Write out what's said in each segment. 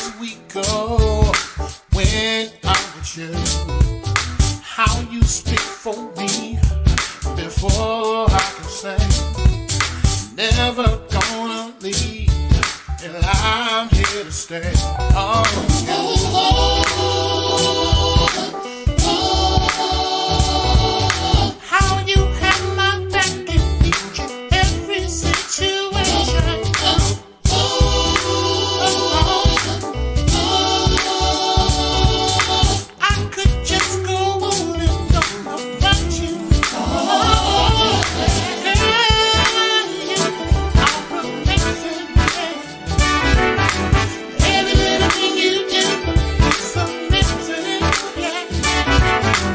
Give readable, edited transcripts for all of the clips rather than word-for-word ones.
as we go when I'm with you. How you speak for me before I can say, never gonna leave, and I'm here to stay. Oh, how you have my back in each and every situation. I could just go on and on about you. Every little thing you do is amazing, yeah.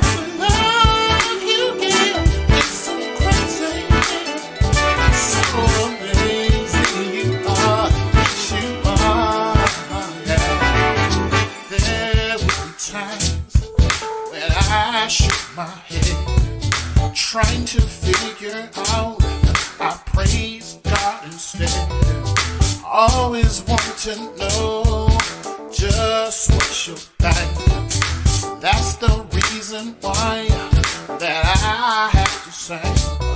The love you give is so crazy, yeah. So amazing you are, yes you are, yeah. There will be times when I shake my head, trying to figure out. I praise God instead. Always want to know just what you think. That's the reason why that I have to say,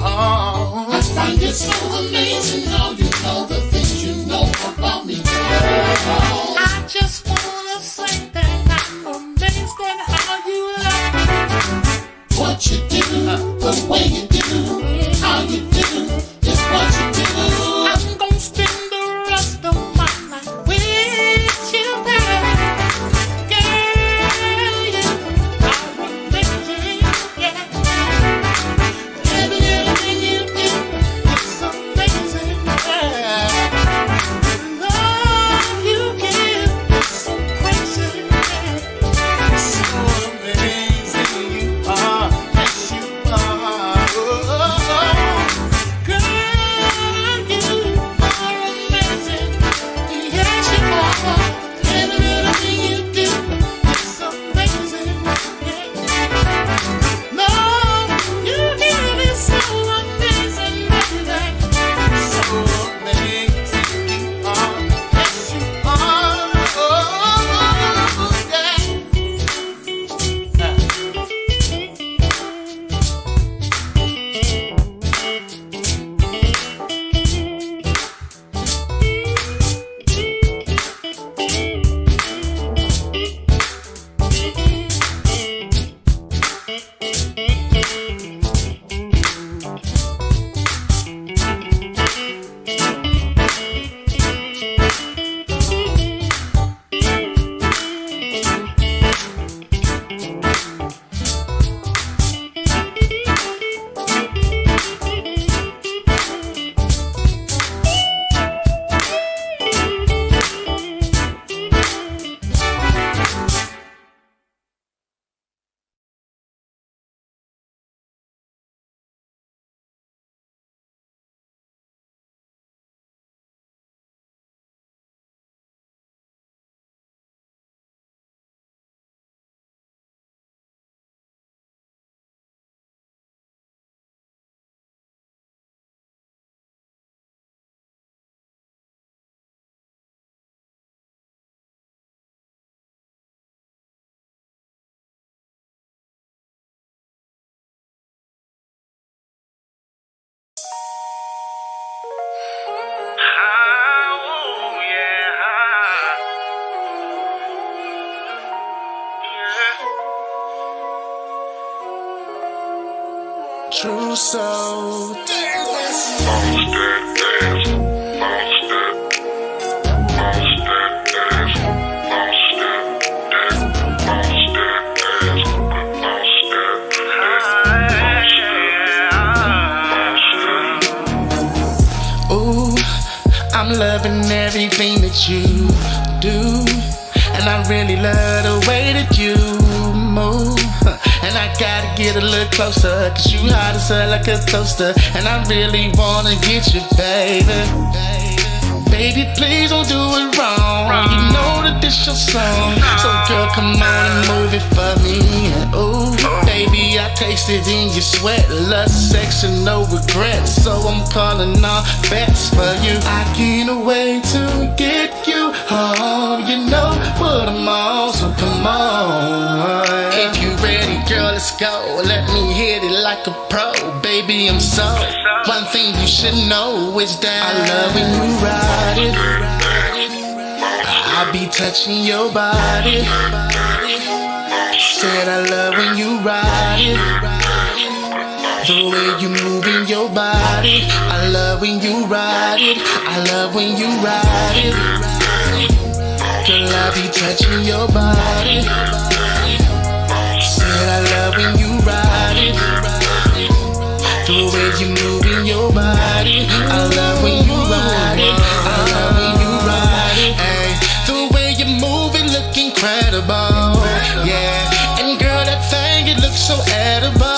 oh, I find it so amazing how you know the things you know about me, girl. I just wanna say that I'm amazed at how you love me. What you do, the way you do, how you do, is what you do. I'm gonna spend the rest of my life with you, girl. Girl, you are amazing, yeah. Every little thing you do is amazing, yeah. The love you give is so crazy, yeah. So amazing you are, yes you are. Oh, girl, you are amazing, yes you are. Every little thing you do is amazing, yeah. Love you give is so amazing, baby. So amazing you are, yes you are. Oh, yeah. True soul. Ooh, I'm loving everything that you do, and I really love the way that you move. And I gotta get a little closer, cause you hot as hell like a toaster, and I really wanna get you, baby. Baby, please don't do it wrong. You know that this your song, so girl, come on and move it for me. And ooh, baby, I taste it in your sweat. Lust, sex, and no regrets, so I'm calling all bets for you. I can't wait to get you Oh, you know what I'm on, so come on. If you ready, girl, let's go. Let me hit it like a pro, baby, I'm so. One thing you should know is that I love when you ride it. I'll be touching your body. Said I love when you ride it. The way you moving your body. I love when you ride it. I love when you ride it. Girl, I be touching your body. Said I love when you ride it. The way you moving your body. I love when you ride it. I love when you ride it. Ay, the way you move it look incredible. Yeah, and girl, that thing, it looks so edible.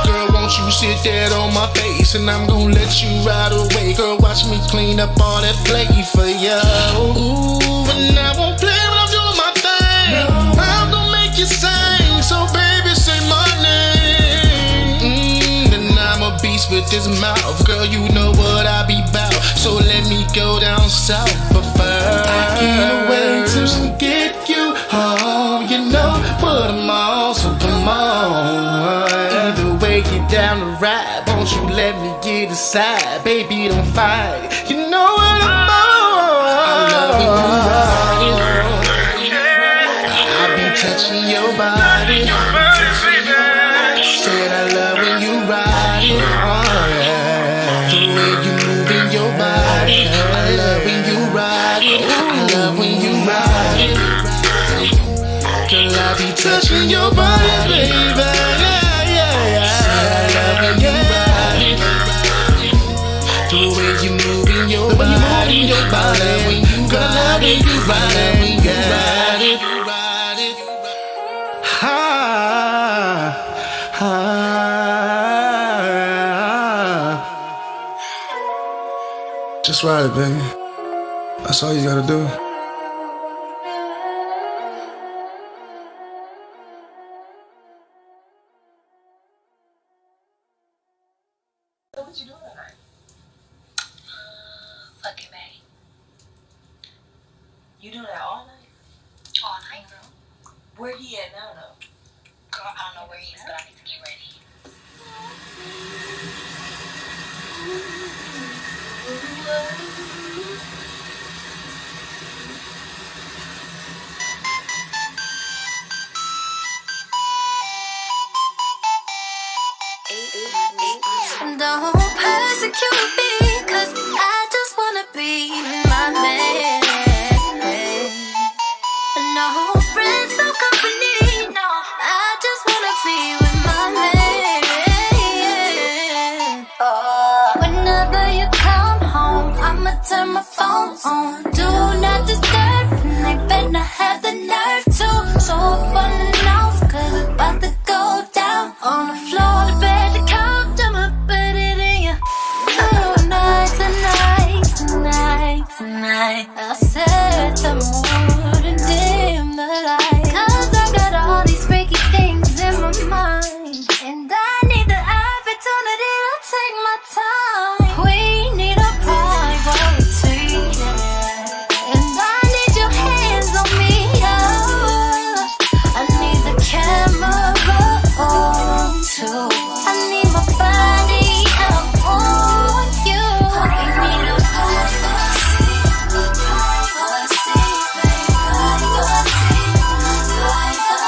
Girl, won't you sit there on my face, and I'm gonna let you ride away. Girl, watch me clean up all that plate for you. Ooh, and I won't play when I'm doing my thing. I'm gonna make you sing, so baby, say my name. And I'm a beast with this mouth. Girl, you know what I be bout. So let me go down south, but first I can't wait to get you home. You know what I'm on, so come on. Either way, get down the ride. Won't you let me get aside? Baby, don't fight. You know what I'm on. I love when you ride it. I be touching your body. Said I love when you ride it. The way you moving your body. I love when you ride it. I love when you ride it. Girl, I be touching your body, baby. Yeah, yeah, yeah. Said I love when you ride it. The way you moving your body. I love when you ride it. I love when you ride it. Just ride it, baby. That's all you gotta do. So what you doing tonight? Fucking Maddie. You do that all night? All night, girl. Where he at now, though? Girl, I don't know where he is, but I need to get ready. Don't persecute me, 'cause I just wanna be with my man. No friends, no company, no, I just wanna be with my man. Whenever you come home, I'ma turn my phone on. Do not disturb, and they better have the nerve to. So up on the nose, 'cause it's about to go down on the floor. The bed, the couch, I'ma put it in you. Tonight, tonight, tonight, tonight, I'll set the mood and dim the light. 'Cause I got all these freaky things in my mind, and I need the opportunity to take my time. We need a privacy, and I need your hands on me, oh. I need the camera on too. I need my body out on you. We need a privacy, privacy, privacy, privacy,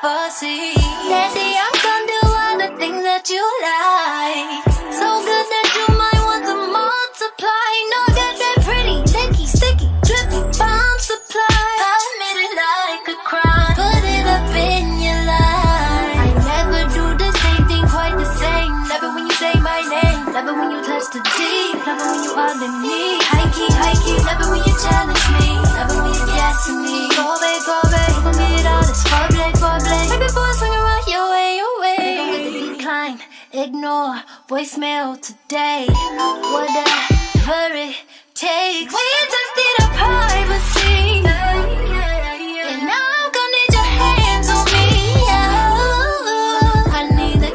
privacy. Daddy, I'm gonna do all the things that you like. So good that you might want to multiply. No, got that pretty, licky, sticky, drippy bomb supply. I made it like a crime. Put it up in your life. I never do the same thing quite the same. Love it when you say my name. Love it when you touch the deep. Love it when you all in me. High key, love it when you challenge me. Love it when you gassing me. Go back, you gon' get all this foreplay. Baby boy, swing around your way. Don't get the decline, ignore voicemail today. Whatever it takes. We just need a privacy, and now I'm gonna need your hands on me. Oh, I need the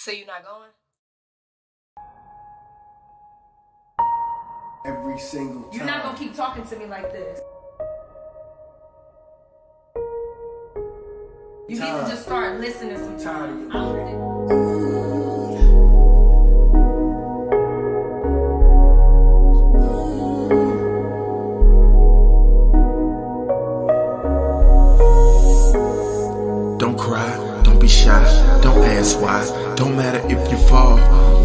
So you're not going? Every single time. You're not gonna keep talking to me like this. You need to just start listening sometimes. I don't think. Don't cry, don't be shy, don't ask why. Don't matter if you fall,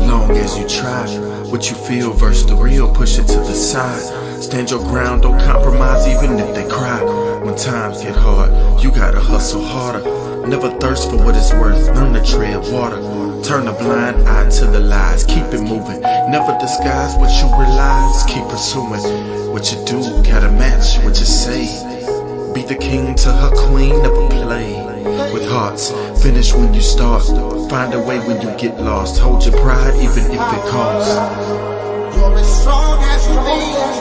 long as you try. What you feel versus the real, push it to the side. Stand your ground, don't compromise even if they cry. When times get hard, you gotta hustle harder. Never thirst for what it's worth, learn to tread water. Turn a blind eye to the lies, keep it moving. Never disguise what you realize, keep pursuing. What you do, gotta match what you say. Be the king to her queen, never play with hearts. Finish when you start, find a way when you get lost. Hold your pride even if it costs. You're as strong as you feel.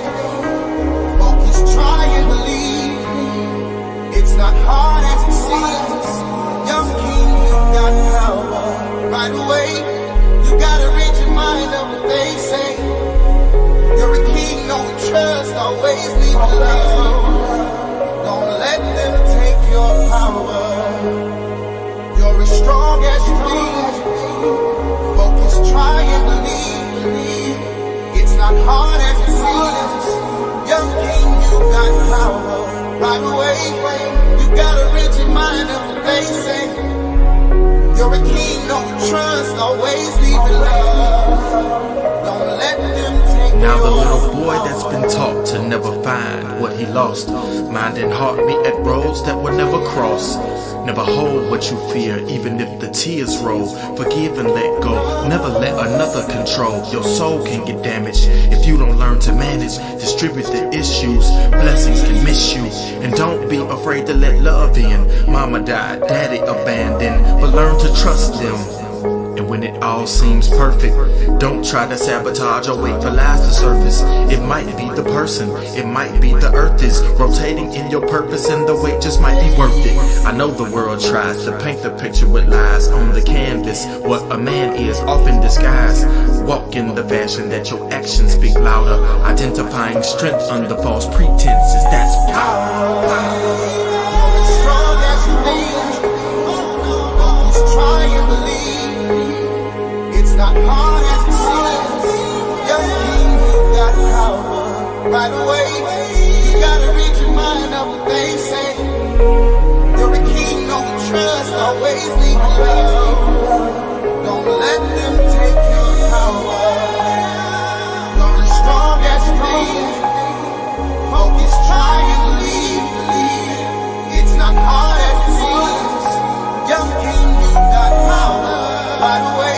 Focus, try and believe. It's not hard as it seems. Young king, you got power. Right away, you gotta rid your mind of what they say. You're a king, no trust, always leave alone. Don't let them take your power. You're as strong as you feel. Focus, try and believe. It's not hard as it seems. Young king, you got power. Right away, you gotta rid your mind of what they say. You're a king, no trust, always leave it love. Don't let them take Now the your little boy that's been taught to never find what he lost. Mind and heart meet at roads that will never cross. Never hold what you fear, even if the tears roll. Forgive and let go, never let another control. Your soul can get damaged if you don't learn to manage. Distribute the issues, blessings can miss you. And don't be afraid to let love in. Mama died, daddy abandoned, but learn to trust them. And when it all seems perfect, don't try to sabotage or wait for lies to surface. It might be the person, it might be the earth is rotating in your purpose, and the wait just might be worth it. I know the world tries to paint the picture with lies on the canvas. What a man is often disguised. Walk in the fashion that your actions speak louder. Identifying strength under false pretenses, that's power. You're as strong as you feel. Focus, try and believe. It's not hard as it seems. Young king, you got power. Right away, you gotta read your mind of what they say. You're a king, no trust, always leave alone. Don't let them take your power. You're as strong as you feel. Focus, try and believe. It's not hard as it seems. Young king, you got power. Right away,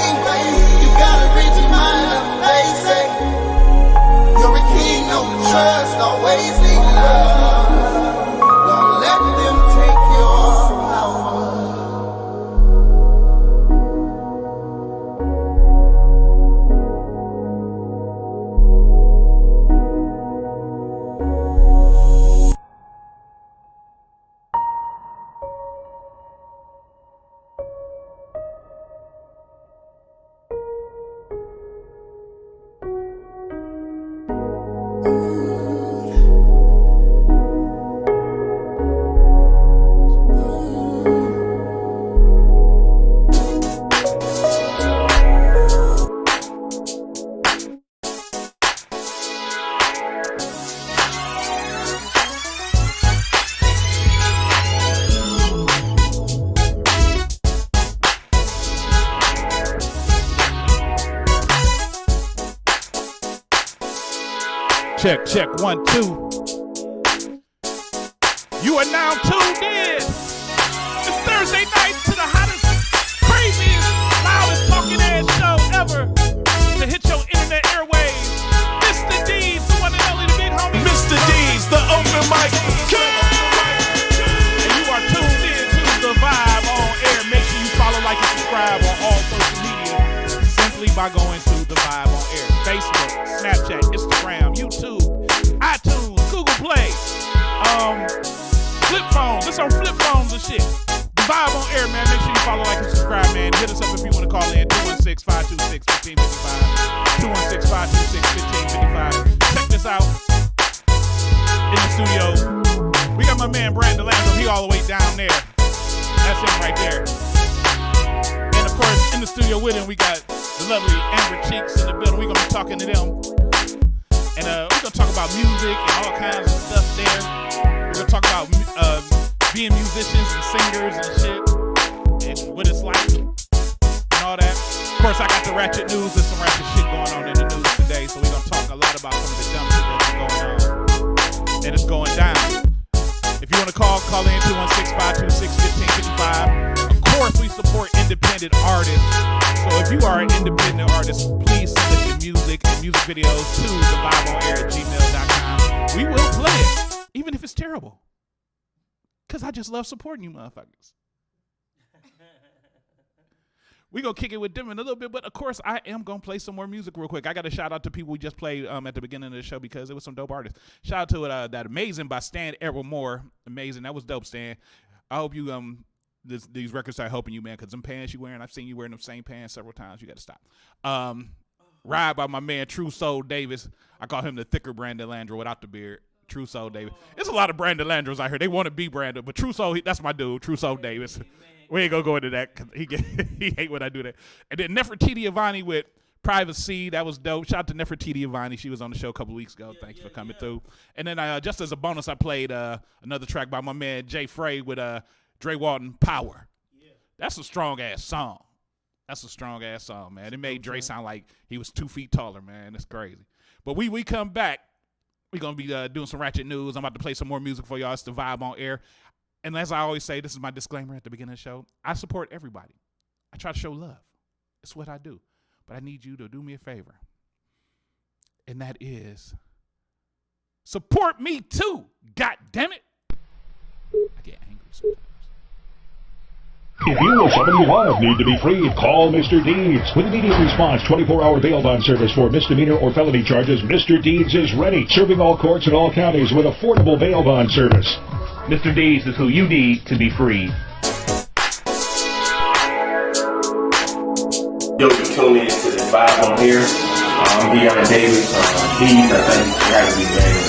you gotta read your mind of what they say. You're a king, no trust, always leave love. Don't let them take your power. Check, 1, 2. You are now tuned in. It's Thursday night to the hottest, craziest, loudest talking ass show ever to hit your internet airwaves. Mr. D's, the one and only, the big homie. Mr. D's, the open mic king. And you are tuned in to the Vibe on Air. Make sure you follow, like, and subscribe on all social media simply by going to the Vibe on Air. Facebook, Snapchat, Instagram, YouTube, iTunes, Google Play, flip phones. It's on flip phones and shit. The Vibe on Air, man. Make sure you follow, like, and subscribe, man. Hit us up if you want to call in. 216-526-1555. Check this out. In the studio, we got my man Brandon Landrum. He all the way down there. That's him right there. And of course, in the studio with him, we got the lovely Amber Cheeks in the building. We're gonna be talking to them. And we're gonna talk about music and all kinds of stuff there. We're gonna talk about being musicians and singers and shit, and what it's like and all that. Of course, I got the ratchet news. There's some ratchet shit going on in the news today, so we're gonna talk a lot about some of the dumb shit that's going on. And it's going down. If you want to call in 216-526-1555. Of course, we support independent artists. So if you are an independent artist, please send us your music and music videos to thevibeonair@gmail.com. We will play it, even if it's terrible. Because I just love supporting you motherfuckers. We gonna kick it with them in a little bit, but of course I am gonna play some more music real quick. I got to shout out to people we just played at the beginning of the show because it was some dope artists. Shout out to that Amazing by Stan Evermore. Amazing, that was dope, Stan. I hope you these records are helping you, man, because them pants you wearing, I've seen you wearing them same pants several times. You got to stop. Ride by my man True Soul Davis. I call him the thicker Brandon Landrum without the beard. True Soul Davis. There's a lot of Brandon Landrums out here. They want to be Brandon, but True Soul, that's my dude. True Soul Davis. We ain't gonna go into that because he hate when I do that. And then Nefertiti Avani with Privacy. That was dope. Shout out to Nefertiti Avani. She was on the show a couple weeks ago. Thanks for coming through. And then just as a bonus, I played another track by my man Jay Frey with Dre Walton, Power. Yeah. That's a strong ass song. That's a strong ass song, man. It made Dre sound like he was 2 feet taller, man. It's crazy. But we come back. We're going to be doing some ratchet news. I'm about to play some more music for y'all. It's the Vibe on Air. And as I always say, this is my disclaimer at the beginning of the show. I support everybody. I try to show love. It's what I do. But I need you to do me a favor. And that is support me too. God damn it. I get angry sometimes. If you or somebody you love need to be freed, call Mr. Deeds. With immediate response, 24-hour bail bond service for misdemeanor or felony charges, Mr. Deeds is ready, serving all courts in all counties with affordable bail bond service. Mr. Deeds is who you need to be freed. Yo, you tune in to the Vibe on Air. I'm Deanna Davis. Deeds, I think you have to be ready.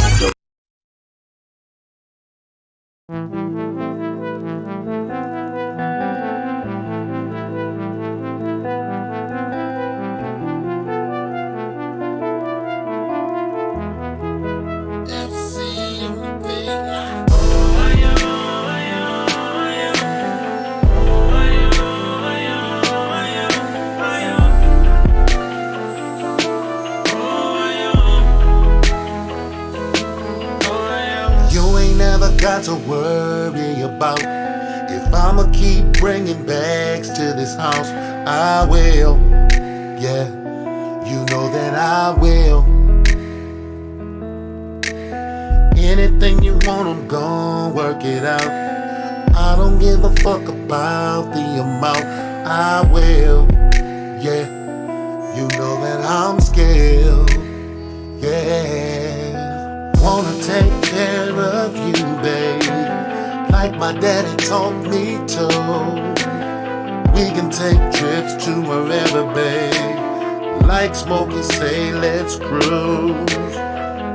Got to worry about if I'ma keep bringing bags to this house. I will, yeah, you know that I will. Anything you want, I'm gon' work it out. I don't give a fuck about the amount. I will, yeah, you know that I'm scared, yeah. Wanna take care of you, babe, like my daddy taught me to. We can take trips to wherever, babe, like Smokey say, let's cruise.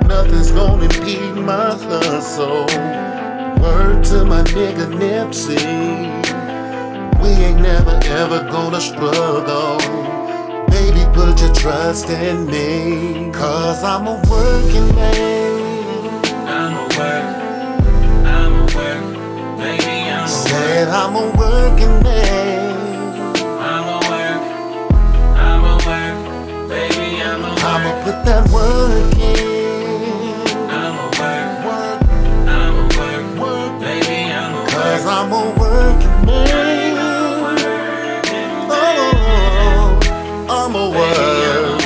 Nothing's gonna impede my hustle. Word to my nigga Nipsey, we ain't never ever gonna struggle. Baby, put your trust in me, cause I'm a working man. Said I'm a working man. Baby, I'ma put that work in. Work, baby, cause I'm a working man. Oh, I'm a work.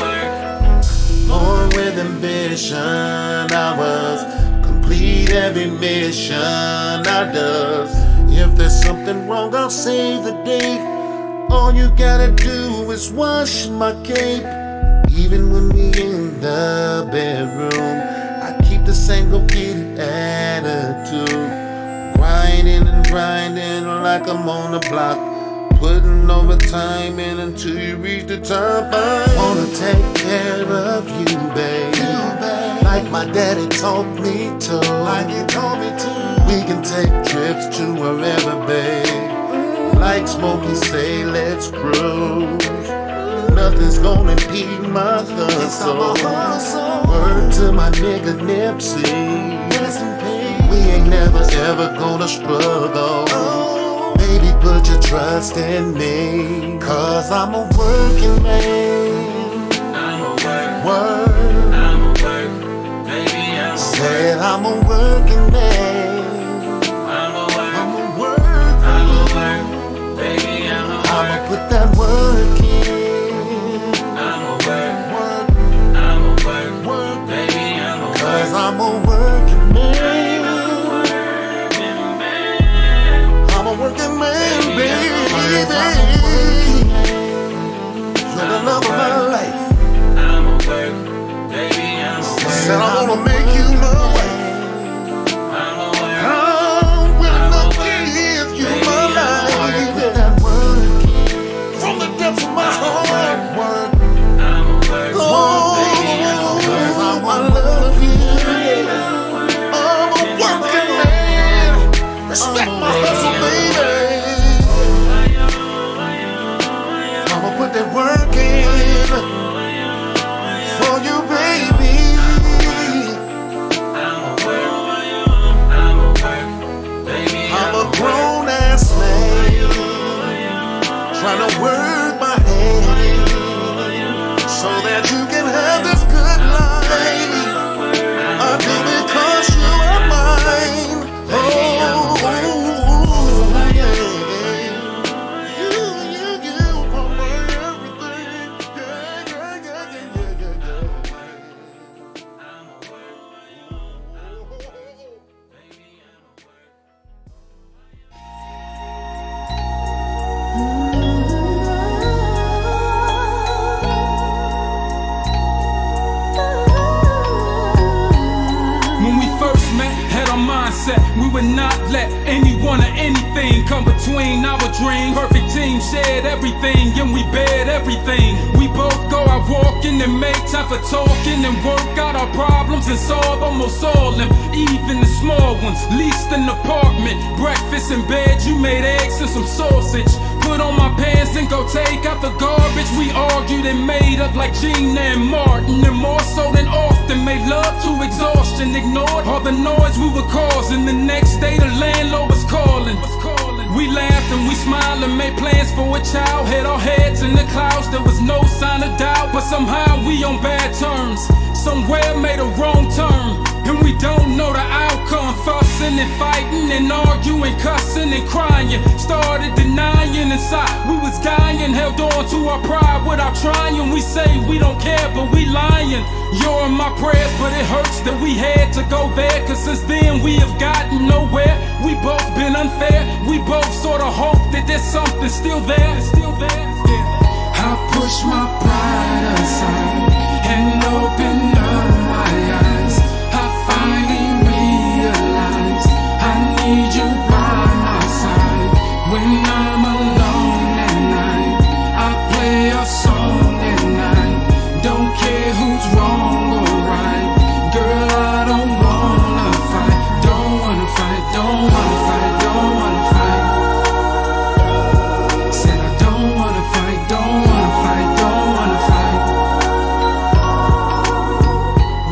Born with ambition, I was complete every mission I does. If there's something wrong, I'll save the day. All you gotta do is wash my cape. Even when we in the bedroom, I keep the same go-get-it attitude. Grinding and grinding like I'm on the block. putting overtime in until you reach the top. I wanna take care of you, babe. Like my daddy taught me to. We can take trips to wherever, babe. Like Smokey say, let's cruise. Nothing's gonna impede my hustle. Word to my nigga Nipsey. We ain't never ever gonna struggle. Baby, put your trust in me, 'cause I'm a working man. I'm a work. I'm a work. Baby, I'm a said work. I'm a working man. I'm a work. I'm a work. I'm a work. Baby, I'm a work. I'ma put that work in. I'm a work. I'm a work. Baby, I'm a work. 'Cause I'm a working man. I'm a working man, baby. You're the love of my life. I'm a work, baby. I'm a work. Said I wanna make you my wife. I'm a work. I'm willing to give you my life. From the depths of my heart. I'm a work. Oh, baby, I'm a work. I love you. I'm a working man. Respect my hustle, baby. I'ma put that work in for you, baby. I'm a work, baby. I'm a grown ass man, trying to work my hand so that you can have this good life. I do because you are mine. Oh. We would not let anyone or anything come between our dreams. Perfect team, shared everything, and we bared everything. We both go out walking and make time for talking and work out our problems and solve almost all them, even the small ones. Leased an apartment, breakfast in bed, you made eggs and some sausage. Put on my pants and go take out the garbage. We argued and made up like Gina and Martin, and more so than often made love to exhaustion. Ignored all the noise we were causing. The next day the landlord was calling. We laughed and we smiled and made plans for a child. Had our heads in the clouds, there was no sign of doubt. But somehow we on bad terms. Somewhere made a wrong turn, and we don't know the outcome. Fussing and fighting and arguing, cussing and crying. Started denying inside we was dying. Held on to our pride without trying. We say we don't care, but we lying. You're in my prayers, but it hurts that we had to go there. 'Cause since then we have gotten nowhere. We both been unfair. We both sorta hope that there's something still there. Yeah. I push my pride aside and open up my eyes. I finally realize I need you by my side. When I'm alone at night, I play a song at night. Don't care who's wrong or right. Girl, I don't wanna fight. Don't wanna fight, don't wanna fight, don't wanna fight. Said I don't wanna fight, don't wanna fight, don't wanna fight.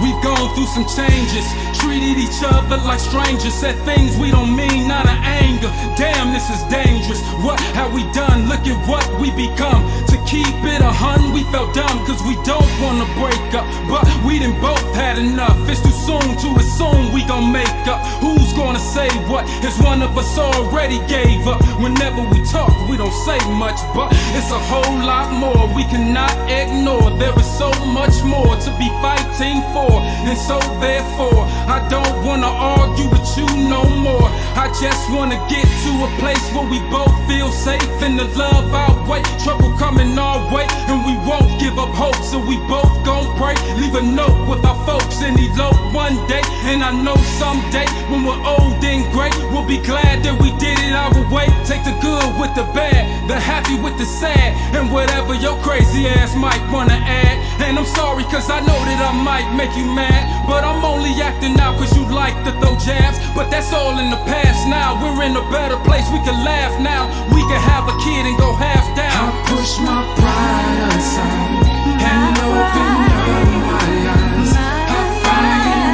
We've gone through some changes, treated each other like strangers, said things we don't mean out of anger. Damn, this is dangerous. What have we done? Look at what we become. To keep it 100, we felt dumb, 'cause we don't wanna break up, but we done both had enough. It's too soon to assume we gon' make up. Who's gonna say what? As one of us already gave up. Whenever we talk, we don't say much, but it's a whole lot more we cannot ignore. There is so much more to be fighting for, and so therefore I don't wanna argue with you no more. I just wanna get to a place where we both feel safe and the love outweigh trouble coming our way, and we won't give up hope. So we both gon' pray, leave a note with our folks, and he old one day, and I know someday when we're old and great, we'll be glad that we did it our way. Take the good with the bad, the happy with the sad, and whatever your crazy ass might wanna add. And I'm sorry cause I know that I might make you mad, but I'm only acting out cause you like to throw jabs. But that's all in the past now, we're in a better place, we can laugh now. We can have a kid and go half down. I push my pride aside and open up my eyes. I finally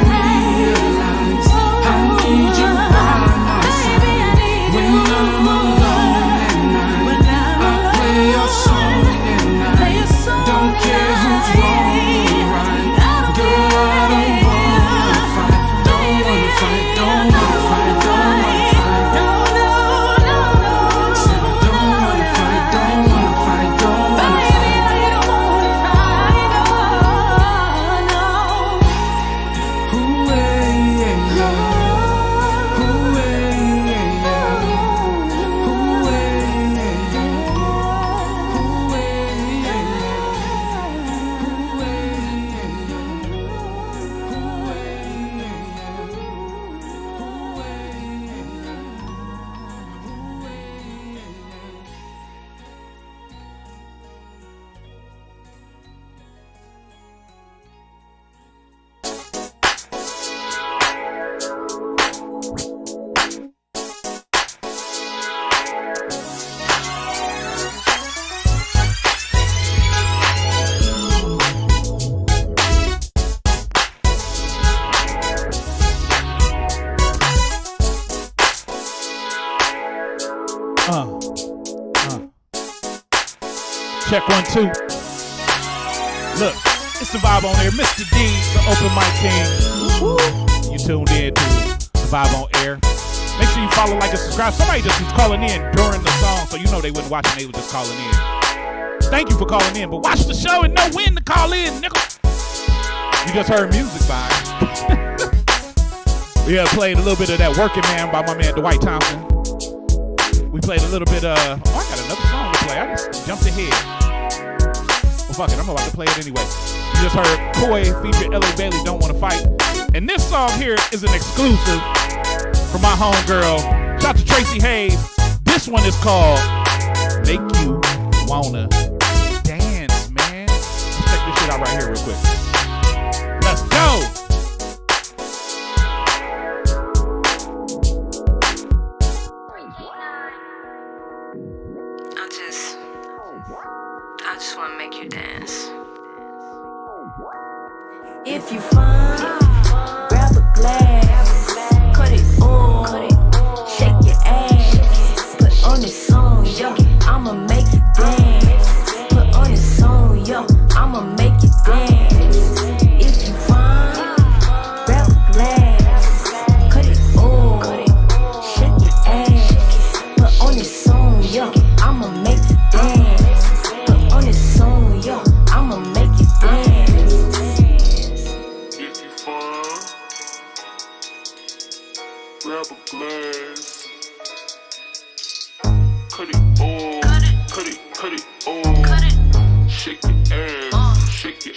realize I need you by my side. When I'm alone at night, I play your song at night. Don't care who's wrong or right. Girl, I don't wanna fight. Don't wanna fight, don't wanna fight, don't wanna fight. Said I don't wanna fight, don't wanna fight, don't wanna fight. Check 1, 2. Look, it's the vibe on there. Mr. D, the open mic king. You tuned in to the vibe on air. Make sure you follow, like, and subscribe. Somebody just was calling in during the song, so you know they wasn't watching, they were just calling in. Thank you for calling in, but watch the show and know when to call in, nigga. You just heard music by. We played a little bit of that Working Man by my man Dwight Thompson. We played a little bit of, I got another song to play. I just jumped ahead. Well, fuck it, I'm about to play it anyway. You just heard Koi feature L.A. Bailey, Don't Wanna Fight. And this song here is an exclusive for my homegirl. Shout out to Tracy Hayes. This one is called Make You Wanna Dance, man. Let's check this shit out right here real quick. Let's go! I just wanna make you dance. If you find, grab a glass, cut it on, shake your ass, put on this song, yo, I'ma make you dance. Put on this song, yo, I'ma make you dance. If you find, grab a glass, cut it on, shake your ass, put on this song, yo, I'ma make you dance. On this song, yo, I'ma make you dance. If you fall, grab a glass, cut it all, cut it all, shake your ass, shake your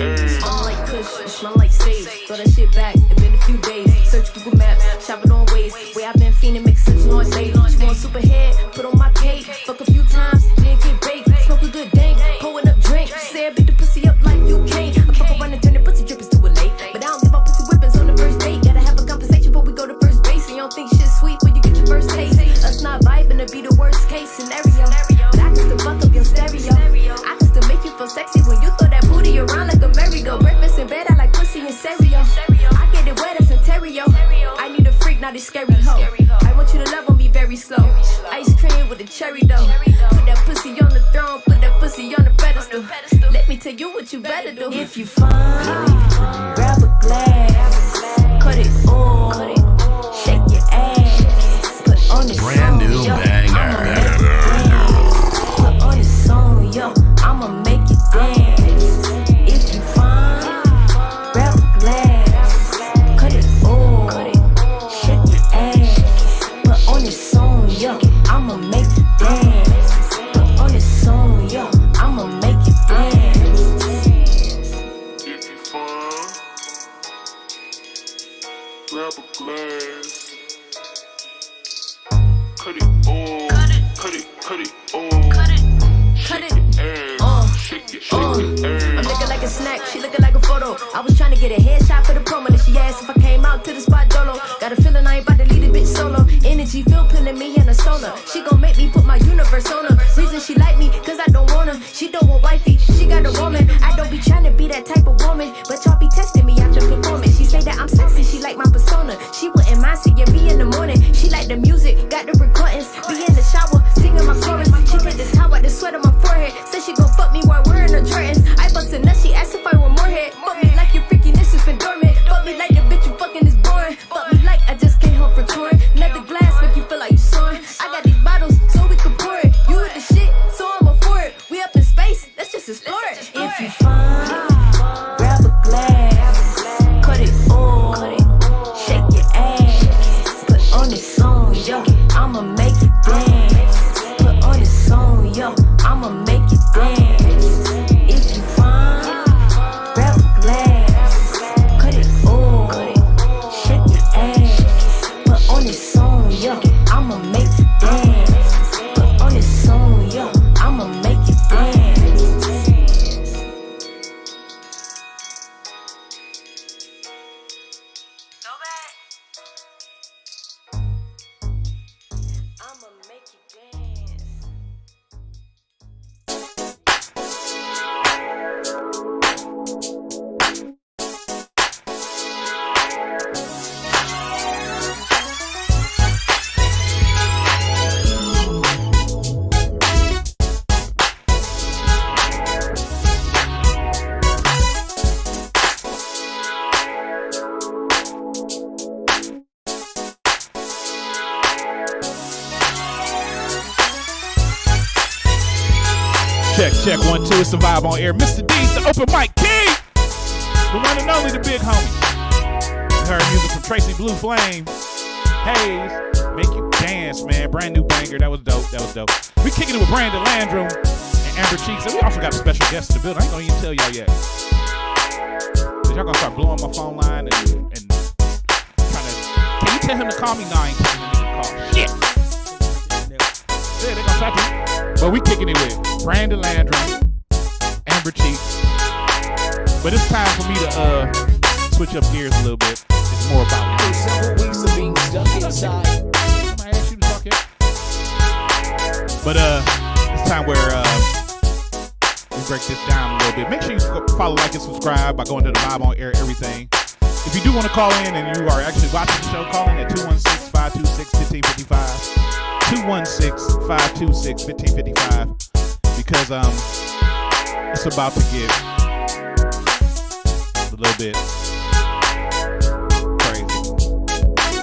ass. Smell like kush, smell like sage. Throw that shit back, it's been a few days. Search Google Maps, shop it on Waze. Way I've been fiending, make such noise late. She want super head, put on my cake. Fuck a few times, then get baked. Smoke a good dank, pulling up drink. She said beat the pussy up like you can't. I fuck around and turn the pussy drippers to a lake. But I don't give up pussy whippings on the first date. Gotta have a conversation before we go to first base. And you don't think shit sweet when you get your first taste. Us not vibing to be the worst case scenario. But I can still fuck up your stereo. I can still make you feel sexy when you throw that booty around like a merry-go. Breakfast in bed, I like pussy and cereal. I get it wet as Ontario. I need a freak, not a scary hoe. I want you to love on me very slow. Ice cream with a cherry though. Put that pussy on the throne, put that pussy on the pedestal. Let me tell you what you better do. If you find, grab a glass, cut it on, shake your ass, put on this brand song, new yo, banger. put on this song, yo, I'ma make you dance. If you find, grab a glass, cut it on, shake your ass, put on this song, yo, I'ma make you dance. Put on this song, yo, I'ma make you dance. If you fall, snack, she looking like a photo. I was trying to get a headshot for the promo, and she asked if I came out to the spot dolo. Got a feeling I ain't about to leave this bitch solo. Energy feel pulling me in a solar. She gon' make me put my universe on her. Reason she like me, cause I don't want her. She don't want wifey, she got a woman. I don't be trying to be that type of woman, but y'all be testing me after performance. She say that I'm sexy, she like my persona. She wouldn't mind seeing me in the morning. She like the music, got the recordings. Be in the shower, singing my chorus. She take the towel, the sweat on my forehead. Said she gon' fuck me while wearing her Jordans. I bust a nut, she asked if I want more head. Fuck me like your freakiness has been dormant. Fuck me like the bitch you fucking is boring. Fuck me like I just came home from touring. Another glass make you feel like you soaring. I got these bottles so we can pour it. You with the shit, so I'm for it. We up in space, let's just explore it. If you find, grab a glass, cut it all, shake your ass, put on this song, yo, I'ma make you dance. Put on this song, yo, I'ma make you dance. If you find, grab a glass, cut it all, shake your ass, put on this song, yo, I'ma make you dance. Put on this song, yo, I'ma make you dance. I'ma make you dance. Check 1 2. It's the Vibe on Air. Mr. D's the open mic king. The one and only, the big homie. You heard music from Tracy Blue Flame. Hayes, make you dance, man. Brand new banger. That was dope. We kicking it with Brandon Landrum and Amber Cheeks. And we also got a special guest in the building. I ain't gonna even tell y'all yet. Cause y'all gonna start blowing my phone line and trying to. Can you tell him to call me? No, I ain't telling him to call. Shit. Yeah, they gonna stop you. But we kicking it with Brandon Landrum, Amber Cheeks. But it's time for me to switch up gears a little bit. It's more about me. Several weeks of being stuck inside. I asked you to talk yet. But it's time where we break this down a little bit. Make sure you follow, like, and subscribe by going to the Vibe on Air Everything. If you do want to call in and you are actually watching the show, call in at 216-526-1555. 216-526-1555 because it's about to get a little bit crazy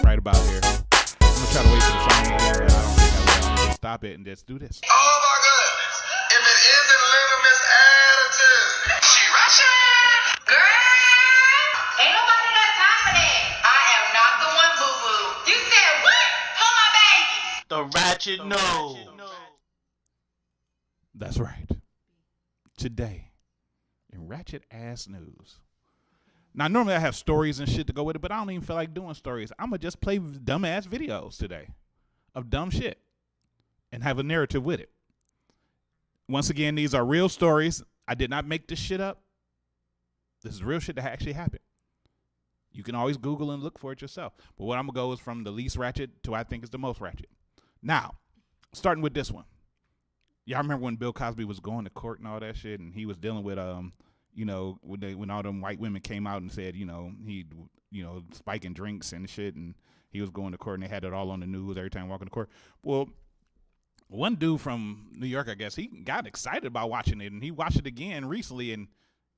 right about here. I'm gonna try to wait for the song to end, but I don't think I will. I'm gonna stop it and just do this. Oh my goodness. If it isn't Little Miss Attitude. She rushing. Girl, ain't nobody got time for that. I am not the one, boo-boo. You said what? Hold my baby. The ratchet nose. That's right. Today, in ratchet ass news. Now, normally I have stories and shit to go with it, but I don't even feel like doing stories. I'm going to just play dumb ass videos today of dumb shit and have a narrative with it. Once again, these are real stories. I did not make this shit up. This is real shit that actually happened. You can always Google and look for it yourself. But what I'm going to go is from the least ratchet to I think is the most ratchet. Now, starting with this one. Y'all remember when Bill Cosby was going to court and all that shit, and he was dealing with, when all them white women came out and said, he, spiking drinks and shit, and he was going to court, and they had it all on the news every time walking to court. Well, one dude from New York, I guess, he got excited about watching it, and he watched it again recently, and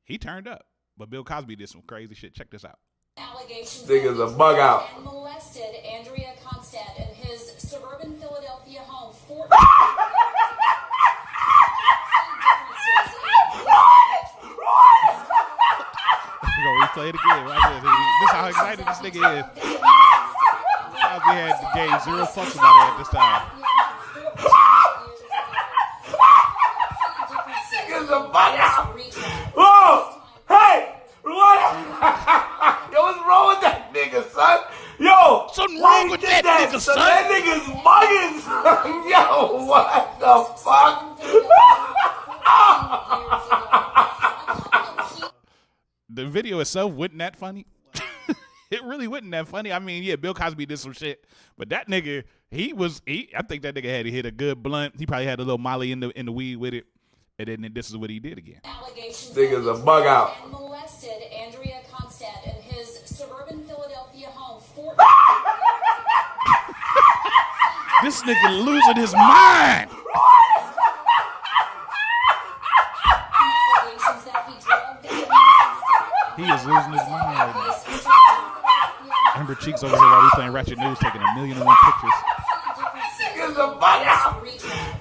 he turned up. But Bill Cosby did some crazy shit. Check this out. Allegations nigga's a bug out. And molested Andrea Constand in his suburban Philadelphia home. We're gonna replay it again. Right? This is how excited this nigga is. Cosby gave zero fucks about it at this time. Nigga's a bug out. Whoa! Hey! What? Yo, what's wrong with that nigga, son? Yo! Something wrong with that nigga, son. That nigga's bugging, son. Yo, what the fuck? the video itself wasn't that funny. It really wasn't that funny. I mean, yeah, Bill Cosby did some shit, but that nigga, I think that nigga had to hit a good blunt. He probably had a little Molly in the weed with it, and then this is what he did again. Nigga's a bug out. And molested Andrea Constand in his suburban Philadelphia home. This nigga losing his mind. He is losing his mind right now. Amber Cheeks over here while we playing Ratchet News, taking 1,000,001 pictures. Nigga's a bug out.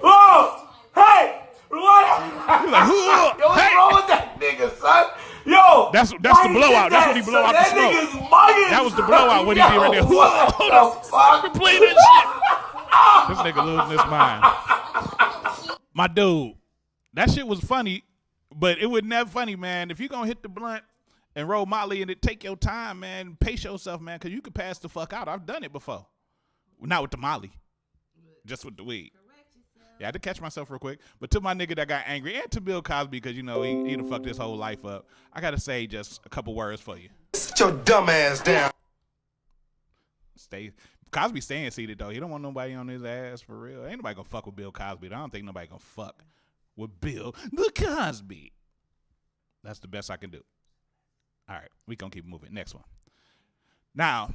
Oh, hey, what? You're like, yo, what's wrong with that nigga, son? Yo, that's the blowout. That's when he blow out the smoke. That was the blowout. What he did right there. I've been playing that shit. This nigga losing his mind. My dude, that shit was funny, but it wasn't that funny, man. If you gonna hit the blunt and roll Molly and it take your time, man, pace yourself, man, because you could pass the fuck out. I've done it before. Not with the Molly, just with the weed. Yeah, I had to catch myself real quick. But to my nigga that got angry, and to Bill Cosby, because, you know, he done fucked his whole life up, I got to say just a couple words for you. Sit your dumb ass down. Cosby staying seated, though. He don't want nobody on his ass for real. Ain't nobody going to fuck with Bill Cosby. I don't think nobody going to fuck with Bill the Cosby. That's the best I can do. All right, we going to keep moving. Next one. Now,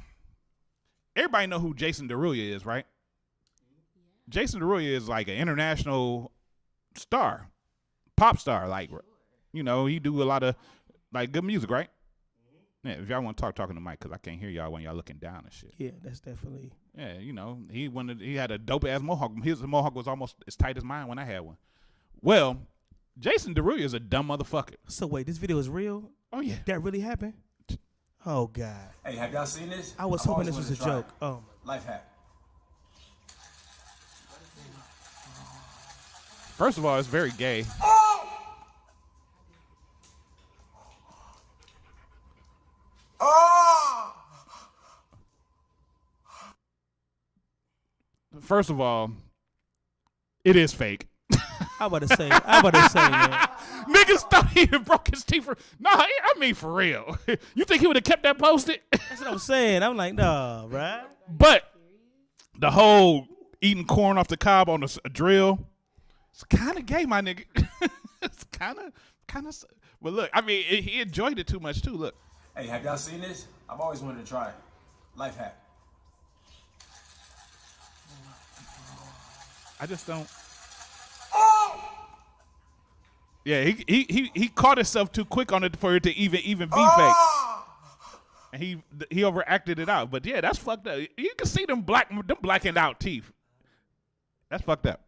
everybody know who Jason Derulo is, right? Jason Derulo is like an international star, pop star. Like, you know, he do a lot of like good music, right? Yeah, if y'all want to talk to the mic, because I can't hear y'all when y'all looking down and shit. Yeah, that's definitely. Yeah, you know, he had a dope ass mohawk. His mohawk was almost as tight as mine when I had one. Well, Jason Derulo is a dumb motherfucker. So wait, this video is real? Oh yeah, that really happened? Oh God. Hey, have y'all seen this? I was hoping this was a joke. Oh, life hack. First of all, it's very gay. First of all, it is fake. I about to say, man. Niggas thought he had broke his teeth for. Nah, I mean for real. You think he would have kept that posted? That's what I'm saying. I'm like, nah, right? But the whole eating corn off the cob on a drill, it's kind of gay, my nigga. It's kind of. But look, I mean, he enjoyed it too much too. Look. Hey, have y'all seen this? I've always wanted to try it. Life hack. I just don't. Yeah, he caught himself too quick on it for it to even be fake, and he overacted it out. But yeah, that's fucked up. You can see them blackened out teeth. That's fucked up.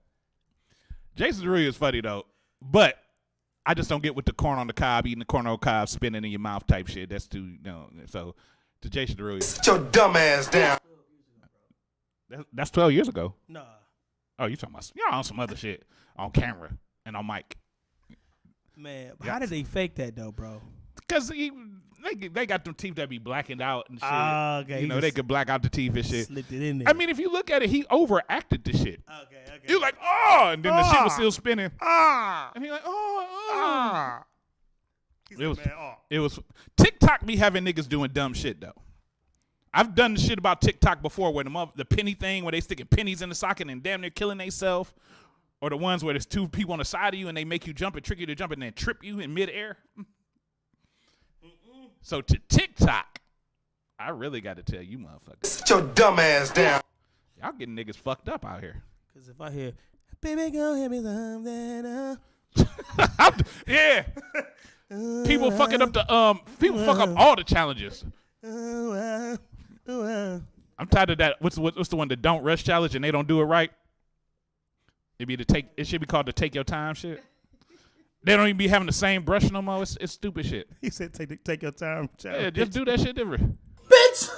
Jason Derulo is funny though, but I just don't get with the corn on the cob, eating the corn on the cob, spinning in your mouth type shit. That's too, you know. So to Jason Derulo, sit your dumb ass down. That's 12 years ago. Nah. Oh, you talking about on some other shit on camera and on mic. Man, how did they fake that though, bro? Because they got them teeth that be blackened out and shit. Okay. You know, they could black out the teeth and shit. Slipped it in there. I mean, if you look at it, he overacted the shit. Okay. You're like, oh, and then the shit was still spinning. And he like, oh. It was TikTok be having niggas doing dumb shit though. I've done the shit about TikTok before where the penny thing where they sticking pennies in the socket and damn near killing themselves. Or the ones where there's two people on the side of you and they make you jump and trick you to jump and then trip you in midair. So to TikTok, I really got to tell you motherfuckers. Sit your dumb ass down. Y'all getting niggas fucked up out here. Because if I hear, baby, go hit me something. Yeah. People fucking up people fuck up all the challenges. I'm tired of that. What's the one, the don't rush challenge and they don't do it right? It should be called the take your time shit. They don't even be having the same brush no more. It's stupid shit. He said take your time. Yeah, just do that shit different. Bitch.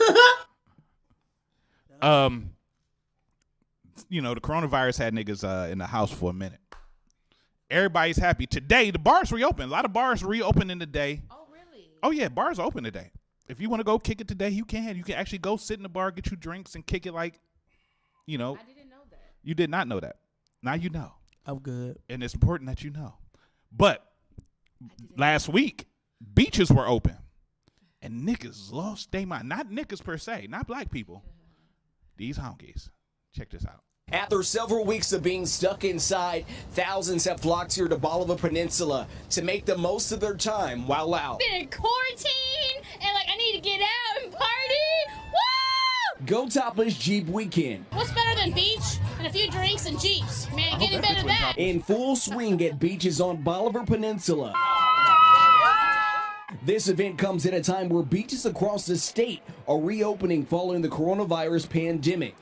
You know, the coronavirus had niggas in the house for a minute. Everybody's happy. Today, the bars reopened. A lot of bars reopened in the day. Oh, really? Oh, yeah, bars are open today. If you want to go kick it today, you can. You can actually go sit in the bar, get you drinks, and kick it like, you know. I didn't know that. You did not know that. Now you know. I'm good. And it's important that you know. But last week, beaches were open. And niggas lost their mind. Not niggas per se, not black people. These honkies. Check this out. After several weeks of being stuck inside, thousands have flocked here to Bolivar Peninsula to make the most of their time while out. Been in quarantine, and like I need to get out and party. Woo! Go Topless Jeep Weekend. What's better than beach and a few drinks and Jeeps? Man, getting better than that. In full swing at beaches on Bolivar Peninsula. This event comes at a time where beaches across the state are reopening following the coronavirus pandemic.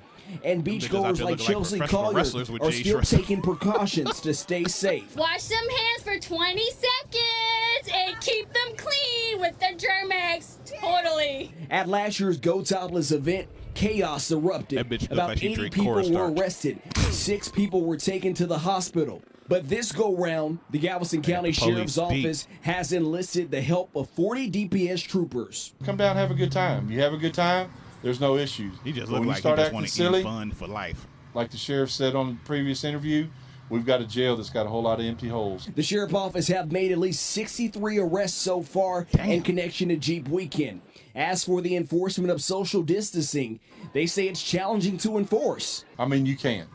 And beachgoers like Chelsea Collier are still taking precautions to stay safe. Wash them hands for 20 seconds and keep them clean with the Germex. Totally. At last year's Go Topless event, chaos erupted. About 80 people were arrested. 6 people were taken to the hospital. But this go-round, the Galveston County Sheriff's Office has enlisted the help of 40 DPS troopers. Come down, have a good time. You have a good time, there's no issues. He just But looked when like you start he just acting want to silly, eat fun for life. like the sheriff said on the previous interview, we've got a jail that's got a whole lot of empty holes. The Sheriff's Office have made at least 63 arrests so far in connection to Jeep Weekend. As for the enforcement of social distancing, they say it's challenging to enforce. I mean, you can't.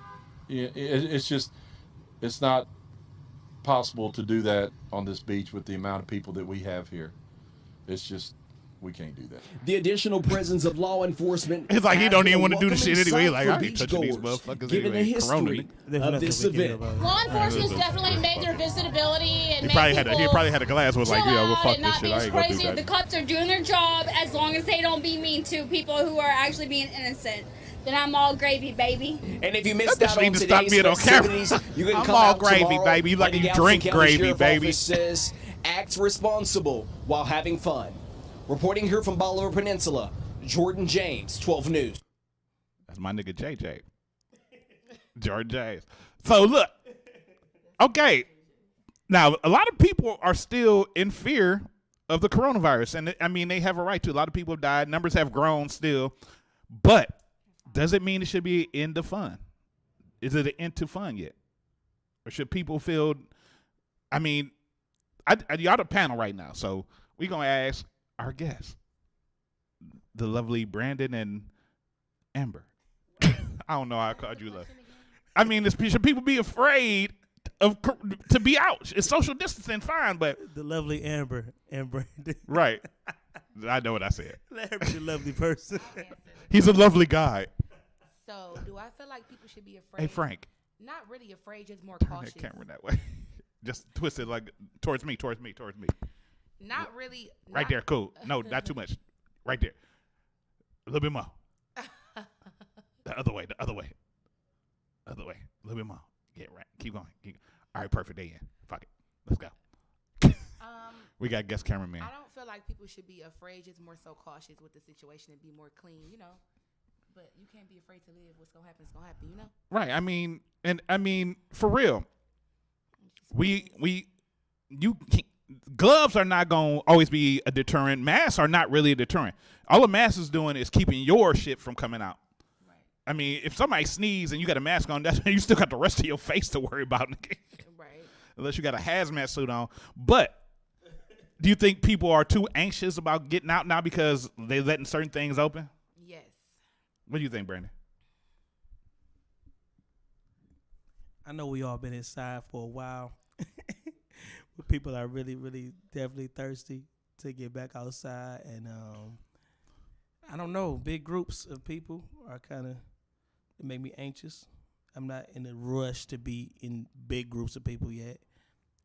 It's not possible to do that on this beach with the amount of people that we have here. It's just, we can't do that. The additional presence of law enforcement. It's like he don't even want to do the shit anyway. Like, I ain't touching these motherfuckers given anyway. the history of this event. Law enforcement's definitely made their visitability and He made probably had a glass with like, well, fuck this shit. I ain't gonna do crazy. that. The cops are doing their job as long as they don't be mean to people who are actually being innocent. Then I'm all gravy, baby. And if you missed out on today's festivities, you can I'm come all out gravy, tomorrow. baby. Like The you Galveston drink County gravy, Sheriff's baby. Office says, act responsible while having fun. Reporting here from Bolivar Peninsula, Jordan James, 12 News. That's my nigga JJ. Jordan James. So look, okay. Now, a lot of people are still in fear of the coronavirus. And I mean, they have a right to. A lot of people have died. Numbers have grown still. But does it mean it should be an end to fun? Is it an end to fun yet? Or should people feel, I mean, y'all the panel right now. So we're going to ask our guests, the lovely Brandon and Amber. I don't know how I called you love. I mean, should people be afraid to be out? It's social distancing, fine, but the lovely Amber and Brandon. Right. I know what I said. Amber's a lovely person. He's a lovely guy. So, do I feel like people should be afraid? Hey, Frank. Not really afraid, just more Turn cautious. that camera that way. Just twist it like towards me. Not really. Right there, cool. No, not too much. Right there. A little bit more. The other way. A little bit more. Get right. Keep going. All right, perfect. They in. Fuck it. Let's go. We got guest cameraman. I don't feel like people should be afraid, just more so cautious with the situation and be more clean, But you can't be afraid to live. What's gonna happen is gonna happen, Right. I mean, for real. Gloves are not gonna always be a deterrent. Masks are not really a deterrent. All a mask is doing is keeping your shit from coming out. Right. I mean, if somebody sneezes and you got a mask on, you still got the rest of your face to worry about. Right. Unless you got a hazmat suit on. But do you think people are too anxious about getting out now because they're letting certain things open? Yes. What do you think, Brandon? I know we all been inside for a while. But people are really, really definitely thirsty to get back outside. And I don't know, big groups of people are kind of, they make me anxious. I'm not in a rush to be in big groups of people yet.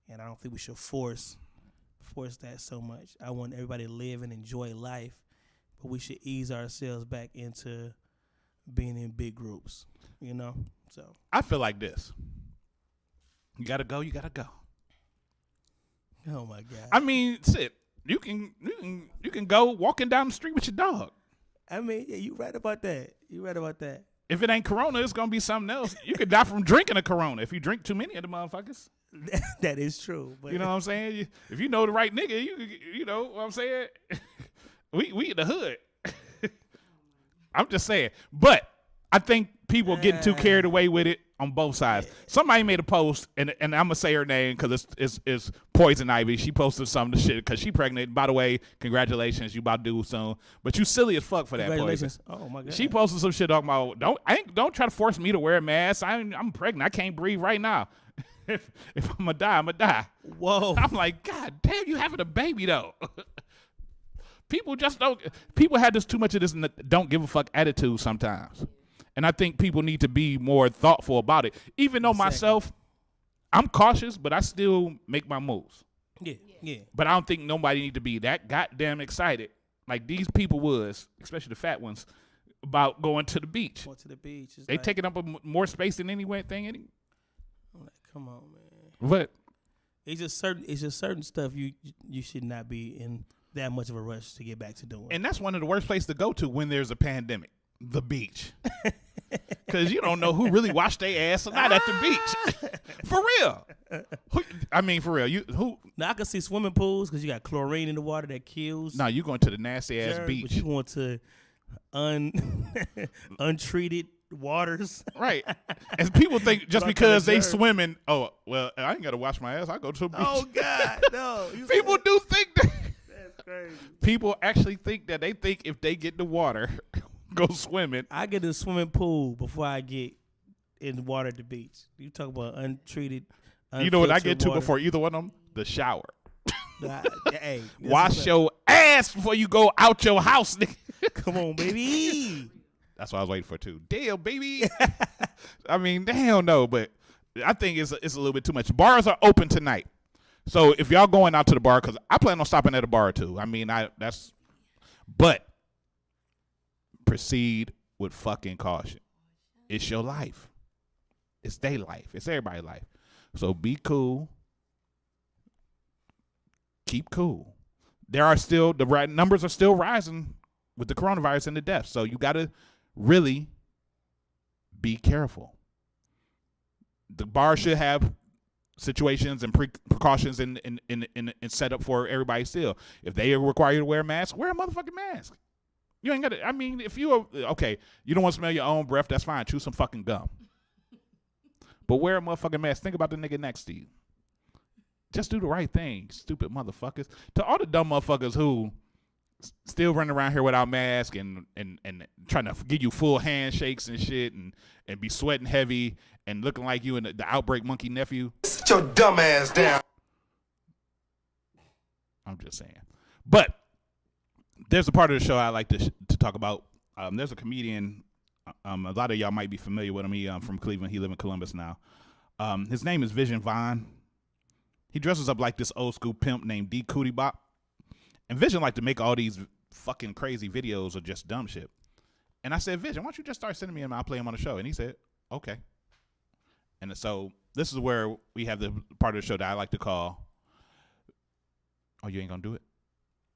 And I don't think we should force that so much. I want everybody to live and enjoy life, but we should ease ourselves back into being in big groups, So I feel like this. You gotta go. Oh my God. I mean, shit. You can go walking down the street with your dog. I mean, yeah, you right about that. If it ain't Corona, it's gonna be something else. You could die from drinking a Corona if you drink too many of the motherfuckers. That is true. But you know what I'm saying? If you know the right nigga, you know what I'm saying? we in the hood. I'm just saying. But I think people getting too carried away with it on both sides. Somebody made a post, and I'm gonna say her name because it's Poison Ivy. She posted some of the shit because she pregnant. By the way, congratulations, you about to do soon. But you silly as fuck for that. Congratulations. Poison. Oh my god. She posted some shit talking about don't try to force me to wear a mask. I'm pregnant. I can't breathe right now. if I'm gonna die, I'm gonna die. Whoa. I'm like, God damn, you having a baby though. People just don't. People had this too much of this don't give a fuck attitude sometimes, and I think people need to be more thoughtful about it. Even though myself, I'm cautious, but I still make my moves. Yeah. But I don't think nobody need to be that goddamn excited like these people was, especially the fat ones, about going to the beach. Going to the beach. They like, taking up more space than thing. I'm like, come on, man. What? It's just certain stuff you should not be in that much of a rush to get back to doing. And that's one of the worst places to go to when there's a pandemic, the beach. Because you don't know who really washed their ass or not at the beach. For real. For real. Now, I can see swimming pools because you got chlorine in the water that kills. No, you going to the nasty-ass beach. But you going to untreated waters. Right. And people think just because they swimming, oh, well, I ain't got to wash my ass. I go to a beach. Oh, God, no. People do think that. That's crazy. People actually think that they think if they get in the water, go swimming. I get in the swimming pool before I get in the water at the beach. You talk about untreated, you know what I get to water. before either one of them? The shower. Hey, wash your ass before you go out your house, nigga. Come on, baby. That's what I was waiting for, too. Damn, baby. I mean, damn, no, but I think it's a little bit too much. Bars are open tonight. So if y'all going out to the bar, because I plan on stopping at a bar, too. I mean, but proceed with fucking caution. It's your life. It's their life. It's everybody's life. So be cool. Keep cool. The numbers are still rising with the coronavirus and the deaths. So you got to really be careful. The bar should have situations and precautions and set up for everybody still. If they require you to wear a mask, wear a motherfucking mask. You ain't got to, if you are, okay, you don't want to smell your own breath, that's fine. Chew some fucking gum. But wear a motherfucking mask. Think about the nigga next to you. Just do the right thing, stupid motherfuckers. To all the dumb motherfuckers who still running around here without mask and trying to give you full handshakes and shit and be sweating heavy and looking like you and the outbreak monkey nephew. Sit your dumb ass down. I'm just saying. But there's a part of the show I like to talk about. There's a comedian. A lot of y'all might be familiar with him. He from Cleveland. He lives in Columbus now. His name is Vision Vaughn. He dresses up like this old school pimp named D Cootie Bop. And Vision like to make all these fucking crazy videos of just dumb shit. And I said, Vision, why don't you just start sending me and I'll play him on the show? And he said, okay. And so this is where we have the part of the show that I like to call, oh, you ain't gonna do it?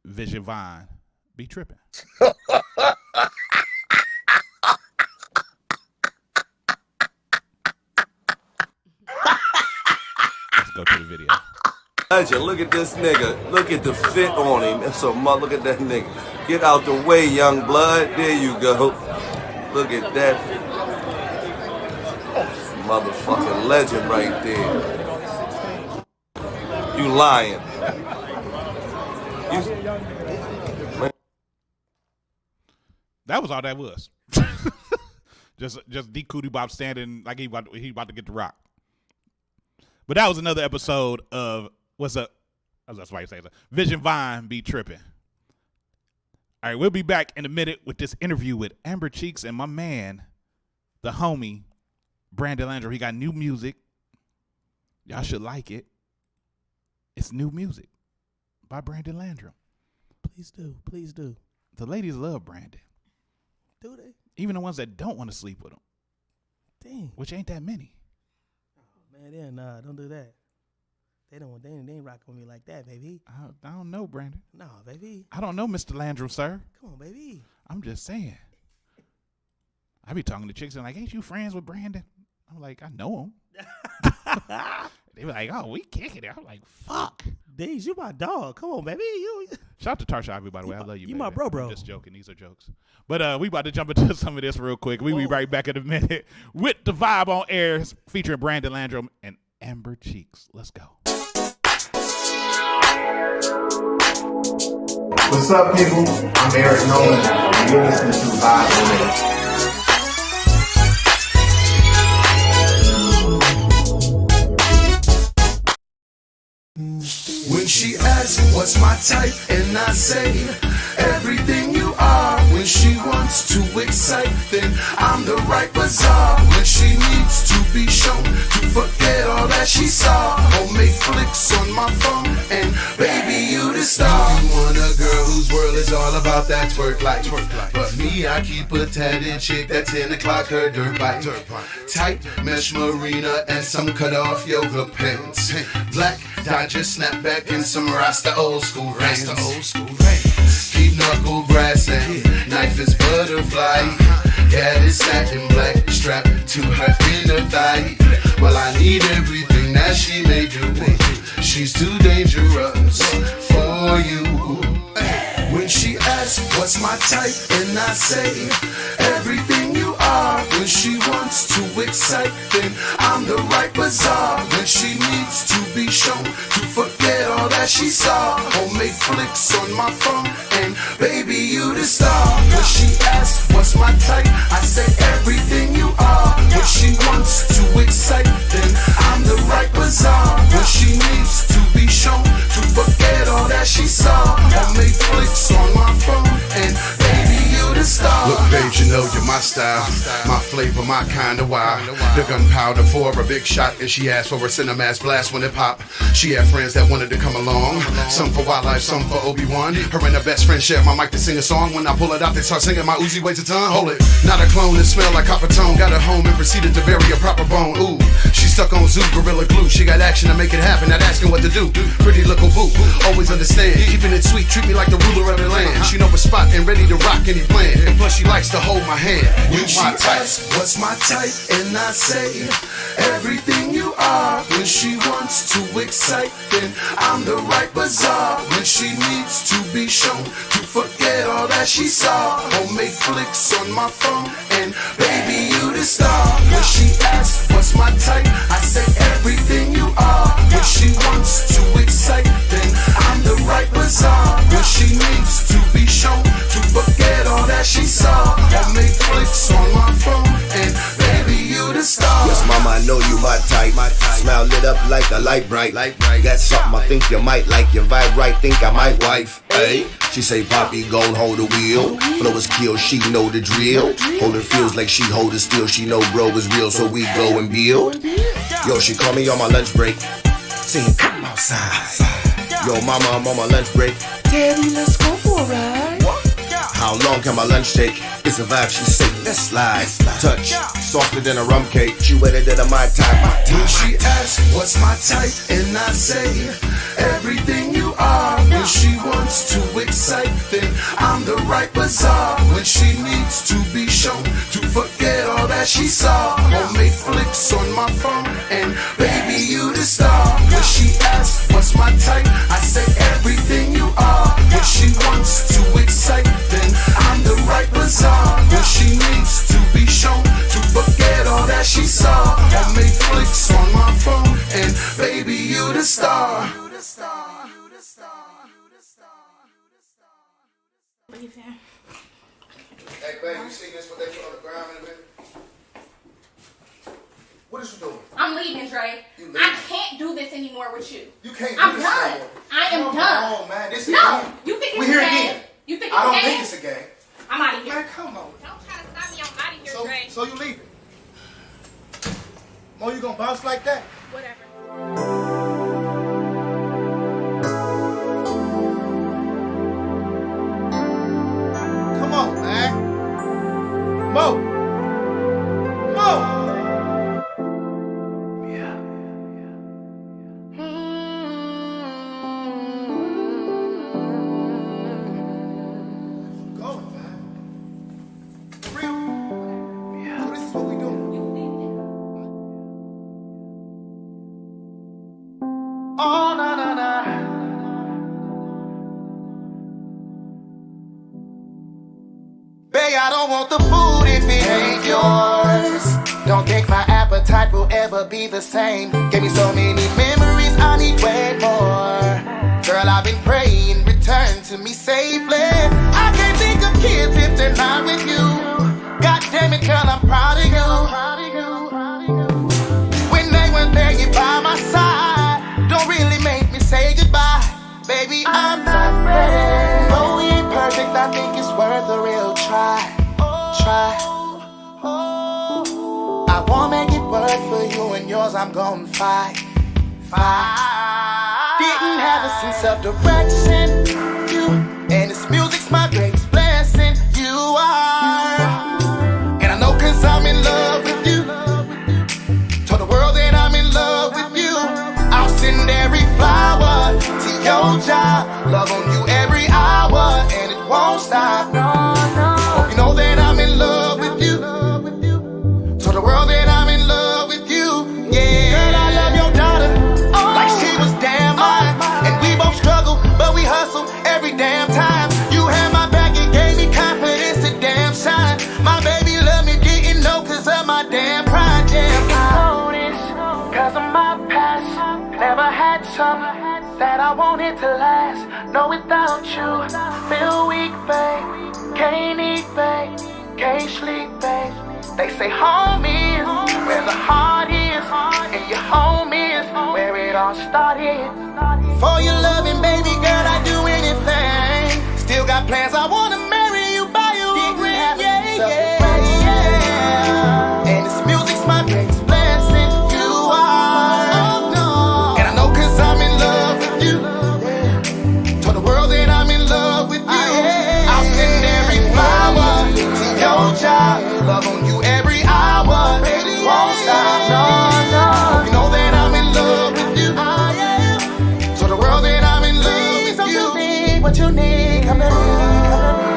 Vision Vaughn be tripping. Let's go to the video. Legend, look at this nigga. Look at the fit on him. That's a mother. Look at that nigga. Get out the way, young blood. There you go. Look at that. Motherfucking legend right there. You lying. That was all that was. just D Cootie Bop standing like he about to get the rock. But that was another episode of what's up. That's why you say that. Vision Vaughn be tripping. All right, we'll be back in a minute with this interview with Amber Cheeks and my man, the homie, Brandon Landrum. He got new music. Y'all should like it. It's new music by Brandon Landrum. Please do. Please do. The ladies love Brandon. Do they? Even the ones that don't want to sleep with him. Dang. Which ain't that many. Man, nah, don't do that. They ain't rocking with me like that, baby. I don't know, Brandon. No, baby. I don't know, Mr. Landrum, sir. Come on, baby. I'm just saying. I be talking to chicks and like, ain't you friends with Brandon? I'm like, I know him. They be like, oh, we kicking it. I'm like, fuck. Days, you my dog. Come on, baby. Shout out to Tarsha Ivy, by the way. I love you, You baby. my bro. I'm just joking. These are jokes. But we about to jump into some of this real quick. We'll be right back in a minute with The Vibe on Air featuring Brandon Landrum and Amber Cheeks. Let's go. What's up, people? I'm Eric Nolan, and you're listening to Vibe on Air. When she asks what's my type and I say everything you are. When she wants to excite, then I'm the right bazaar. When she needs to be shown to forget all that she saw, homemade flicks on my phone, and baby you the star. You want a girl whose world is all about that twerk life. But me, I keep a tatted chick that's 10 o'clock her dirt bike. Tight mesh marina and some cut off yoga pants. Black Dodger snapback and some Rasta old school rants. Keep knuckle brass and knife is butterfly. Cat is satin black, strapped to her inner thigh. Well, I need everything that she may do. She's too dangerous for you. When she asks what's my type and I say everything you are. When she wants to excite, then I'm the right bazaar. When she needs to be shown to forget all that she saw, homemade flicks on my phone, and baby you the star. When she asks what's my type, I say everything you are. When she wants to excite, then I'm the right bazaar. When she needs to be shown to forget all that she saw, homemade flicks on my phone, and baby you the star. Look babe, you know you're my style, my flavor, my kind of wild. The gunpowder for a big shot, and she asked for a cinema's blast when it pop. She had friends that wanted to come along, some for wildlife, some for Obi-Wan. Her and her best friend share my mic to sing a song. When I pull it out, they start singing my Uzi weighs a ton. Hold it, not a clone, it smell like copper tone. Got her home and proceeded to bury a proper bone. Ooh, she stuck on Zoo Gorilla Glue. She got action to make it happen, not asking what to do. Pretty little boo, always understand, keeping it sweet, treat me like the ruler of the land. She know a spot and ready to rock any plan, and plus she likes to hold my hand. You my type. What's my type? And I say everything you are. When she wants to excite, then I'm the right bazaar. When she needs to be shown to forget all that she saw, homemade flicks on my phone, and baby you the star. When she asks what's my type, I say everything you are. When she wants to excite, then I'm the right bazaar. When she needs to be shown to forget all that she saw, homemade flicks on my phone, and baby you the star. Yes, mama, I know you my type. Smile lit up like a light bright. Got something I think you might like. Your vibe right, think I might wife. Hey, she say, Poppy, gon' hold the wheel. Flow is kill, she know the drill. Hold it feels like she hold it still. She know bro is real, so we go and build. Yo, she call me on my lunch break, saying, come outside. Yo, mama, I'm on my lunch break. Daddy, let's go for a ride. How long can my lunch take? It's a vibe, she say, let's slide. Touch, softer than a rum cake. She wetter than a my type. When she asks what's my type, and I say everything you are. When she wants to excite, then I'm the right bazaar. When she needs to be shown to forget all that she saw, homemade flicks on my phone, and baby you the star. When she asks what's my type, I say everything you are. When she wants to excite, then I'm the right bazaar. When she needs to be shown to forget all that she saw, homemade flicks on my phone, and baby you the star. Hey, babe, you seen this? What they put on the ground in a minute? What is you doing? I'm leaving, Dre. I can't do this anymore with you. You can't I'm do this done. anymore. I am Come done. on, man. This is No, a game. you think We it's here a game? again. You think it's I a don't game? think it's a game. I'm out of here. Man, come on. Don't try to stop me. I'm out of here, Dre. So you leaving? Mo, you gonna bounce like that? Whatever. Come on, man. Mo. Mo. Going, man. For real. So this is what we doing. say I don't want the food if it ain't yours. Don't think my appetite will ever be the same. Gave me so many memories, I need way more. Girl, I've been praying, return to me safely. I can't think of kids if they're not with you. God damn it, girl, I'm proud of you. When they weren't there, you by my side. Don't really make me say goodbye. Baby, I'm not ready. No, we ain't perfect, I think it's worth a real try. I won't make it work for you and yours, I'm gon' fight. Didn't have a sense of direction, you, and this music's my greatest blessing. You are, and I know 'cause I'm in love with you. Told the world that I'm in love with you. I'll send every flower to your job. Love on you every hour, and it won't stop. Hope you know that I'm in love with you. Told the world that I'm in love with you. Yeah, girl, I love your daughter like she was damn mine. And we both struggle, but we hustle every damn time. You had my back, it gave me confidence to damn shine. My baby love me, didn't know 'cause of my damn pride. Damn pride. 'Cause of my past, never had something that I wanted to last. No, without you, feel weak, babe. Can't eat, babe. Can't sleep, babe. They say home is where the heart is, and your home is where it all started. For your loving, baby girl, I'd do anything. Still got plans, I wanna marry you, buy you a ring. Yeah. And this music's my greatest blessing. You are, and I know 'cause I'm in love with you. Told the world that I'm in love with you. I'll send every flower to your job. Love on you every hour, baby, won't stop. No. You know that I'm in love with you. Told the world that I'm in love with you. What you need, come to me, come to me.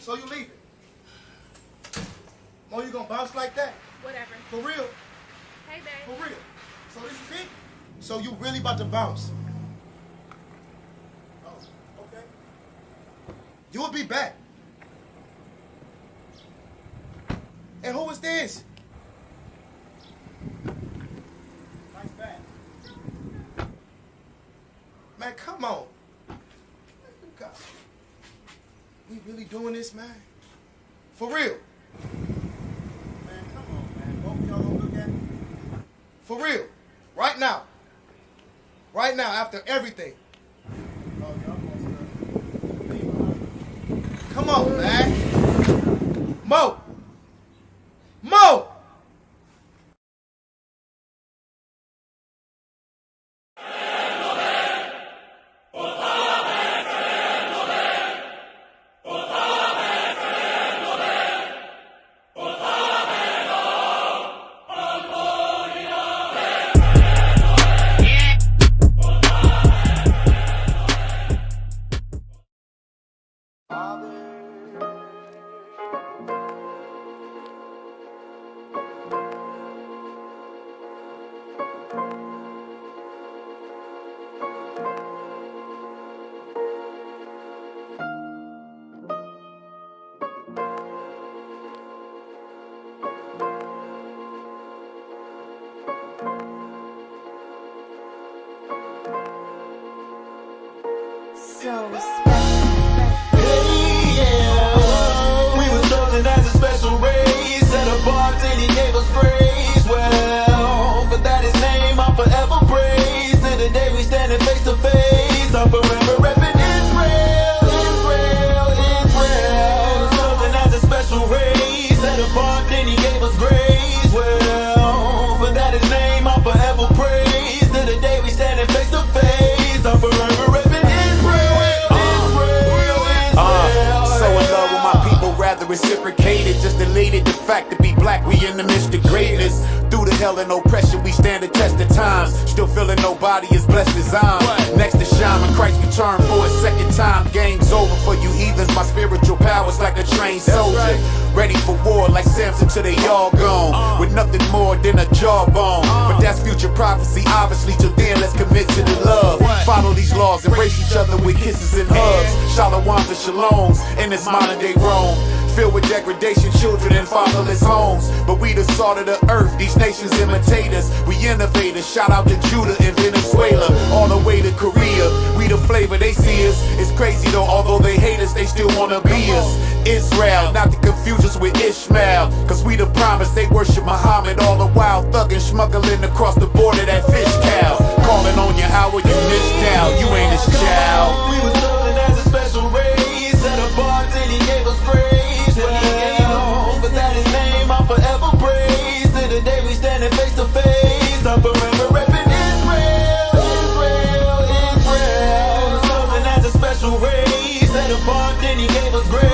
So you leaving? Mo, you gonna bounce like that? Whatever. For real? Hey, babe. For real? So this is it? So you really about to bounce? Oh, okay. You will be back. And who is this? Nice bag. Man, come on. God. We really doing this, man? For real? Man, come on, man. Both of y'all gonna look at me? For real? Right now. Right now, after everything. Oh, y'all gonna come on, man. Mo! Mo! reciprocated, just elated the fact to be black, we in the midst of greatness. Through the hell and oppression, we stand the test of time. Still feeling nobody as blessed as I'm. Next to shine when Christ return for a second time. Game's over for you heathens, my spiritual powers like a trained soldier. Ready for war like Samson till they all gone. With nothing more than a jawbone. But that's future prophecy, obviously. Till then, let's commit to the love. Follow these laws, embrace each other with kisses and hugs. Shalom and shaloms in this modern day Rome. Filled with degradation, children in fatherless homes. But we the salt of the earth, these nations imitate us. We innovators, shout out to Judah in Venezuela. All the way to Korea, we the flavor, they see us. It's crazy though, although they hate us, they still wanna be us. Israel, not to confuse us with Ishmael. Cause we the promise, they worship Muhammad. All the while thugging, smuggling across the border that fish cow. Calling on you, how are you missed now? You ain't his child. We was chosen as a special race, set apart till he gave us grace. When he came home, but that his name I'll forever praise. To the day we standing face to face, I'm forever repping Israel, Israel, Israel. Chosen as a special race, set apart then he gave us grace.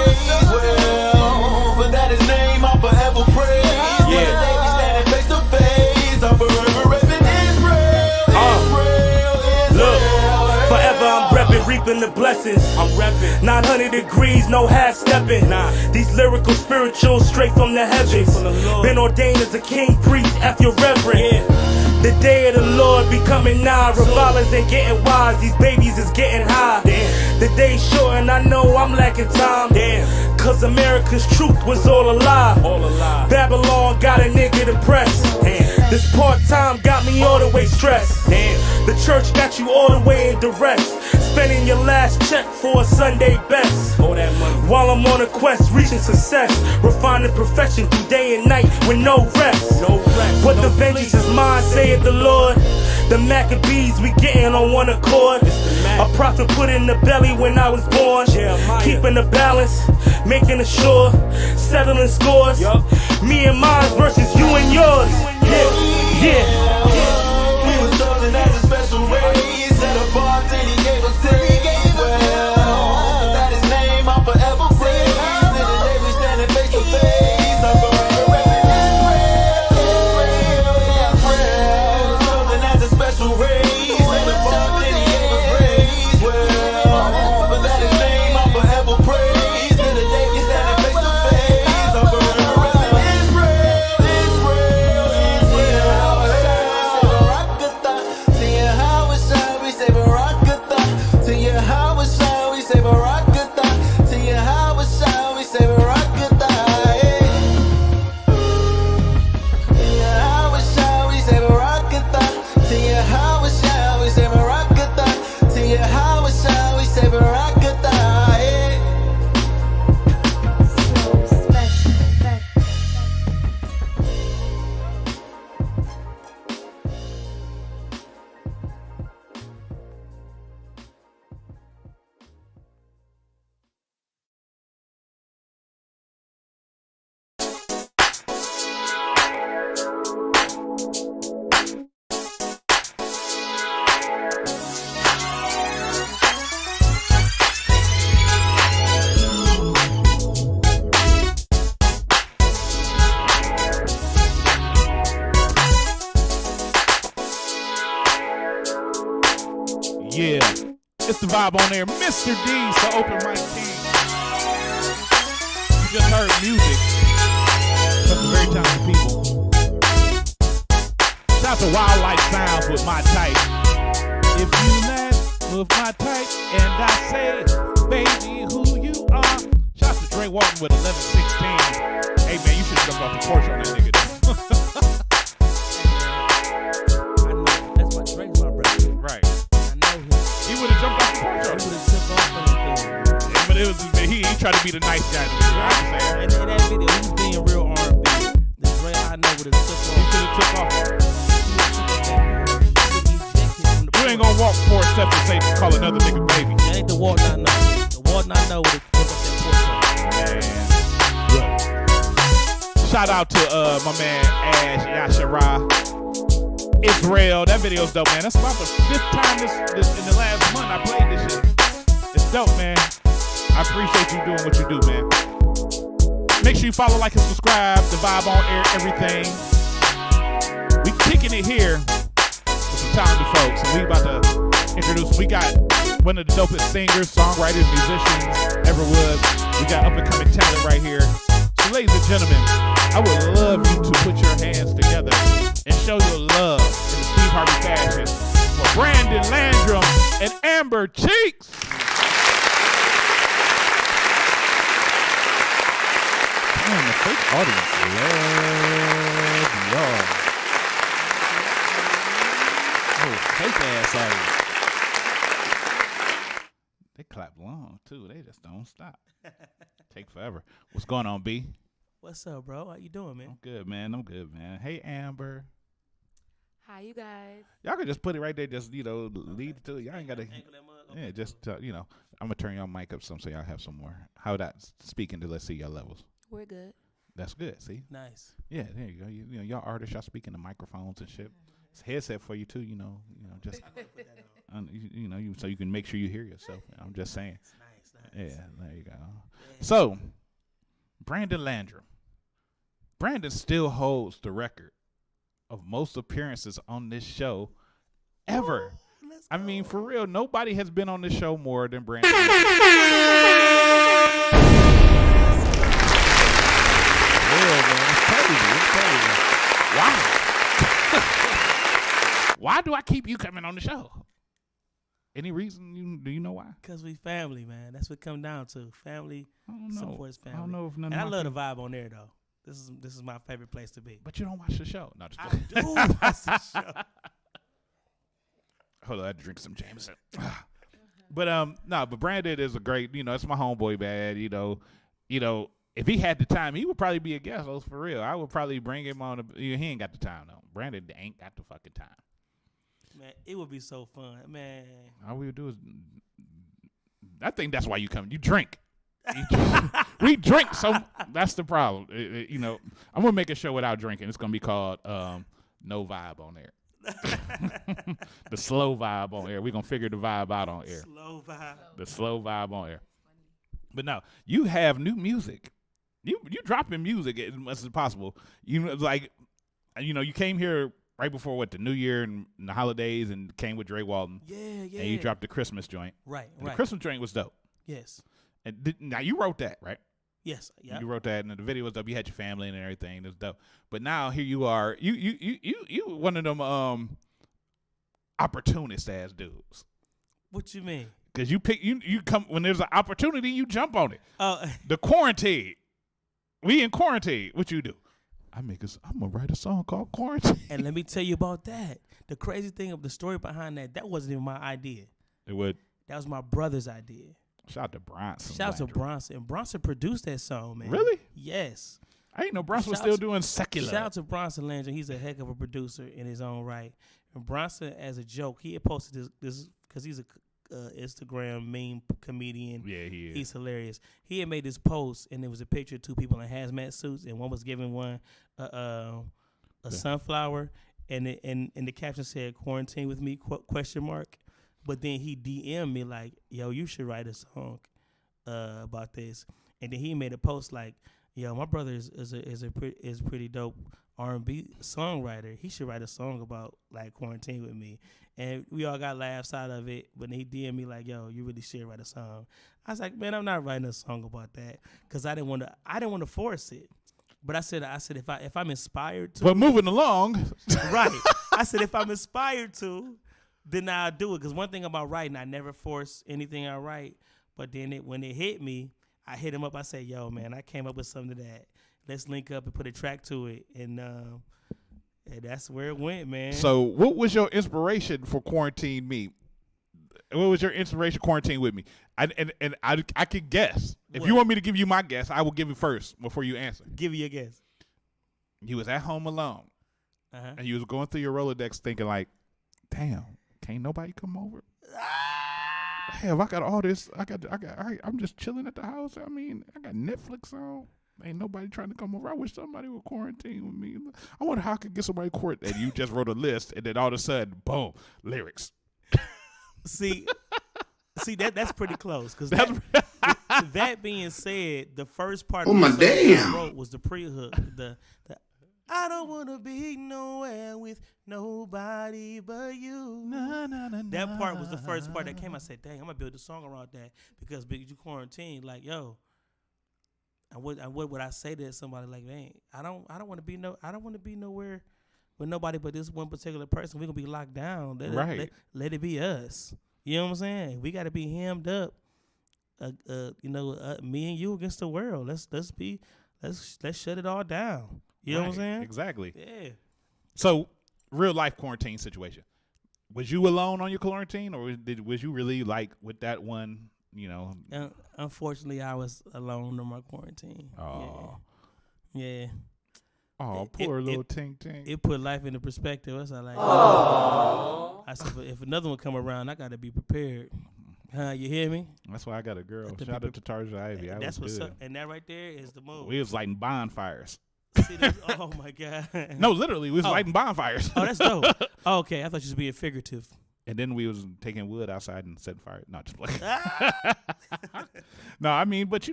Well, but that his name I'll forever praise. To the day we standing face to face, I'm forever repping Israel, Israel, Israel. Forever I'm repping, reaping the blessings. I'm repping 900 degrees, no half stepping. These lyrical spirituals straight from the heavens. Been ordained as a king, priest, after reverend. The day of the Lord be coming nigh. Revilers ain't getting wise, these babies is getting high. The day's short and I know I'm lacking time. Cause America's truth was all a lie. Babylon got a nigga depressed. This part-time got me all the way stressed. The church got you all the way in duress. Spending your last check for a Sunday best. While I'm on a quest, reaching success. Refining perfection through day and night with no rest. But the vengeance is mine, saith the Lord. The Maccabees, we getting on one accord. A prophet put in the belly when I was born. Keeping the balance, making it sure. Settling scores. Me and mine versus you and yours. Yeah. We was chosen as a special race, set apart till he gave us grace. Well, that his name I'll forever praise. To the day we standing face to face, I'm forever repping Israel, Israel. Chosen as a special race, set apart till he gave us grace. Well, but that his name I'll forever praise. To the day we standing face to face, I'm forever repping Israel, Israel, Israel. To your house, shall we say Barakatah? To your house, shall we say Barakatah? To your house, shall we say Barakatah? To your house, shall we say Barakatah? To your house, shall we say Barakatah? To your house, shall we say Barakatah? Yeah, it's the vibe on there. Mr. D's, the open mic king. You just heard music from the very talented people. Shout out to Wildlife Sounds with My Type. If you laugh with my type and I say, baby, who you are. Shout out to Dre Walton with 1116. Hey man, you should jump off the porch on that nigga. I know. That's my Dre's my brother. Right. He would have jumped off the porch. He would have took off on the yeah, but it was he tried to be the nice guy to me. Right? In that video, he was being real R&B. The Dre I know would have took off. He should have took off. You ain't gonna walk 4 steps and say call another nigga baby. That ain't the Walton I know. The Walton I know would have took off that porch. Man. Shout out to my man Ash Yashara. Israel, that video's dope, man. That's about the 5th time this in the last month I played this shit. It's dope, man. I appreciate you doing what you do, man. Make sure you follow, like, and subscribe. The Vibe on Air, everything. We kicking it here with some talented folks, and we about to introduce. We got one of the dopest singers, songwriters, musicians ever was. We got up and coming talent right here. So, ladies and gentlemen, I would love you to put your hands together and show your love in the Steve Harvey fashion for Brandon Landrum and Amber Cheeks. Man, the fake audience love y'all. Oh, fake ass audience. They clap long too. They just don't stop. Take forever. What's going on, B? What's up, bro? How you doing, man? I'm good, man. Hey, Amber. Hi, you guys. Y'all can just put it right there. Just, lead to it. Y'all ain't got to. Yeah, just, I'm going to turn y'all mic up some so y'all have some more. How that speaking to, let's see your levels. We're good. That's good, see? Nice. Yeah, there you go. Y'all artists, y'all speaking to microphones and shit. It's a headset for you, too, just, so you can make sure you hear yourself. I'm just saying. Nice. Yeah, there you go. Yeah. So, Brandon Landrum. Brandon still holds the record of most appearances on this show ever. I mean, for real, nobody has been on this show more than Brandon. Real, man. It's crazy. Why do I keep you coming on the show? Any reason? Do you know why? Because we family, man. That's what it comes down to. Family supports family. I don't know if none and of I love the vibe on there, though. This is my favorite place to be. But you don't watch the show. No, just I do watch the show. Hold on, I had to drink some Jameson. But but Brandon is a great, it's my homeboy, man. If he had the time, he would probably be a guest host for real. I would probably bring him on. He ain't got the time though. Brandon ain't got the fucking time. Man, it would be so fun, man. All we would do is, I think that's why you come. You drink. We drink, so that's the problem. I'm gonna make a show without drinking. It's gonna be called No Vibe on Air. The slow vibe on air. We're gonna figure the vibe out on air. Slow vibe. The slow vibe on air. But now you have new music. You dropping music as much as possible. You came here right before the New Year and the holidays, and came with Dre Walton. Yeah. And you dropped the Christmas joint. Right. The Christmas joint was dope. Yes. And now you wrote that, right? Yes. Yeah. You wrote that, and the video was dope. You had your family and everything. It was dope. But now here you are. You one of them opportunist ass dudes. What you mean? Because you come when there's an opportunity, you jump on it. Oh, the quarantine. We in quarantine. What you do? I'm gonna write a song called Quarantine. And let me tell you about that. The crazy thing of the story behind that wasn't even my idea. That was my brother's idea. Shout out to Bronson. Shout out to Bronson. And Bronson produced that song, man. Really? Yes. I didn't know Bronson was still doing secular. Shout out to Bronson Landrum. He's a heck of a producer in his own right. And Bronson, as a joke, he had posted this because he's a Instagram meme comedian. Yeah, he is. He's hilarious. He had made this post, and there was a picture of two people in hazmat suits, and one was giving one a sunflower, and the caption said "Quarantine with me?" ? But then he DM'd me like, "Yo, you should write a song about this." And then he made a post like, "Yo, my brother is pretty dope R&B songwriter. He should write a song about like quarantine with me." And we all got laughs out of it. But then he DM'd me like, "Yo, you really should write a song." I was like, "Man, I'm not writing a song about that because I didn't want to force it." But I said if I'm inspired to. But moving along, right? I said if I'm inspired to, then I'll do it. Because one thing about writing, I never force anything I write. But then when it hit me, I hit him up. I said, "Yo, man, I came up with something that let's link up and put a track to it." And that's where it went, man. So what was your inspiration for Quarantine Me? What was your inspiration Quarantine with me? I could guess. If you want me to give you my guess, I will give it first before you answer. Give me your guess. You was at home alone. And you was going through your Rolodex thinking like, damn, can't nobody come over? Hell, I got all this. I'm just chilling at the house. I mean, I got Netflix on. Ain't nobody trying to come over. I wish somebody would quarantine with me. I wonder how I could get somebody quarantined. And you just wrote a list, and then all of a sudden, boom, lyrics. See, that's pretty close. Cause That being said, the first part Oh, of the my song damn. I wrote was the pre-hook. The I don't wanna be nowhere with nobody but you. That part was the first part that came. I said, "Dang, I'm gonna build a song around that because Big you quarantine, like yo." And what would I say to somebody like, man, I don't want to be nowhere with nobody but this one particular person. We're gonna be locked down. Let it be us. You know what I'm saying? We gotta be hemmed up. Me and you against the world. Let's shut it all down. You know what I'm saying? Exactly. Yeah. So, real life quarantine situation. Was you alone on your quarantine, or was you really like with that one? You know. Unfortunately, I was alone on my quarantine. Oh. Yeah. Oh, poor little Tink Tink. It put life into perspective. That's like. I said, if another one come around, I got to be prepared. You hear me? That's why I got a girl. Shout out to Tarja Ivy. That's what's up. And that right there is the move. We was lighting bonfires. See, oh my God. No, literally, we was lighting bonfires. Oh, that's dope. Oh, okay, I thought you was being figurative. And then we was taking wood outside and setting fire. Not just playing. No, I mean, but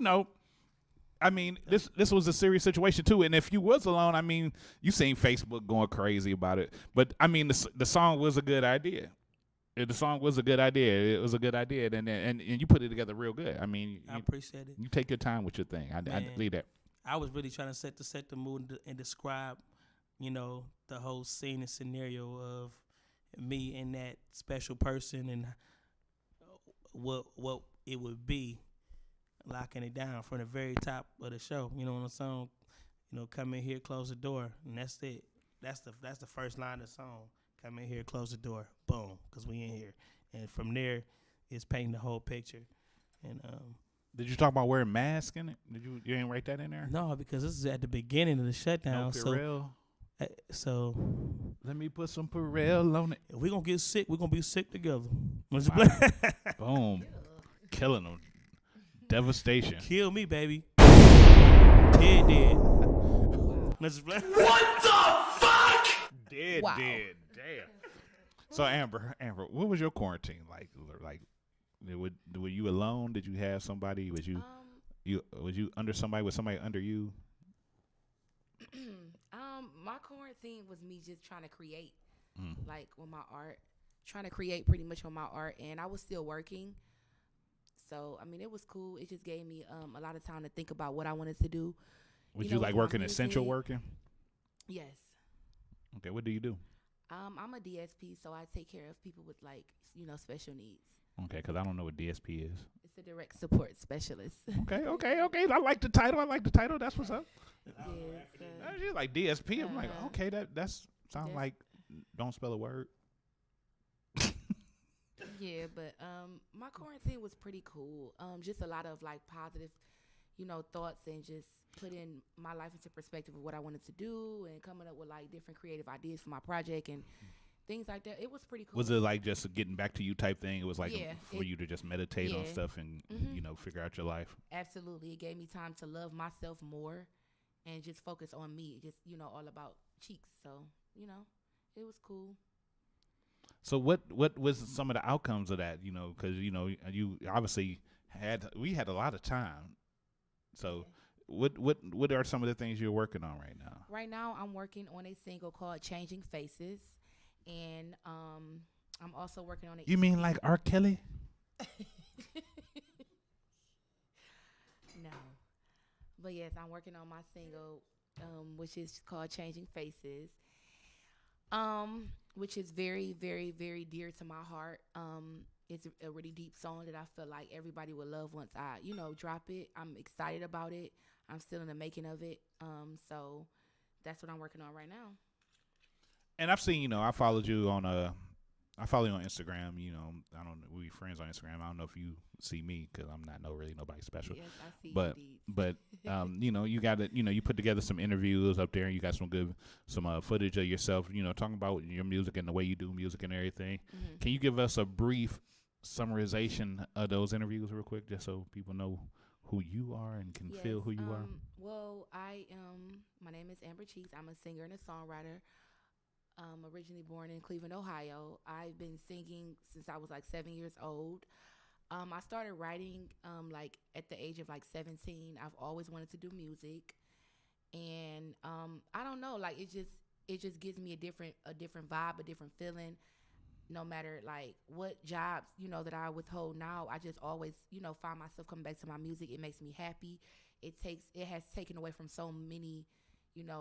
this was a serious situation too. And if you was alone, I mean, you seen Facebook going crazy about it. But I mean, the song was a good idea. The song was a good idea. It was a good idea, and you put it together real good. I mean, I appreciate it. You take your time with your thing. I believe that. I was really trying to set the mood and describe, the whole scene and scenario of me and that special person and what it would be, locking it down from the very top of the show. On the song, come in here, close the door, and that's it. That's the first line of the song. Come in here, close the door, boom, because we in here. And from there, it's painting the whole picture. And did you talk about wearing masks in it? You didn't write that in there? No, because this is at the beginning of the shutdown. No Purell. So let me put some Purell on it. If we're gonna get sick, we're gonna be sick together. Wow. Boom, killing them, devastation. Kill me, baby. Dead. What the fuck? Dead. Damn. So Amber, what was your quarantine like? Like, were you alone? Did you have somebody? Was you under somebody? Was somebody under you? My quarantine was me just trying to create, like with my art, trying to create pretty much on my art, and I was still working. So I mean, it was cool. It just gave me a lot of time to think about what I wanted to do. Would you like working essential working? Yes. Okay, what do you do? I'm a DSP, so I take care of people with special needs. Okay, because I don't know what DSP is. It's a direct support specialist. Okay. I like the title. That's what's up. She's like DSP. I'm like, okay, that's sounds like don't spell a word. Yeah, but my quarantine was pretty cool. Just a lot of positive, thoughts, and just putting my life into perspective of what I wanted to do and coming up with different creative ideas for my project and things like that. It was pretty cool. Was it like just a getting back to you type thing? It was like for you to just meditate on stuff and figure out your life. Absolutely, it gave me time to love myself more and just focus on me. Just all about cheeks. So it was cool. So what was some of the outcomes of that? Because you obviously we had a lot of time. So what are some of the things you're working on right now? Right now, I'm working on a single called "Changing Faces," and I'm also working on it. You mean like R. Kelly? No, but yes, I'm working on my single, which is called "Changing Faces." Which is very, very, very dear to my heart. It's a really deep song that I feel like everybody will love once I, drop it. I'm excited about it. I'm still in the making of it. So that's what I'm working on right now. And I've seen, I followed you on I follow you on Instagram. I don't know, we friends on Instagram. I don't know if you see me because I'm not really nobody special. Yes, I see but you got it. You put together some interviews up there, and you got some footage of yourself. Talking about your music and the way you do music and everything. Mm-hmm. Can you give us a brief summarization of those interviews real quick, just so people know who you are and can feel who you are? Well, my name is Amber Cheeks. I'm a singer and a songwriter. Originally born in Cleveland, Ohio. I've been singing since I was 7 years old. I started writing like at the age of like 17. I've always wanted to do music, and I don't know, like it just gives me a different vibe, a different feeling. No matter like what jobs that I withhold now, I just always find myself coming back to my music. It makes me happy. It has taken away from so many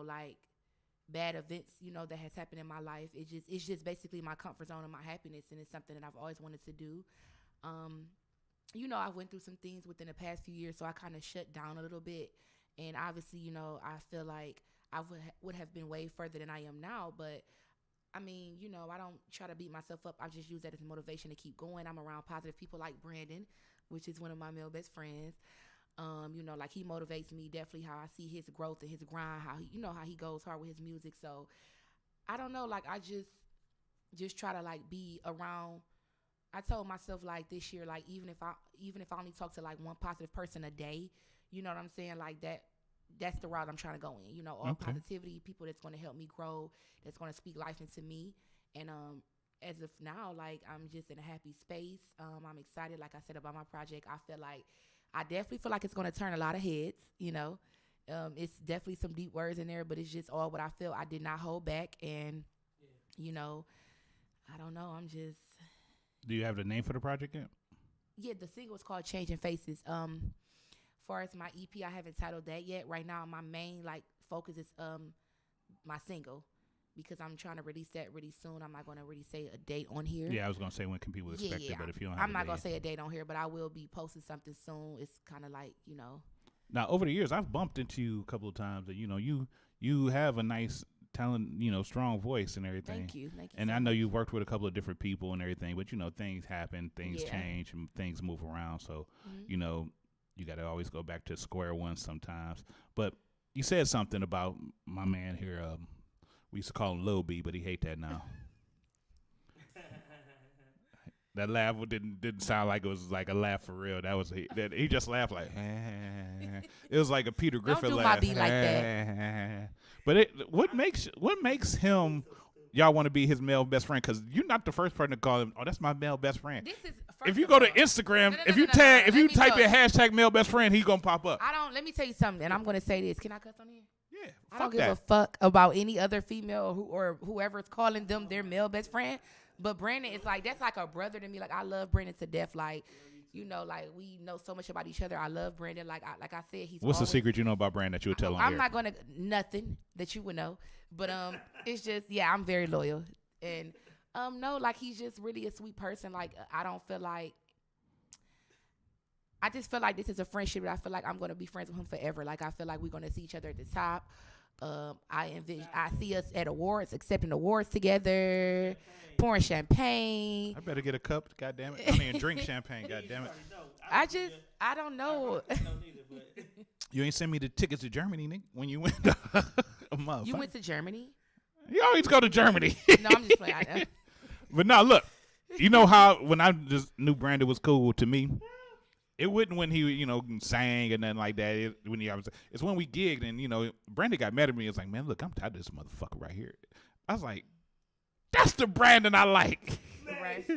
like bad events that has happened in my life. It's just basically my comfort zone and my happiness, and it's something that I've always wanted to do. I went through some things within the past few years, so I kind of shut down a little bit. And obviously, I feel like I would have been way further than I am now. But, I mean, I don't try to beat myself up. I just use that as motivation to keep going. I'm around positive people like Brandon, which is one of my male best friends. Like he motivates me definitely, how I see his growth and his grind, how he goes hard with his music. So, I don't know, like I just try to like be around. I told myself like this year, like even if I only talk to like one positive person a day, you know what I'm saying? Like that's the route I'm trying to go in. All positivity, people that's going to help me grow, that's going to speak life into me. And as of now, like I'm just in a happy space. I'm excited, like I said, about my project. I definitely feel like it's going to turn a lot of heads. It's definitely some deep words in there, but it's just all what I feel. I did not hold back, and I don't know. I'm just. Do you have the name for the project yet? Yeah, the single is called Changing Faces. Far as my EP, I haven't titled that yet. Right now, my main like focus is my single, because I'm trying to release that really soon. I'm not going to really say a date on here. Yeah, I was going to say when can people expect it, but if you don't have I'm not going to say a date on here, but I will be posting something soon. It's kind of like, Now, over the years, I've bumped into you a couple of times that, you have a nice talent, strong voice and everything. Thank you. And I know you've worked with a couple of different people and everything, but things happen, things change, and things move around. So, you got to always go back to square one sometimes. But you said something about my man here. We used to call him Lil B, but he hate that now. That laugh didn't sound like it was like a laugh for real. He just laughed like. It was like a Peter Griffin Don't do laugh. my beat like that. But what makes him? Y'all want to be his male best friend, because you're not the first person to call him. Oh, that's my male best friend. If you go to Instagram, if you type in hashtag male best friend, he's gonna pop up. Let me tell you something, and I'm gonna say this. Can I cuss on here? Yeah. I don't give a fuck about any other female or whoever's calling them their male best friend. But Brandon is like, that's like a brother to me. Like I love Brandon to death. Like, like we know so much about each other. I love Brandon. Like I said, he's. What's the secret you know about Brandon that you would tell him? I'm not gonna nothing that you would know. But it's just I'm very loyal, and no, like he's just really a sweet person. Like I don't feel like. I just feel like this is a friendship that I feel like I'm gonna be friends with him forever. Like I feel like we're gonna see each other at the top. I see us at awards, accepting awards together, pouring champagne. I better get a cup, goddamn it. I mean, drink champagne, goddamn it. I don't know. You ain't send me the tickets to Germany, nigga, when you went. You went to Germany? You always go to Germany. No, I'm just playing. I know. But now look, you know how when I just knew Brandon was cool to me. It wasn't when he, sang and nothing like that. It's when we gigged and, Brandon got mad at me. It's like, man, look, I'm tired of this motherfucker right here. I was like, that's the Brandon I like. Right.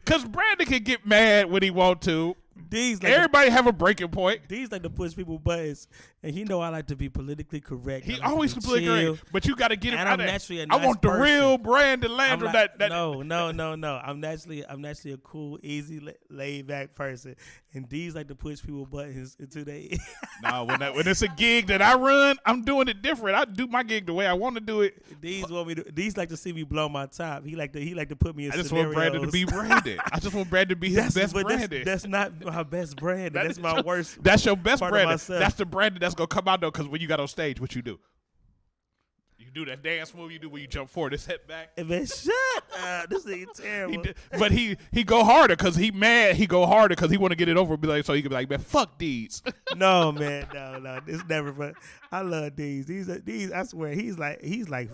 Because Brandon can get mad when he want to. Like everybody have a breaking point. These like to push people buttons, and he know I like to be politically correct. He always politically correct, but you got to get him out of there. I want the real Brandon Landrum. Like, no. I'm naturally a cool, easy, laid back person, and these like to push people buttons until they. No, when it's a gig that I run, I'm doing it different. I do my gig the way I want to do it. These like to see me blow my top. He like to put me in. I just want Brandon to be Brandon. I just want Brandon to be his best Brandon. That's not my best Brandon. That's my worst. That's your best Brandon. That's the Brandon that's gonna come out though. Because when you got on stage, what you do? You do that dance move you do when you jump forward, this head back. Man, shut up. This thing terrible. But he go harder because he mad. He go harder because he want to get it over. Be like, so he can be like, man, fuck these. No, man, no. It's never fun. I love these. These. I swear, he's like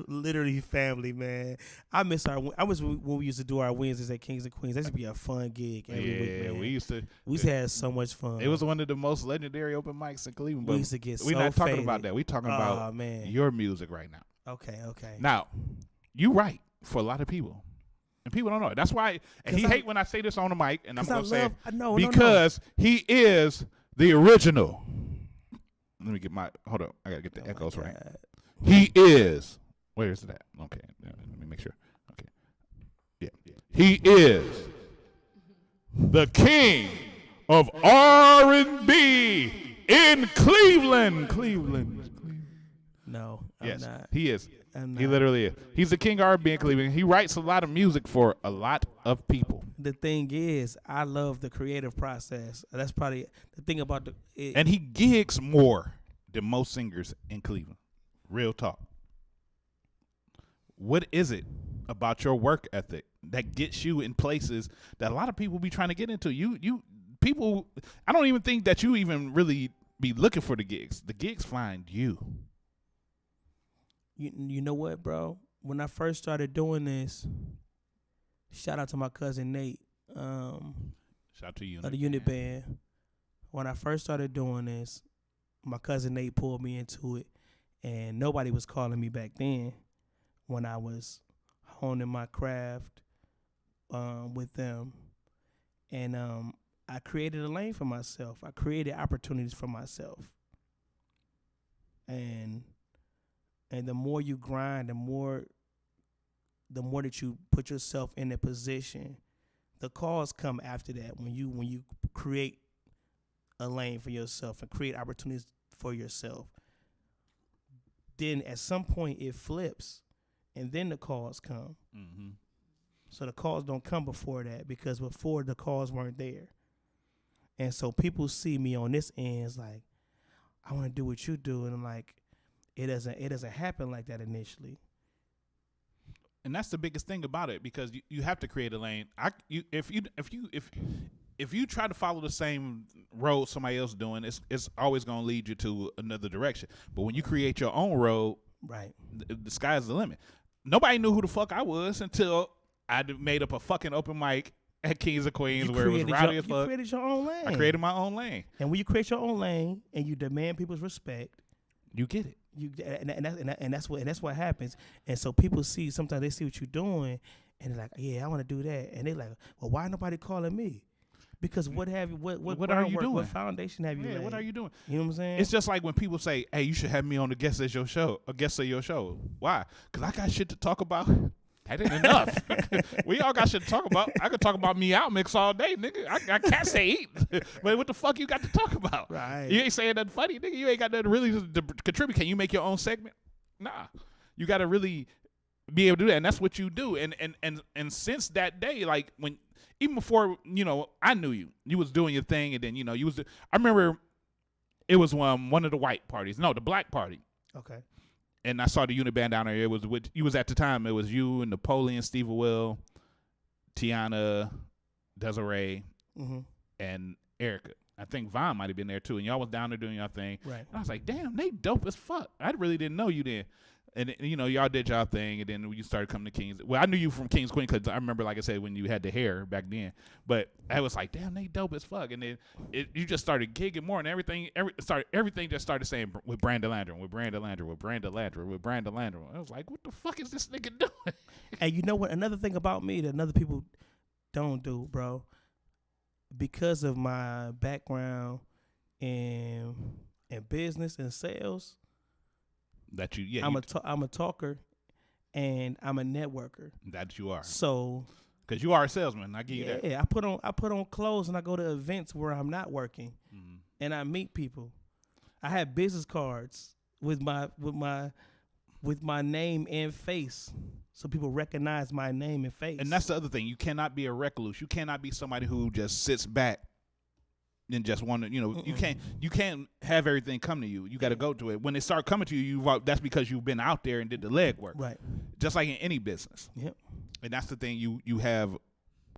literally family, man. I miss when we used to do our Wednesdays at Kings and Queens. That used to be a fun gig every week, man. we used to have so much fun. It was one of the most legendary open mics in Cleveland. But we used to get we're so not talking faded. about that. We're talking about your music right now. Okay. Now, you write for a lot of people. And people don't know it. That's why, and he hate when I say this on the mic, and I'm going to say it no, because he is the original. Let me get my, hold up. I got to get the echoes right. He is, where is it at? Okay, let me make sure. Okay. Yeah. He is the king of R&B in Cleveland. No, yes, I'm not. he is. I'm He not. literally is. He's the king of R&B in Cleveland. He writes a lot of music for a lot of people. The thing is, I love the creative process. That's probably the thing about and he gigs more than most singers in Cleveland. Real talk. What is it about your work ethic that gets you in places that a lot of people be trying to get into? You people, I don't even think that you even really be looking for the gigs. The gigs find you. You know what, bro? When I first started doing this, shout out to my cousin Nate. Shout out to you. Of the unit band. When I first started doing this, my cousin Nate pulled me into it, and nobody was calling me back then when I was honing my craft with them. And I created a lane for myself. I created opportunities for myself. And the more you grind, the more that you put yourself in a position, the calls come after that. When you create a lane for yourself and create opportunities for yourself, then at some point it flips, and then the calls come. Mm-hmm. So the calls don't come before that, because before the calls weren't there. And so people see me on this end, it's like, I want to do what you do, and I'm like, it doesn't happen like that initially. And that's the biggest thing about it, because you have to create a lane. If you try to follow the same road somebody else doing, it's always going to lead you to another direction. But when you create your own road, right, the sky's the limit. Nobody knew who the fuck I was until I made up a fucking open mic at Kings of Queens where it was rowdy as fuck. You created your own lane. I created my own lane. And when you create your own lane and you demand people's respect, you get it. And that's what happens. And so people see, sometimes they see what you're doing, and they're like, yeah, I want to do that. And they're like, well, why nobody calling me? Because what are you doing? What foundation have you laid? What are you doing? You know what I'm saying? It's just like when people say, hey, you should have me on the guest of your show. Why? Because I got shit to talk about. That ain't enough. We all got shit to talk about. I could talk about Meow Mix all day, nigga. I can't say eat. But what the fuck you got to talk about? Right. You ain't saying nothing funny, nigga. You ain't got nothing really to contribute. Can you make your own segment? Nah. You got to really be able to do that, and that's what you do. And since that day, like even before, I knew you was doing your thing, and then you was. I remember it was one of the white parties, no, the black party. Okay. And I saw the unit band down there. It was you was at the time. It was you and Napoleon, Steve Will, Tiana, Desiree, and Erica. I think Vaughn might have been there too. And y'all was down there doing your thing. Right. And I was like, damn, they dope as fuck. I really didn't know you then. And y'all did y'all thing, and then you started coming to Kings. Well, I knew you from Kings Queen because I remember, like I said, when you had the hair back then. But I was like, damn, they dope as fuck. And then you just started gigging more, and everything just started saying with Brandon Landrum, with Brandon Landrum, with Brandon Landrum, with Brandon Landrum. I was like, what the fuck is this nigga doing? And you know what? Another thing about me that other people don't do, bro, because of my background in business and sales. That you, I'm a talker, and I'm a networker. That you are. So, because you are a salesman, I give you that. Yeah, I put on clothes, and I go to events where I'm not working, and I meet people. I have business cards with my name and face, so people recognize my name and face. And that's the other thing. You cannot be a recluse. You cannot be somebody who just sits back and just want to, you can't have everything come to you. You got to go to it. When it start coming to you, that's because you've been out there and did the legwork. Right. Just like in any business. Yep. And that's the thing you have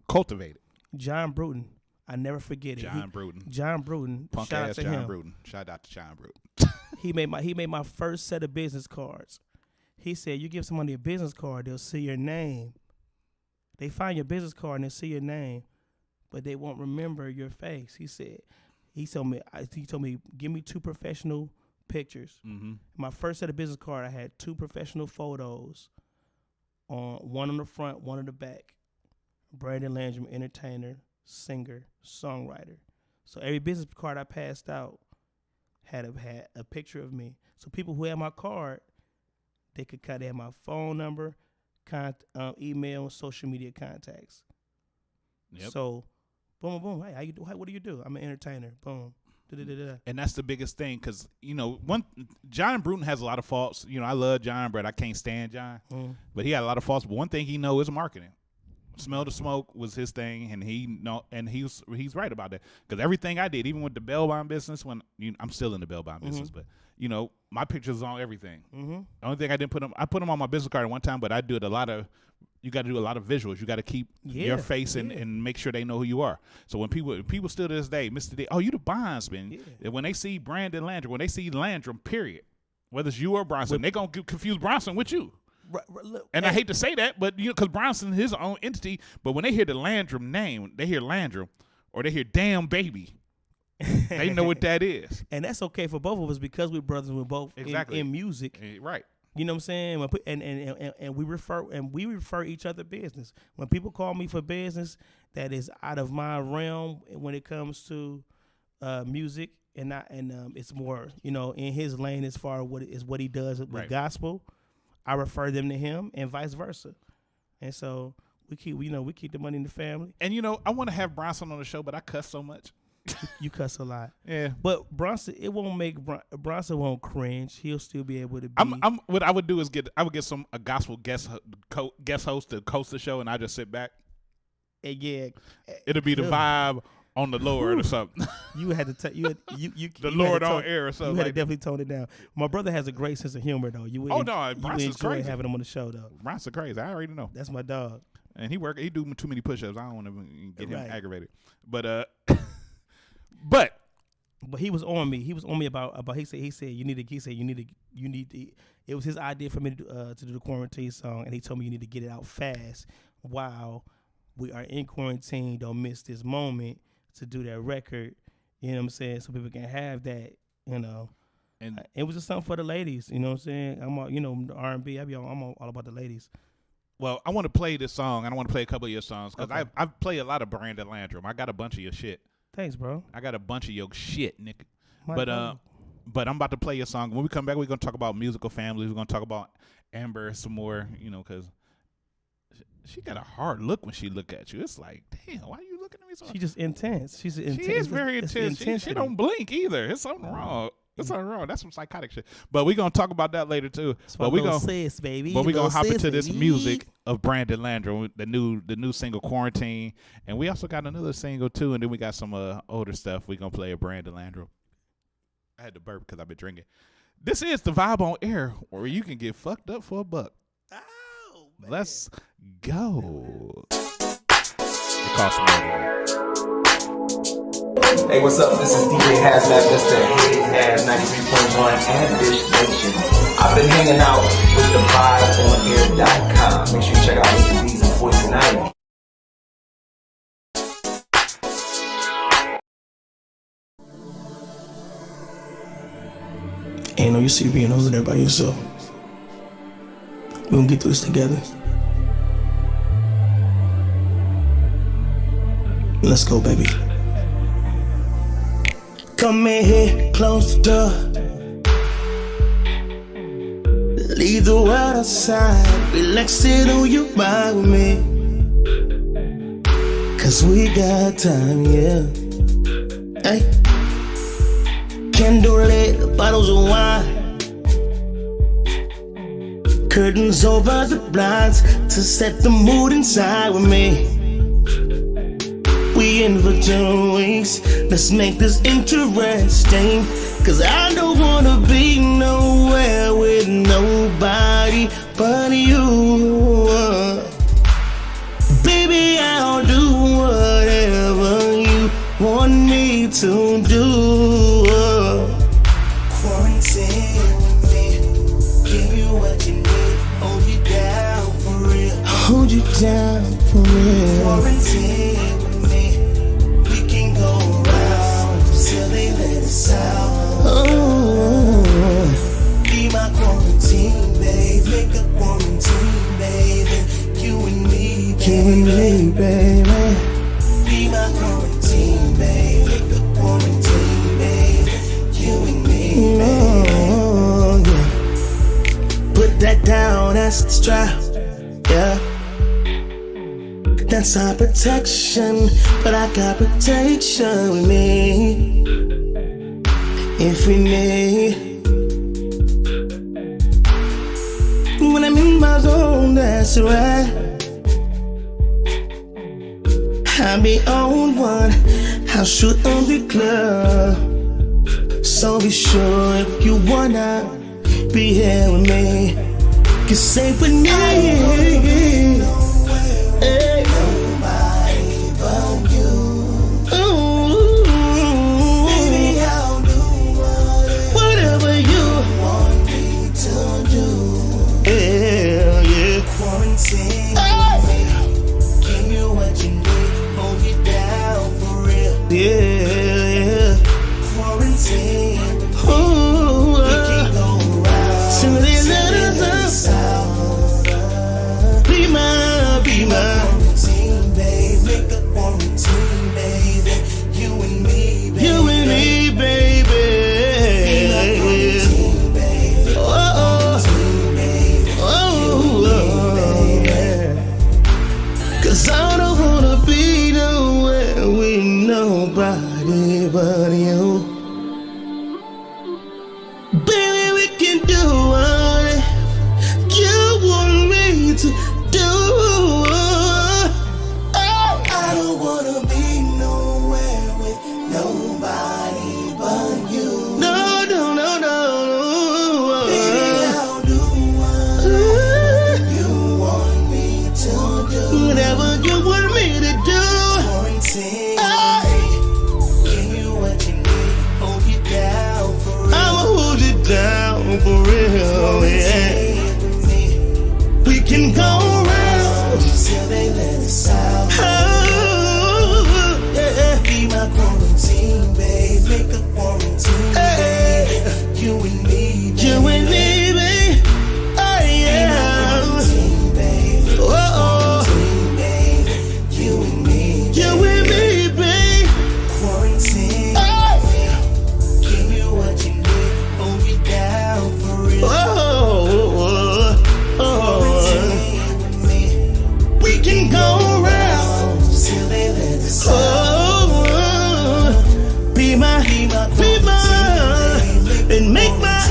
cultivated. John Bruton. I never forget it. John Bruton. John Bruton. Punk shout ass out to John him. Bruton. Shout out to John Bruton. He made my first set of business cards. He said, you give somebody a business card, they'll see your name. They find your business card and they'll see your name, but they won't remember your face. He told me, give me 2 professional pictures. Mm-hmm. My first set of business card, I had 2 professional photos, one on the front, one on the back. Brandon Landrum, entertainer, singer, songwriter. So every business card I passed out had a picture of me. So people who had my card, they have my phone number, email, social media contacts. Yep. So, boom, boom. Hey, how you do? What do you do? I'm an entertainer. Boom. Da-da-da-da. And that's the biggest thing, because John Bruton has a lot of faults. I love John, but I can't stand John. But he had a lot of faults. But one thing he knows is marketing. Smell the smoke was his thing, and he's right about that. Because everything I did, even with the bail bond business, I'm still in the bail bond business, but my pictures on everything. The only thing I didn't I put them on my business card at one time, but I do it a lot of. You got to do a lot of visuals. You got to keep your face and make sure they know who you are. So when people still to this day, Mr. D, oh, you the bondsman. And when they see Brandon Landrum, when they see Landrum, period, whether it's you or Bronson, they're going to confuse Bronson with you. And I hate to say that, but because Bronson is his own entity, but when they hear the Landrum name, they hear Landrum or they hear damn baby, they know what that is. And that's okay for both of us because we're brothers. We're both in music. Right. You know what I'm saying? And we refer each other business. When people call me for business that is out of my realm when it comes to music, and it's more in his lane as far as what he does with gospel, I refer them to him, and vice versa. And so we keep the money in the family. And I want to have Bronson on the show, but I cuss so much. You cuss a lot. Yeah. But Bronson, it won't make Bronson won't cringe. He'll still be able to be. What I would do is I would get a gospel guest host to host the show, and I just sit back. Yeah. It'll be the vibe on the Lord or something. You had to you the Lord on air or something. You had to definitely tone it down. My brother has a great sense of humor though. Bronson's crazy. Having him on the show though. Bronson's crazy. I already know. That's my dog. And he do too many push-ups. I don't want to get him aggravated. But But he was on me. He was on me about. He said you need to. It was his idea for me to do the quarantine song, and he told me you need to get it out fast while we are in quarantine. Don't miss this moment to do that record. You know what I'm saying? So people can have that. And it was just something for the ladies. You know what I'm saying? I'm all, R&B. I'm all about the ladies. Well, I want to play this song. And I want to play a couple of your songs because I've played a lot of Brandon Landrum. I got a bunch of your shit. Thanks, bro. I got a bunch of your shit, Nick. But I'm about to play your song. When we come back, we're gonna talk about musical families. We're gonna talk about Amber some more, because she got a hard look when she look at you. It's like, damn, why are you looking at me so? She's just intense. She is very intense. She don't blink either. It's something wrong. That's some psychotic shit. But we're gonna talk about that later too. But we're gonna hop into this music of Brandon Landrum, the new single Quarantine, and we also got another single too, and then we got some older stuff. We're gonna play a Brandon Landrum. I had to burp because I've been drinking. This is the Vibe on Air, where you can get fucked up for $1. Oh, man. Let's go. It costs more than that. Hey, what's up? This is DJ Hazmat, Mr. Head Has 93.1 and Dish Nation. I've been hanging out with the VibeOnAir.com. Make sure you check out Mr. D's and 49. Ain't no use you being over there by yourself. We gonna get through this together. Let's go, baby. Come in here, close the door. Leave the world outside. Relax it on your mind with me. Cause we got time, yeah. Hey. Candlelit bottles of wine. Curtains over the blinds to set the mood inside with me. We in for 2 weeks. Let's make this interesting. Cause I don't wanna be nowhere with nobody but you. Baby, I'll do whatever you want me to do. Quarantine with me. Give you what you need. Hold you down for real. Hold you down for real. Quarantine with me. We can go around till they let us out. Oh. down, that's the trap. Yeah. That's our protection, but I got protection with me. If we need. When I'm in my zone, that's right. I be on one, I'll shoot on the club. So be sure if you wanna be here with me. Cause safe with me. Hey. Nobody but you. Ooh. Baby, I'll do whatever you want me to do. Yeah, yeah. Quarantine. Give you what you need. Hold you down for real. Yeah, yeah. Quarantine. Ooh, we can go around. So there's another sound. Be my quarantine, babe. Make a quarantine, baby. You and me, baby. You and me, baby. Be my quarantine, baby. Oh, cause I don't wanna be nowhere with nobody but you. Baby, we can do what you want me to do. I don't wanna be nowhere with nobody but you. No, no, no, no. Baby, I'll do what you want me to do. Whatever you want me to do. Quarantine. Give you what you need. Hold you down for real. I'ma hold you down for real, yeah. We can go around till they let us out. Oh, yeah. Be my quarantine, babe. Make a quarantine, babe. You and me, babe. You and me, babe. Oh, yeah. Be my quarantine, babe. Oh, quarantine, babe. You and me, babe. You and me, babe. Quarantine. Give you what you need. Hold you down for real. We can go around till they let us out. Be my, and make my,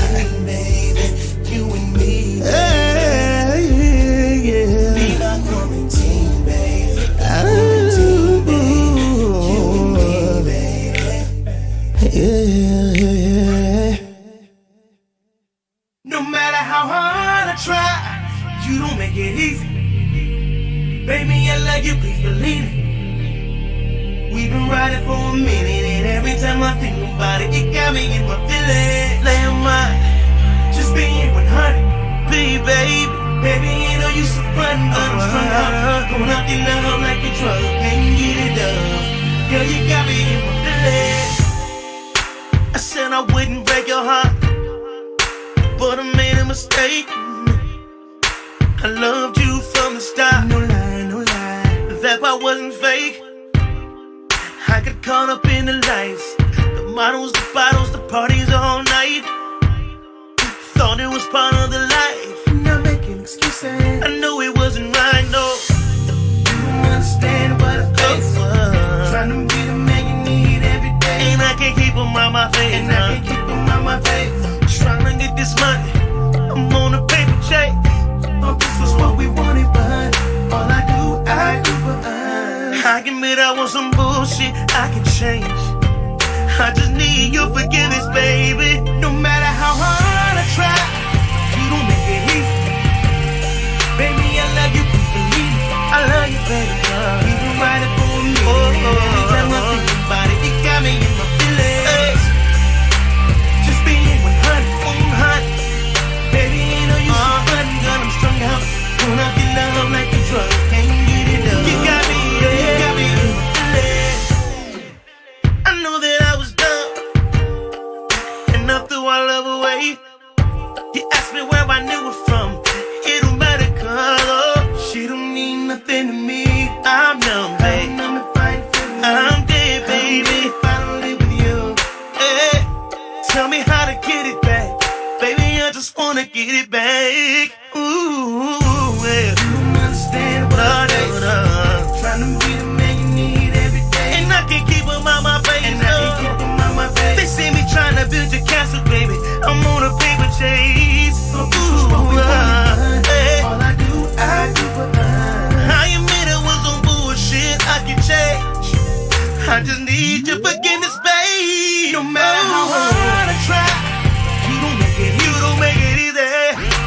you and me, yeah, yeah. Be my quarantine, baby. Quarantine, baby. You and me, baby. Yeah. No matter how hard I try, you don't make it easy. Baby, I love you, please believe it. We've been riding for a minute, and every time I think about it, it got me in my feelings. Lay on mine, just being 100. Baby, you know you so fun, but I'm strung out. Going out in love like a drug, can't get it up. Girl, you got me in my feelings. I said I wouldn't break your heart, but I made a mistake. I loved you from the start. No lie, no lie. That part wasn't fake. I got caught up in the lights, the models, the bottles, the parties all night. Thought it was part of the life. Not making excuses. I know it wasn't right, no. You don't understand what I face. Trying to be the man you need every day, and I can't keep them out my face. And I can't keep them out my face. Trying to get this money, I'm on a paper chase. Oh, this was what we wanted, but all I do for us. I can admit I want some bullshit, I can change. I just need your forgiveness, baby. No matter how hard I try, you don't make it easy. Baby, I love you, please believe it. I love you, baby. You've been riding for me. Every time I think about it, it got me in my feelings. Just being 100. Baby, you know you so fun, girl, I'm strung out. Going out in love like a drug, can't get it up. You got me in my feelings. I know that I was dumb, and I threw our love away. He asked me where I knew it from. It don't matter, cause she don't mean nothing to me. I'm numb, babe. I'm dead, baby. Finally with you. Hey, tell me how to get it back. Baby, I just wanna get it back. Ooh, yeah. You don't understand what I do. Trying to be the man you need every day. And I can't keep them out my face. They see me trying to build your castle, baby. I'm on a paper chase. Ooh, hey. All I do for her. I admit it was some bullshit. I can change. I just need your forgiveness, babe. No matter how hard I try, you don't make it easy.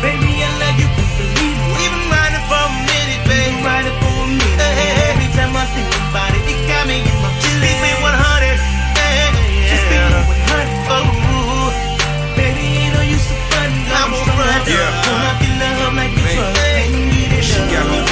Baby, I love you, believe me. We've been riding for a minute, baby. Every time I think about it, it got me in my feelings. Keep me 100, just be 100. Oh, baby, ain't no use to fun. I won't run. Don't have to love like you trust. She got me.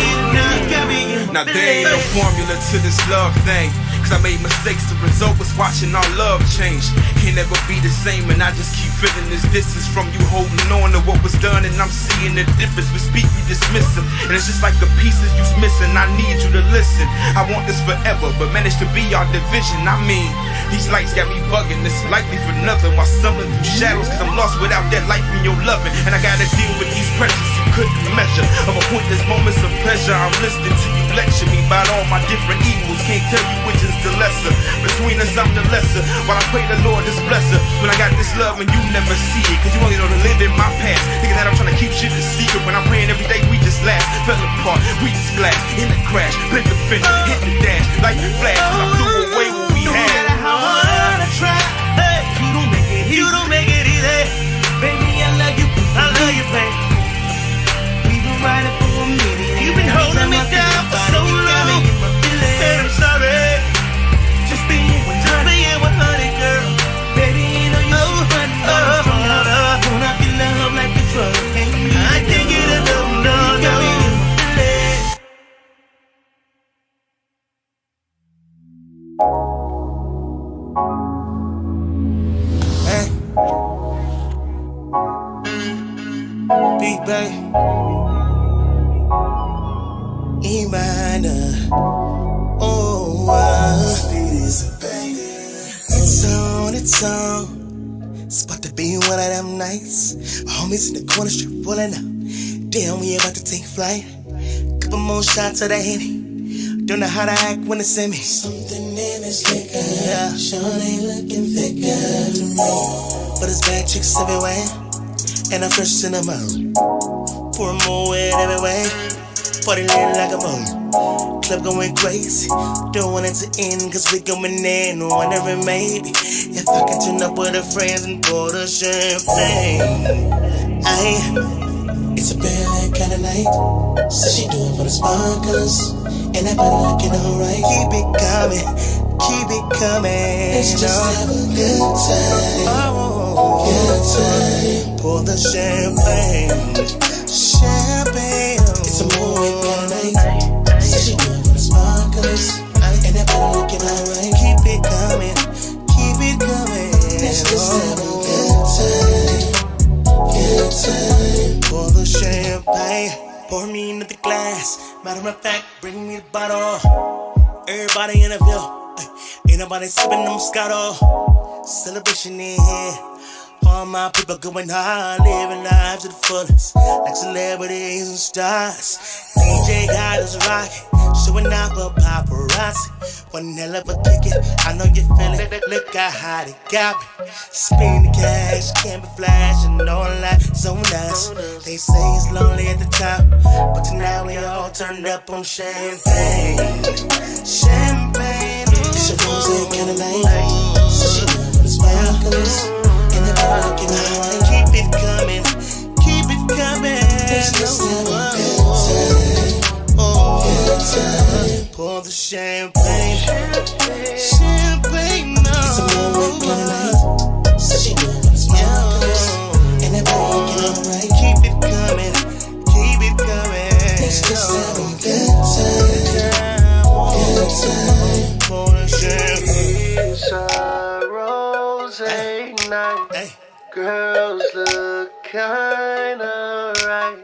Now there ain't no formula to this love thing. Cause I made mistakes, the result was watching our love change. Can't never be the same, and I just keep feeling this distance from you, holding on to what was done. And I'm seeing the difference, we speak, we dismiss them. And it's just like the pieces you's missing, I need you to listen. I want this forever, but managed to be our division. I mean, these lights got me bugging, it's likely for nothing. While stumbling through shadows, cause I'm lost without that light from your loving. And I gotta deal with these pressures you couldn't measure. Of a pointless moments of pleasure, I'm listening to you lecture me about all my different evils. Can't tell you which is the lesser. Between us, I'm the lesser. While I pray the Lord just bless her. When I got this love and you never see it, cause you only know to live in my past. Thinking that I'm trying to keep shit a secret. When I'm praying every day, we just laugh. Fell apart, we just glass. In the crash, bent the fender, hit the dash. Like the flash, cause I threw away what we had. No matter how hard I try, hey, you don't make it easy. Baby, I love you, baby. We've been riding for a minute. You've been holding me down for so long. And I'm sorry. Just being 100, girl. Baby, ain't no use to run. Don't have to love like a drug. I can't get enough, no. Hey. Big bang. Imana. Oh, speed is a banger. It's on. It's about to be one of them nights. My homies in the corner street rolling up. Damn, we about to take flight. Couple more shots of that Henny. Don't know how to act when it's in me. Something in this liquor, yeah. Shawty looking thicker to me. But it's bad chicks everywhere, and I'm first in the mood. Pour more weed everywhere. Party lit like a boat. Club going crazy. Don't want it to end, cause we going in. Wondering maybe if I can turn up with her friends and pour the champagne. It's a bad kind of night. So she do it for the sparklers. And that body looking alright. Keep it coming. Let's just have a good time. Oh, good time. Pour the champagne. It's a movie kind of night. So she do it for the sparklers. And that body looking alright. Keep it coming. Let's just have a good time. Pour the champagne. Pour me into the glass. Matter of fact, bring me the bottle. Everybody in the ville. Ain't nobody sipping them Moscato. Celebration in here. All my people going hard, living lives to the fullest, like celebrities and stars. DJ got us rocking, showing out for paparazzi. One hell of a ticket, I know you feel it. Look how hot it got me. Spin the cash, can't be flashing, all lights on us. They say it's lonely at the top, but tonight we all turned up on champagne. Champagne, it's a rose kind of night. So she do it for the sparklers. Looking alright. Keep it coming. It's just a good time. Good time. Pour the champagne. Champagne, no. It's a moment kind of night. So she do it for the sparklers. And everybody looking alright. Keep it coming. It's just a good time. Good time. Pour the champagne. It's a rose night. Hey. Girls look kinda right.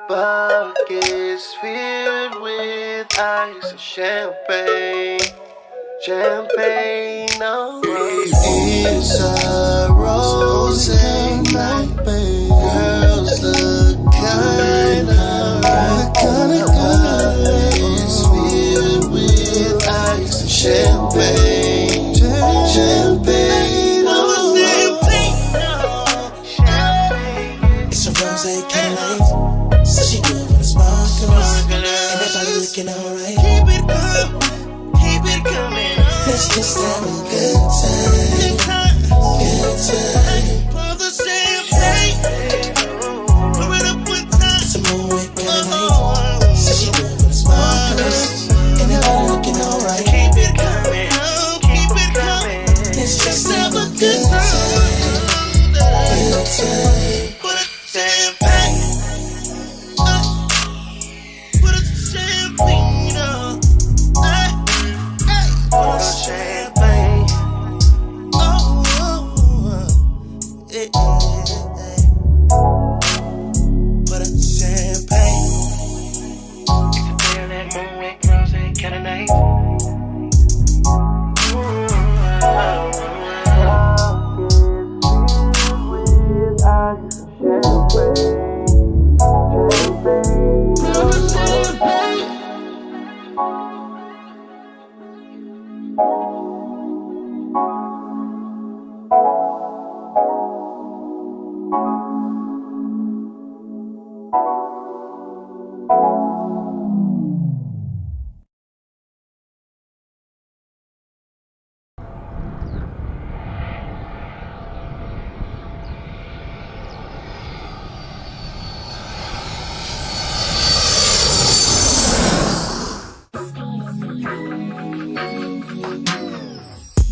Buckets filled with ice and champagne. Oh, it's a rose night, baby. rosé, kinda nice. So she do it for the sparklers, and everybody looking alright. Keep it coming, keep it coming. Let's just have a good time, good time. Pour the champagne, pour it up one time. Some more wet, kinda nice. So she do it for the sparklers, and everybody looking alright. Keep it coming, keep it coming. Let's just have a good time, good time. Pour the champagne, pour the champagne, pour the champagne. Pour the champagne. You can feel that moonlit rosé kinda nice.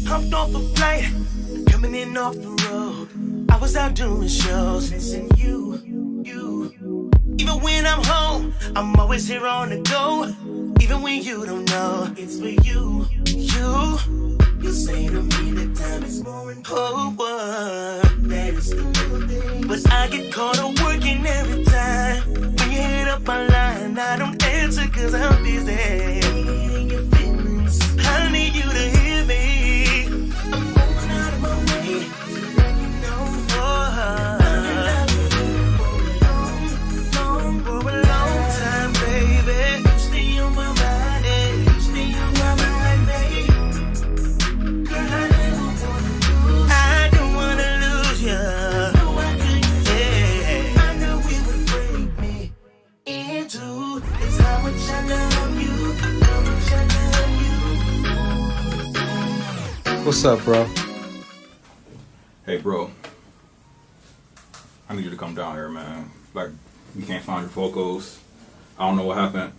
Hopped off a flight, coming in off the road. I was out doing shows, missing you. Even when I'm home, I'm always here on the go. Even when you don't know, it's for you. You say to me that time is more important. That is the little thing. But I get caught up working every time. When you hit up my line, I don't answer 'cause I'm busy. I need you to hear me. I'm going out of my way to let you know. I've been loving you for a long time, baby. You stay on my mind, you stay on my mind, baby. Girl, I never wanna lose. I don't wanna lose you. No, I couldn't. Yeah. I know it would break me into. It's how much I love you. How much I love you. What's up, bro? Hey, bro. I need you to come down here, man. Like, we can't find your vocals. I don't know what happened.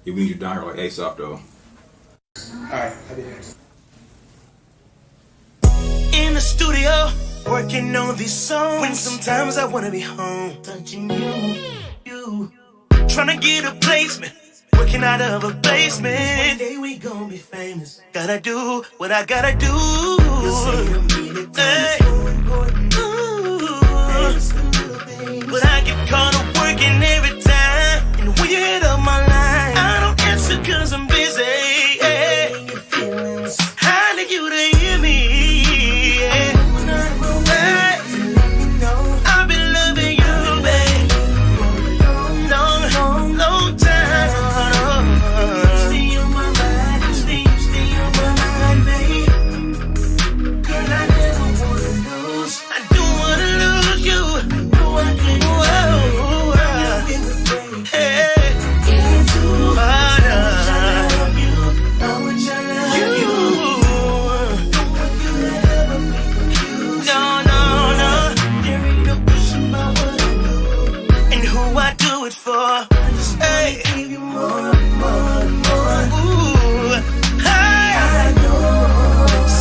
Yeah, we need you down here like ASAP, though. Alright, I'll be there. In the studio, working on these songs. When sometimes I wanna be home, touching you. Trying to get a placement, working out of a basement. One day we gon' be famous. Gotta do what I gotta do. Hey. But I get caught up working every time. And when you hit up my line, I don't answer 'cause I'm busy. Hey. I need you to hear me. Hey. I've been loving you, babe. Long time. Stay on my mind, stay on my mind, babe. Girl, I never wanna lose. I don't wanna lose you. I know I can't. Hey.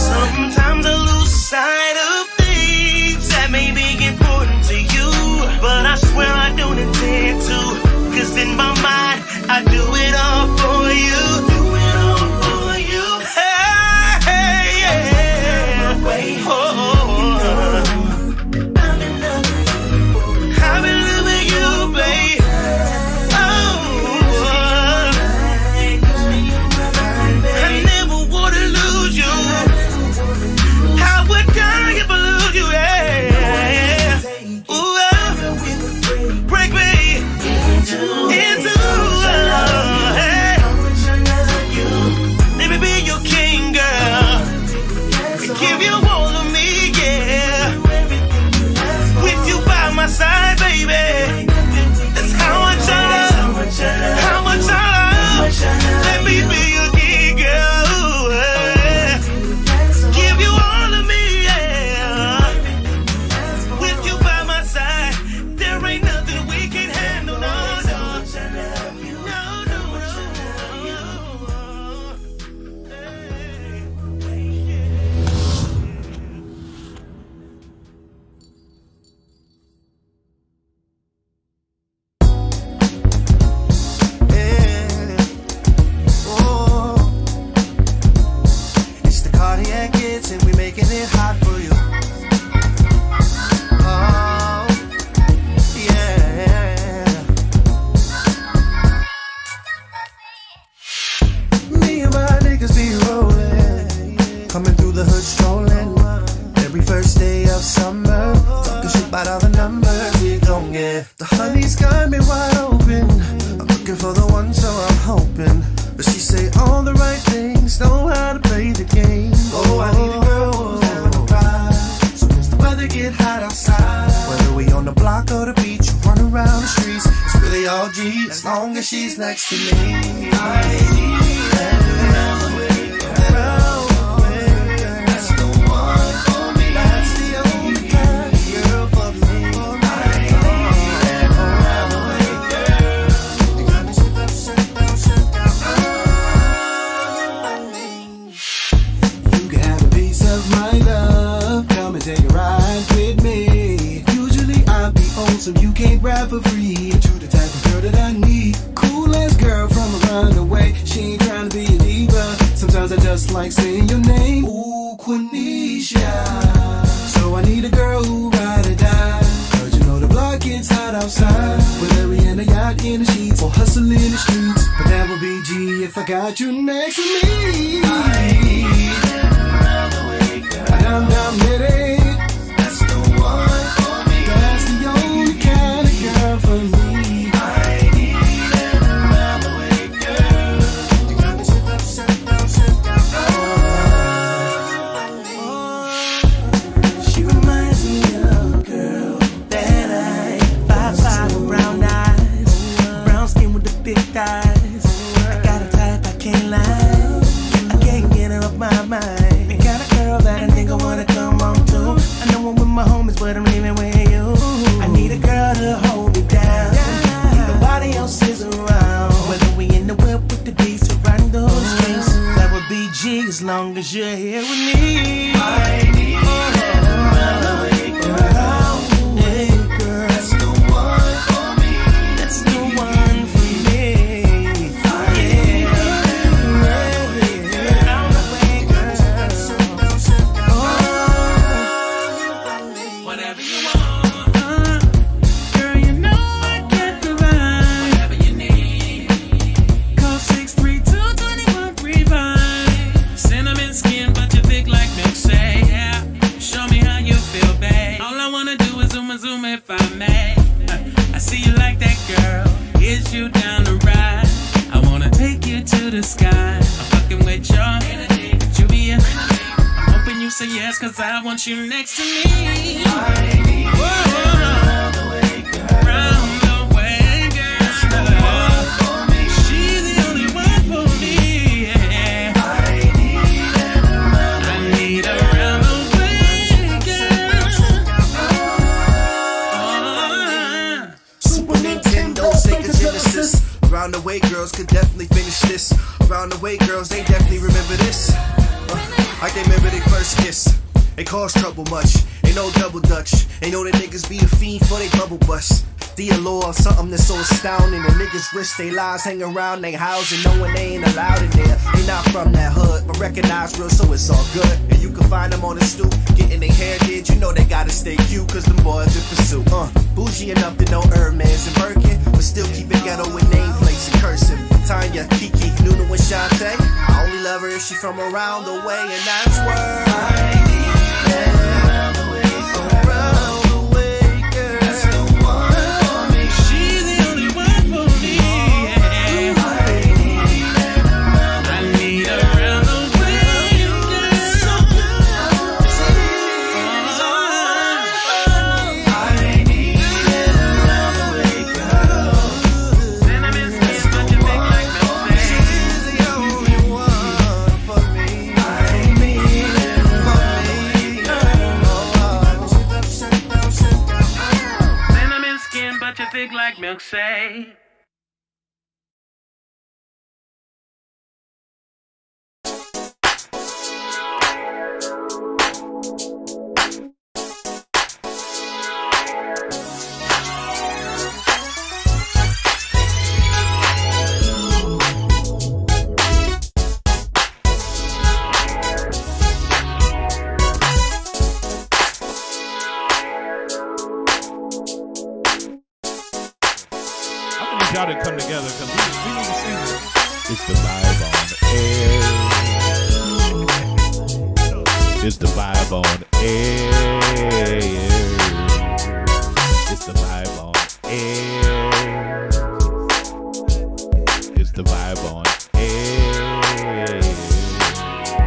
Sometimes I lose sight of things that may be important to you, but I swear I don't intend to. 'Cause in my mind, I do it all for you. Hey, yeah. I've been loving you, babe. I never wanna lose you. I would die if I lose you, yeah. Ooh, break me into numbers, we gon' get. The honey's got me wide open. I'm looking for the one, so I'm hoping. But she say all the right things, know how to play the game. Oh, I need a girl who's down to ride. So as the weather get hot outside, whether we on the block or the beach, or run around the streets, it's really all G, as long as she's next to me. I need that. So you can't ride for free. You the type of girl that I need. Cool ass girl from around the way. She ain't trying to be a diva. Sometimes I just like saying your name. Ooh, Quenisha. So I need a girl who ride or die. Cause you know the block gets hot outside. Whether we in a yacht, in the sheets, or hustle in the streets. But that would be G if I got you next to me. I'm ready. That's the one for me. That's the only kind of girl for me. I need an around the way girl. You got me sit down. She reminds me of a girl that I 5'5" with brown eyes, brown skin with the big thighs. I got a type I can't lie. I can't get her off my mind. The kind of girl that I think I wanna come home to. I know I'm with my homies, but I'm leaving with you. I need a girl to hold me down. Nobody else is around. Whether we in the whip with the beats or run those streets, that would be G as long as you're here with me. I need that's the one for me. That's the one for me. Whatever you want, girl, you know I get the ride. Whatever you need, call 632-2135. Cinnamon skin, but you thick like milkshake. Yeah, show me how you feel, babe. All I wanna do is zoom if I may. I see you like that, girl. Is you down to ride? I wanna take you to the sky. I'm fucking with your energy. Could you be a I'm hoping you say yes, cause I want you next to me. Round the way, girl. She's the only one for me. Yeah. I need a round the way, girl. Super Nintendo, Sega Genesis. Around the way, girls could definitely finish this. Around the way, girls, they definitely remember this. Like they remember their first kiss. It caused trouble much. Ain't no double dutch. Ain't know that niggas be a fiend for they bubble bust. The allure, something that's so astounding. The niggas risk their lives, hang around they housing, knowing they ain't allowed in there. They not from that hood, but recognize real, so it's all good. And you can find them on the stoop, getting their hair did. You know they gotta stay cute, cause them boys in pursuit. Bougie enough to know Hermes and Birkin, but still keep it ghetto with nameplates and cursive. Tanya, Kiki, Nuna, and Shantae. I only love her if she from around the way, and that's where I need around the way, girl. That's the one for me. She's the only one for me. Yeah. I need her around the way, girl. I need around the way, girl. Cinnamon skin, but you think like milkshake. She's the only one for me. Cinnamon skin, but you thick like milkshake. Y'all to come together because we need to see this. It's the vibe on air. It's the vibe on air.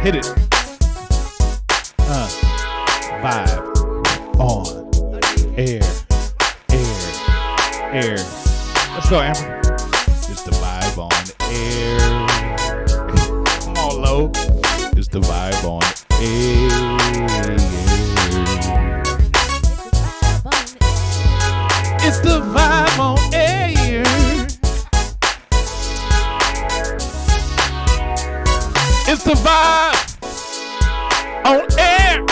Hit it. Vibe on air. Let's go, Amber. It's the vibe on air. Come on, low. It's the vibe on air. It's the vibe on air. It's the vibe on air.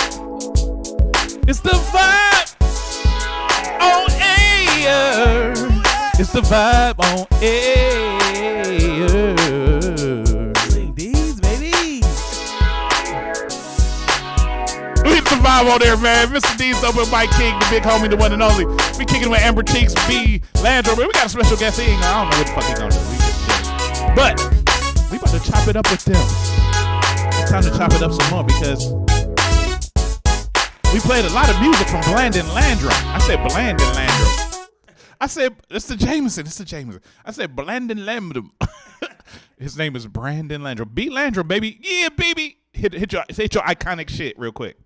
It's the vibe on air. It's the vibe on air. These, baby. It's the vibe on there, man. Mr. D's open Mike King, the big homie, the one and only. We kicking with Amber Cheeks, B Landrum. We got a special guest. I don't know what the fuck he gonna do. But we about to chop it up with them. It's time to chop it up some more because we played a lot of music from Brandon Landrum. I said Brandon Landrum. I said, it's the Jameson. I said Brandon Landrum. His name is Brandon Landrum. B Landrum, baby. Yeah, baby. Hit your iconic shit real quick.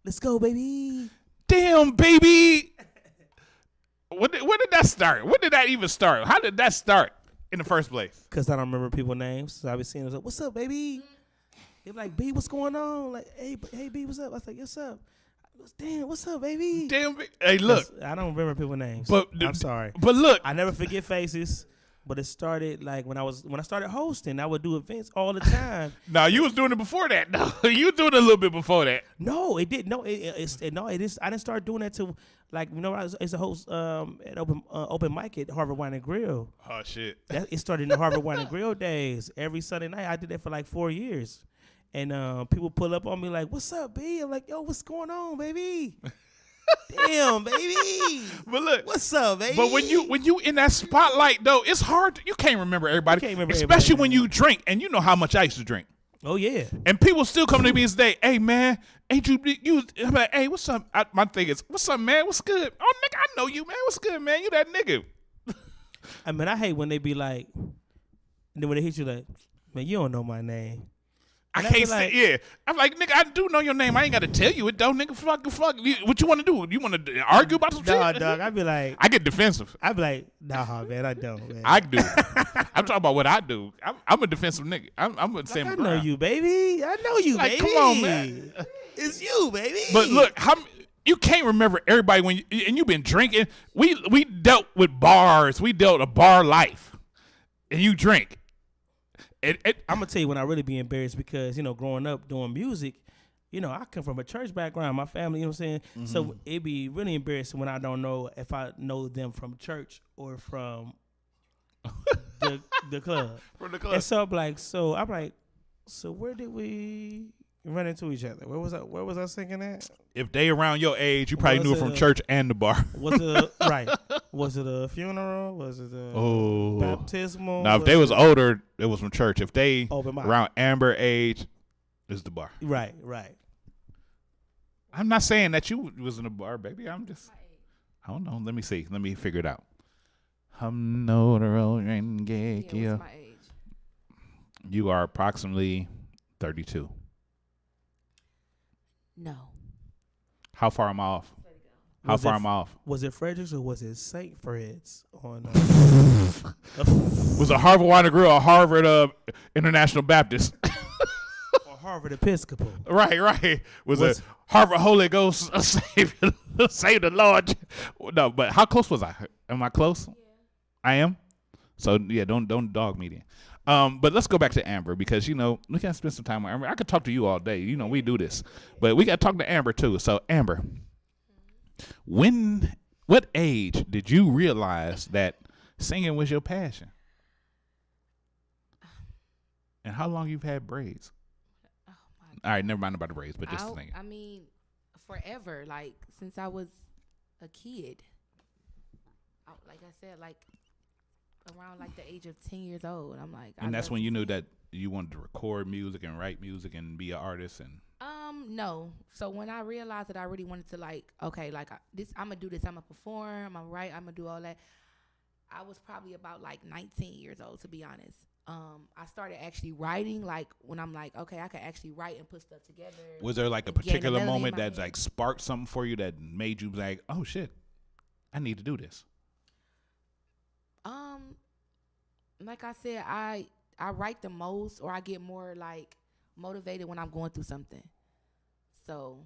Let's go, baby. Damn, baby. When did that start? When did that even start? How did that start in the first place? Because I don't remember people's names. So I be seeing them like, what's up, baby? They're like, B, what's going on? Like, hey, B, what's up? I was like, what's up? Damn, what's up, baby? Damn, hey, look. I don't remember people's names. But I'm sorry. But look. I never forget faces. But it started like when I started hosting, I would do events all the time. No, you was doing it before that. No, you was doing it a little bit before that. No, it didn't. No, it is. I didn't start doing that till like I was a host at open mic at Harvard Wine and Grill. Oh shit! It started in the Harvard Wine and Grill days. Every Sunday night, I did that for like 4 years, and people pull up on me like, "What's up, B?" I'm like, "Yo, what's going on, baby?" Damn, baby. But look, what's up, baby? But when you in that spotlight though, it's hard. You can't remember everybody. Especially when you drink, and you know how much I used to drink. Oh yeah. And people still come to me and say, "Hey man, ain't you?" I'm like, "Hey, what's up?" My thing is, "What's up, man? What's good?" Oh nigga, I know you, man. What's good, man? You that nigga. I mean, I hate when they be like, and then when they hit you like, "Man, you don't know my name." I can't say, yeah. I'm like, nigga, I do know your name. I ain't got to tell you it, though, nigga. Fuck. What you want to do? You want to argue about some shit? Nah, dog. I be like, I get defensive. I be like, nah, man, I don't, man. I do. I'm talking about what I do. I'm a defensive nigga. I'm a like, I know you, baby. I know you, like, baby. Come on, man. It's you, baby. But look, you can't remember everybody and you've been drinking. We dealt with bars. We dealt a bar life, and you drink. I'm gonna tell you when I really be embarrassed because growing up doing music, I come from a church background. My family, you know what I'm saying. Mm-hmm. So it be really embarrassing when I don't know if I know them from church or from the club. From the club. And so I'm like, so where did we run into each other? Where was I singing at? If they around your age, you probably knew it from church and the bar. Was it right? Was it a funeral? Was it a baptismal? Now, if they was older, it was from church. If they around Amber age, it's the bar. Right. I'm not saying that you was in a bar, baby. I don't know. Let me see. Let me figure it out. You are approximately 32. No. How far am I off? How far am I off? Was it Frederick's or was it St. Fred's? On was it Harvard Wine and Grill or Harvard International Baptist? Or Harvard Episcopal? Right. Was it Harvard Holy Ghost save the Lord? No, but how close was I? Am I close? Yeah. I am. So yeah, don't dog me then. But let's go back to Amber because we can spend some time with Amber. I could talk to you all day. We do this, but we got to talk to Amber too. So Amber, what age did you realize that singing was your passion? And how long you've had braids? Oh my God. All right, never mind about the braids, but just singing. I mean, forever, like since I was a kid. Like I said, like around like the age of 10 years old. I'm like, and that's when you knew that you wanted to record music and write music and be an artist. And no. So when I realized that I really wanted to I'm gonna do this. I'm gonna perform. I'm gonna write. I'm gonna do all that. I was probably about like 19 years old, to be honest. I started actually writing, like when I'm like, okay, I can actually write and put stuff together. Was there like a particular moment that like sparked something for you that made you like, oh shit, I need to do this? Like I said, I write the most, or I get more like motivated when I'm going through something. So,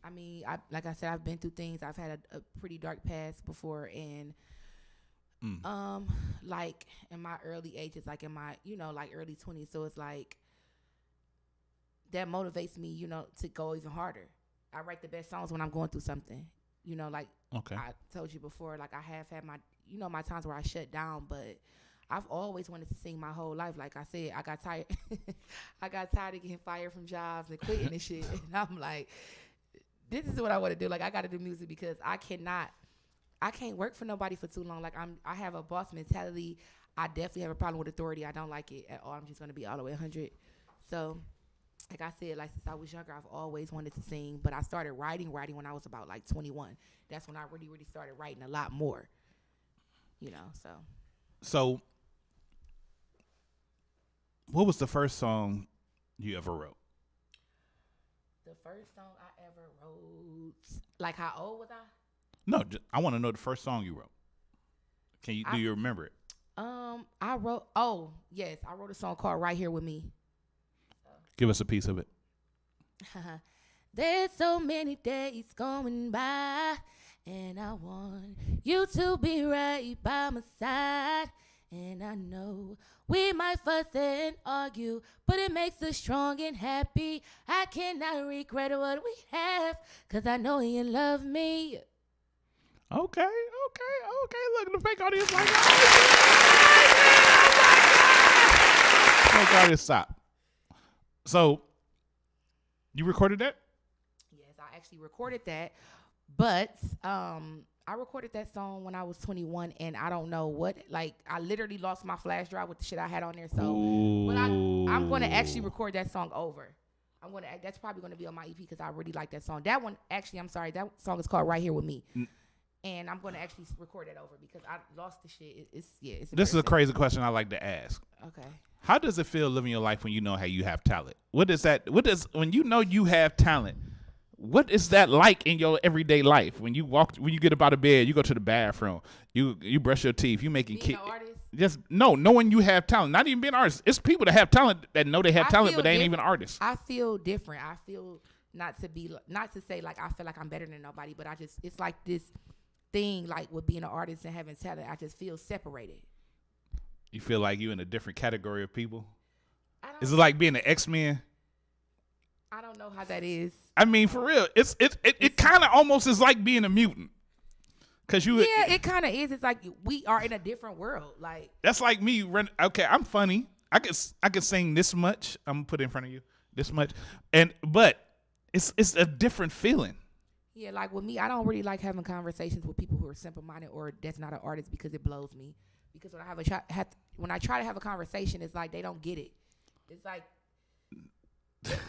I mean, like I said, I've been through things. I've had a pretty dark past before, and like in my early ages, like in my, like early 20s. So it's like that motivates me, to go even harder. I write the best songs when I'm going through something, like I told you before, like I have had my, my times where I shut down, but I've always wanted to sing my whole life. Like I said, I got tired. I got tired of getting fired from jobs and quitting and shit. And I'm like, this is what I want to do. Like I got to do music because I can't work for nobody for too long. Like I have a boss mentality. I definitely have a problem with authority. I don't like it at all. I'm just going to be all the way 100. So like I said, like since I was younger, I've always wanted to sing, but I started writing when I was about like 21. That's when I really, really started writing a lot more, So what was the first song you ever wrote? The first song I ever wrote. Like how old was I? No, I want to know the first song you wrote. Do you remember it? I wrote. Oh yes, I wrote a song called "Right Here with Me." Give us a piece of it. There's so many days going by, and I want you to be right by my side. And I know we might fuss and argue, but it makes us strong and happy. I cannot regret what we have, 'cause I know you love me. Okay. Look, the fake audience like, fake audience, stop. So, you recorded that? Yes, I actually recorded that, but I recorded that song when I was 21, and I don't know what, like, I literally lost my flash drive with the shit I had on there. So, but I'm going to actually record that song over. That's probably going to be on my EP because I really like that song. That one, actually, I'm sorry, that song is called "Right Here with Me." And I'm going to actually record that over because I lost the shit. It's this is a crazy question I like to ask. Okay. How does it feel living your life when you know how you have talent? When you know you have talent, what is that like in your everyday life? When you get up out of bed, you go to the bathroom, you brush your teeth, you making kids. Just knowing you have talent, not even being an artist. It's people that have talent that know they have talent, but they ain't even artists. I feel different. I feel not to say like I feel like I'm better than nobody, but it's like this thing, like with being an artist and having talent, I just feel separated. You feel like you in a different category of people? Is it like being an X-Men? I don't know how that is. I mean, for real, it kind of almost is like being a mutant. It kind of is. It's like we are in a different world. Like that's like me. Okay, I'm funny. I can sing this much. I'm gonna put it in front of you this much, but it's a different feeling. Yeah, like with me, I don't really like having conversations with people who are simple-minded or that's not an artist because it blows me. Because when I try to have a conversation, it's like they don't get it. It's like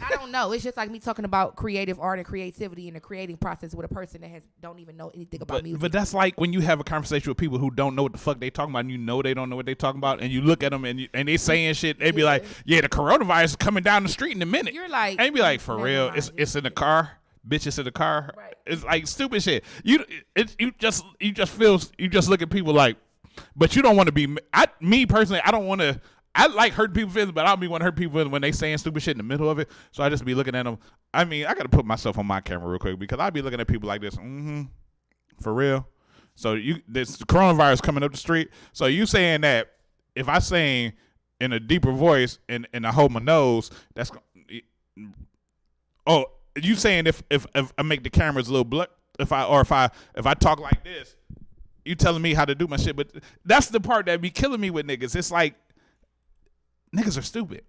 I don't know. It's just like me talking about creative art and creativity and the creating process with a person that don't even know anything about music. But that's like when you have a conversation with people who don't know what the fuck they talking about, and you know they don't know what they talking about, and you look at them and they saying shit. They be like, "Yeah, the coronavirus is coming down the street in a minute." You're like, and you be like, "For real? It's in the car." Bitches in the car. Right. It's like stupid shit. You just look at people like, but you don't want to be. Me personally, I don't want to. I like hurting people's feelings, but I don't be want to hurt people when they saying stupid shit in the middle of it. So I just be looking at them. I mean, I got to put myself on my camera real quick because I be looking at people like this. For real. So this coronavirus coming up the street. So you saying that if I sing in a deeper voice and I hold my nose, that's you saying if I make the cameras a little if I talk like this, you telling me how to do my shit. But that's the part that be killing me with niggas. It's like niggas are stupid.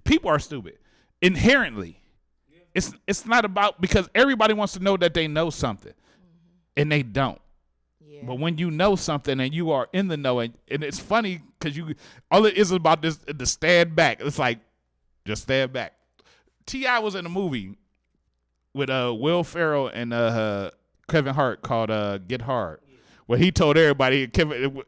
People are stupid inherently. It's not about because everybody wants to know that they know something, and they don't. Yeah. But when you know something and you are in the know, and it's funny because all it is about this the stand back. It's like just stand back. T.I. was in a movie with Will Ferrell and Kevin Hart called Get Hard, Well, he told everybody,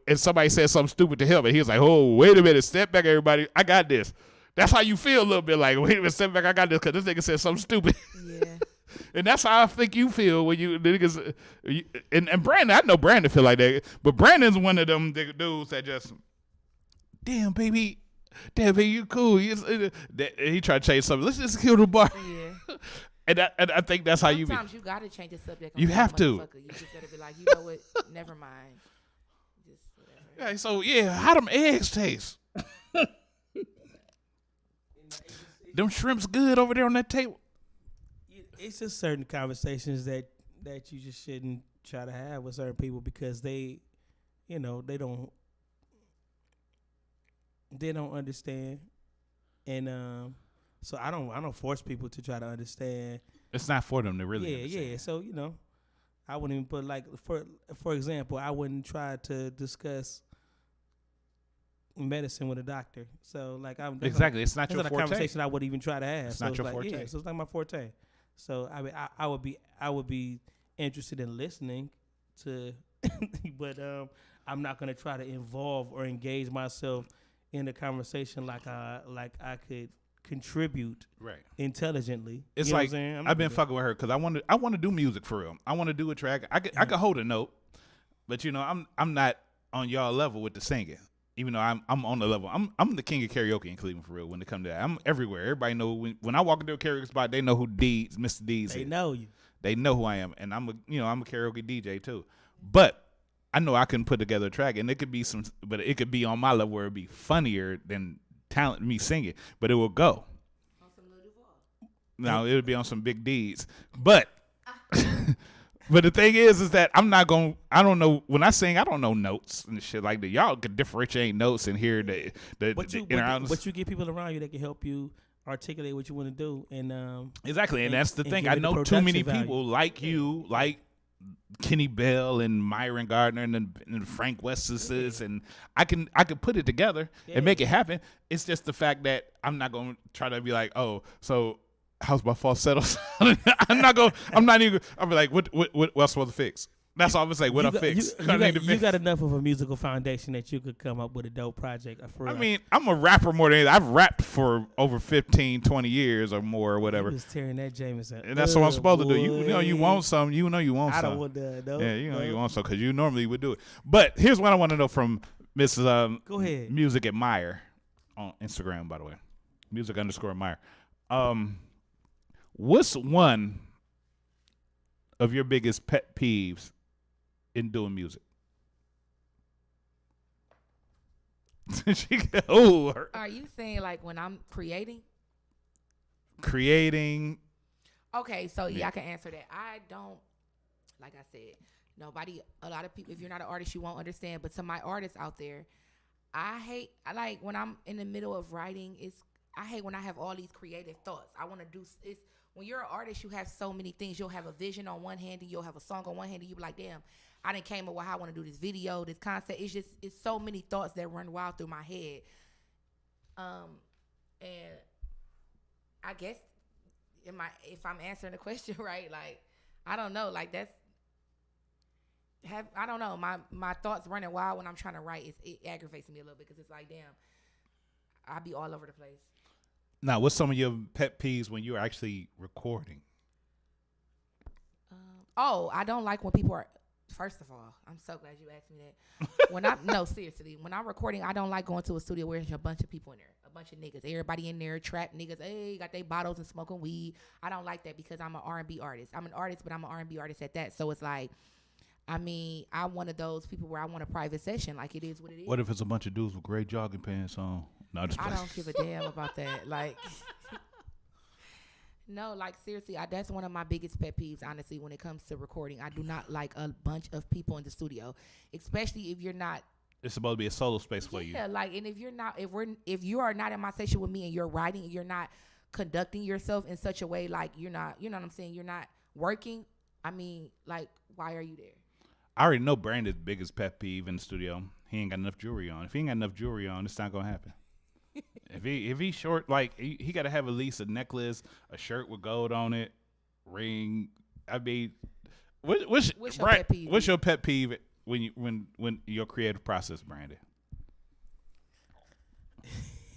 and somebody said something stupid to him, and he was like, "Oh, wait a minute, step back, everybody. I got this." That's how you feel a little bit like, wait a minute, step back, I got this, because this nigga said something stupid. Yeah. And that's how I think you feel when you niggas. And Brandon, I know Brandon feel like that, but Brandon's one of them dudes that just, damn baby, you cool. He tried to change something. Let's just kill the bar. Yeah. and I think that's how you. Sometimes you gotta change the subject. You have to. You just gotta be like, you know what? Never mind. Just whatever. Yeah. So yeah, how them eggs taste? Them shrimp's good over there on that table. It's just certain conversations that you just shouldn't try to have with certain people because they don't understand, and so I don't force people to try to understand. It's not for them to really. Yeah. So I wouldn't even put like for example, I wouldn't try to discuss medicine with a doctor. So like exactly, it's not your forte. That's a conversation I wouldn't even try to have. It's not your forte. Yeah, so it's not my forte. So I would be interested in listening to, but I'm not gonna try to involve or engage myself in the conversation like I could contribute intelligently. It's like I've been fucking with her because I want to do music for real. I want to do a track. I could hold a note, but I'm not on y'all level with the singing. Even though I'm on the level, I'm the king of karaoke in Cleveland for real. When it comes to that, I'm everywhere. Everybody know when I walk into a karaoke spot, they know who Mr. Deeds. They know you. They know who I am, and I'm a karaoke DJ too. But I know I can put together a track, and it could be but it could be on my level where it'd be funnier than me singing, but it will go. No, it would be on some big deeds, but. But the thing is that I don't know, when I sing, I don't know notes and shit like that. Y'all can differentiate notes and hear But you get people around you that can help you articulate what you want to do. And exactly, and that's the thing. I know too many people like you, like Kenny Bell and Myron Gardner and Frank Westis, and I can put it together and make it happen. It's just the fact that I'm not going to try to be like, oh, so how's my falsetto? I'm be like, what I'm supposed to fix? That's all I'm gonna say. What I fix? You got enough of a musical foundation that you could come up with a dope project. I mean, I'm a rapper more than anything. I've rapped for over 15, 20 years or more or whatever. You was tearing that Jameson. And that's what I'm supposed to do. You know you want some. You know you want some. I don't want that. No, yeah, you want some because you normally would do it. But here's what I want to know from Mrs. Go ahead. Music Admire on Instagram, by the way. Music_Admire. What's one of your biggest pet peeves in doing music? Are you saying like when I'm creating? Okay, so yeah, I can answer that. I don't, like I said, a lot of people, if you're not an artist, you won't understand. But to my artists out there, I like when I'm in the middle of writing, I hate when I have all these creative thoughts. I want to do it's. When you're an artist, you have so many things. You'll have a vision on one hand, and you'll have a song on one hand, and you'll be like, damn, I done came up with how I want to do this video, this concept. It's so many thoughts that run wild through my head. And I guess if I'm answering the question right, like, I don't know, like I don't know. My thoughts running wild when I'm trying to write, it aggravates me a little bit because it's like, damn, I be all over the place. Now, what's some of your pet peeves when you're actually recording? I don't like when people are. First of all, I'm so glad you asked me that. Seriously, when I'm recording, I don't like going to a studio where there's a bunch of people in there, a bunch of niggas, everybody in there, trap niggas. Hey, got their bottles and smoking weed. I don't like that because I'm an R&B artist. I'm an artist, but I'm an R&B artist at that. So it's like, I'm one of those people where I want a private session. Like, it is what it is. What if it's a bunch of dudes with gray jogging pants on? No, I don't give a damn about that. Like, no, like, seriously, that's one of my biggest pet peeves, honestly, when it comes to recording. I do not like a bunch of people in the studio, especially if you're not. It's supposed to be a solo space for you. Yeah, like, and if you are not in my session with me and you're writing and you're not conducting yourself in such a way, like, you're not, you know what I'm saying? You're not working. Like, why are you there? I already know Brandon's biggest pet peeve in the studio. He ain't got enough jewelry on. If he ain't got enough jewelry on, it's not gonna happen. If he's short, like he got to have at least a necklace, a shirt with gold on it, ring. What's your pet peeve when your creative process, Brandon?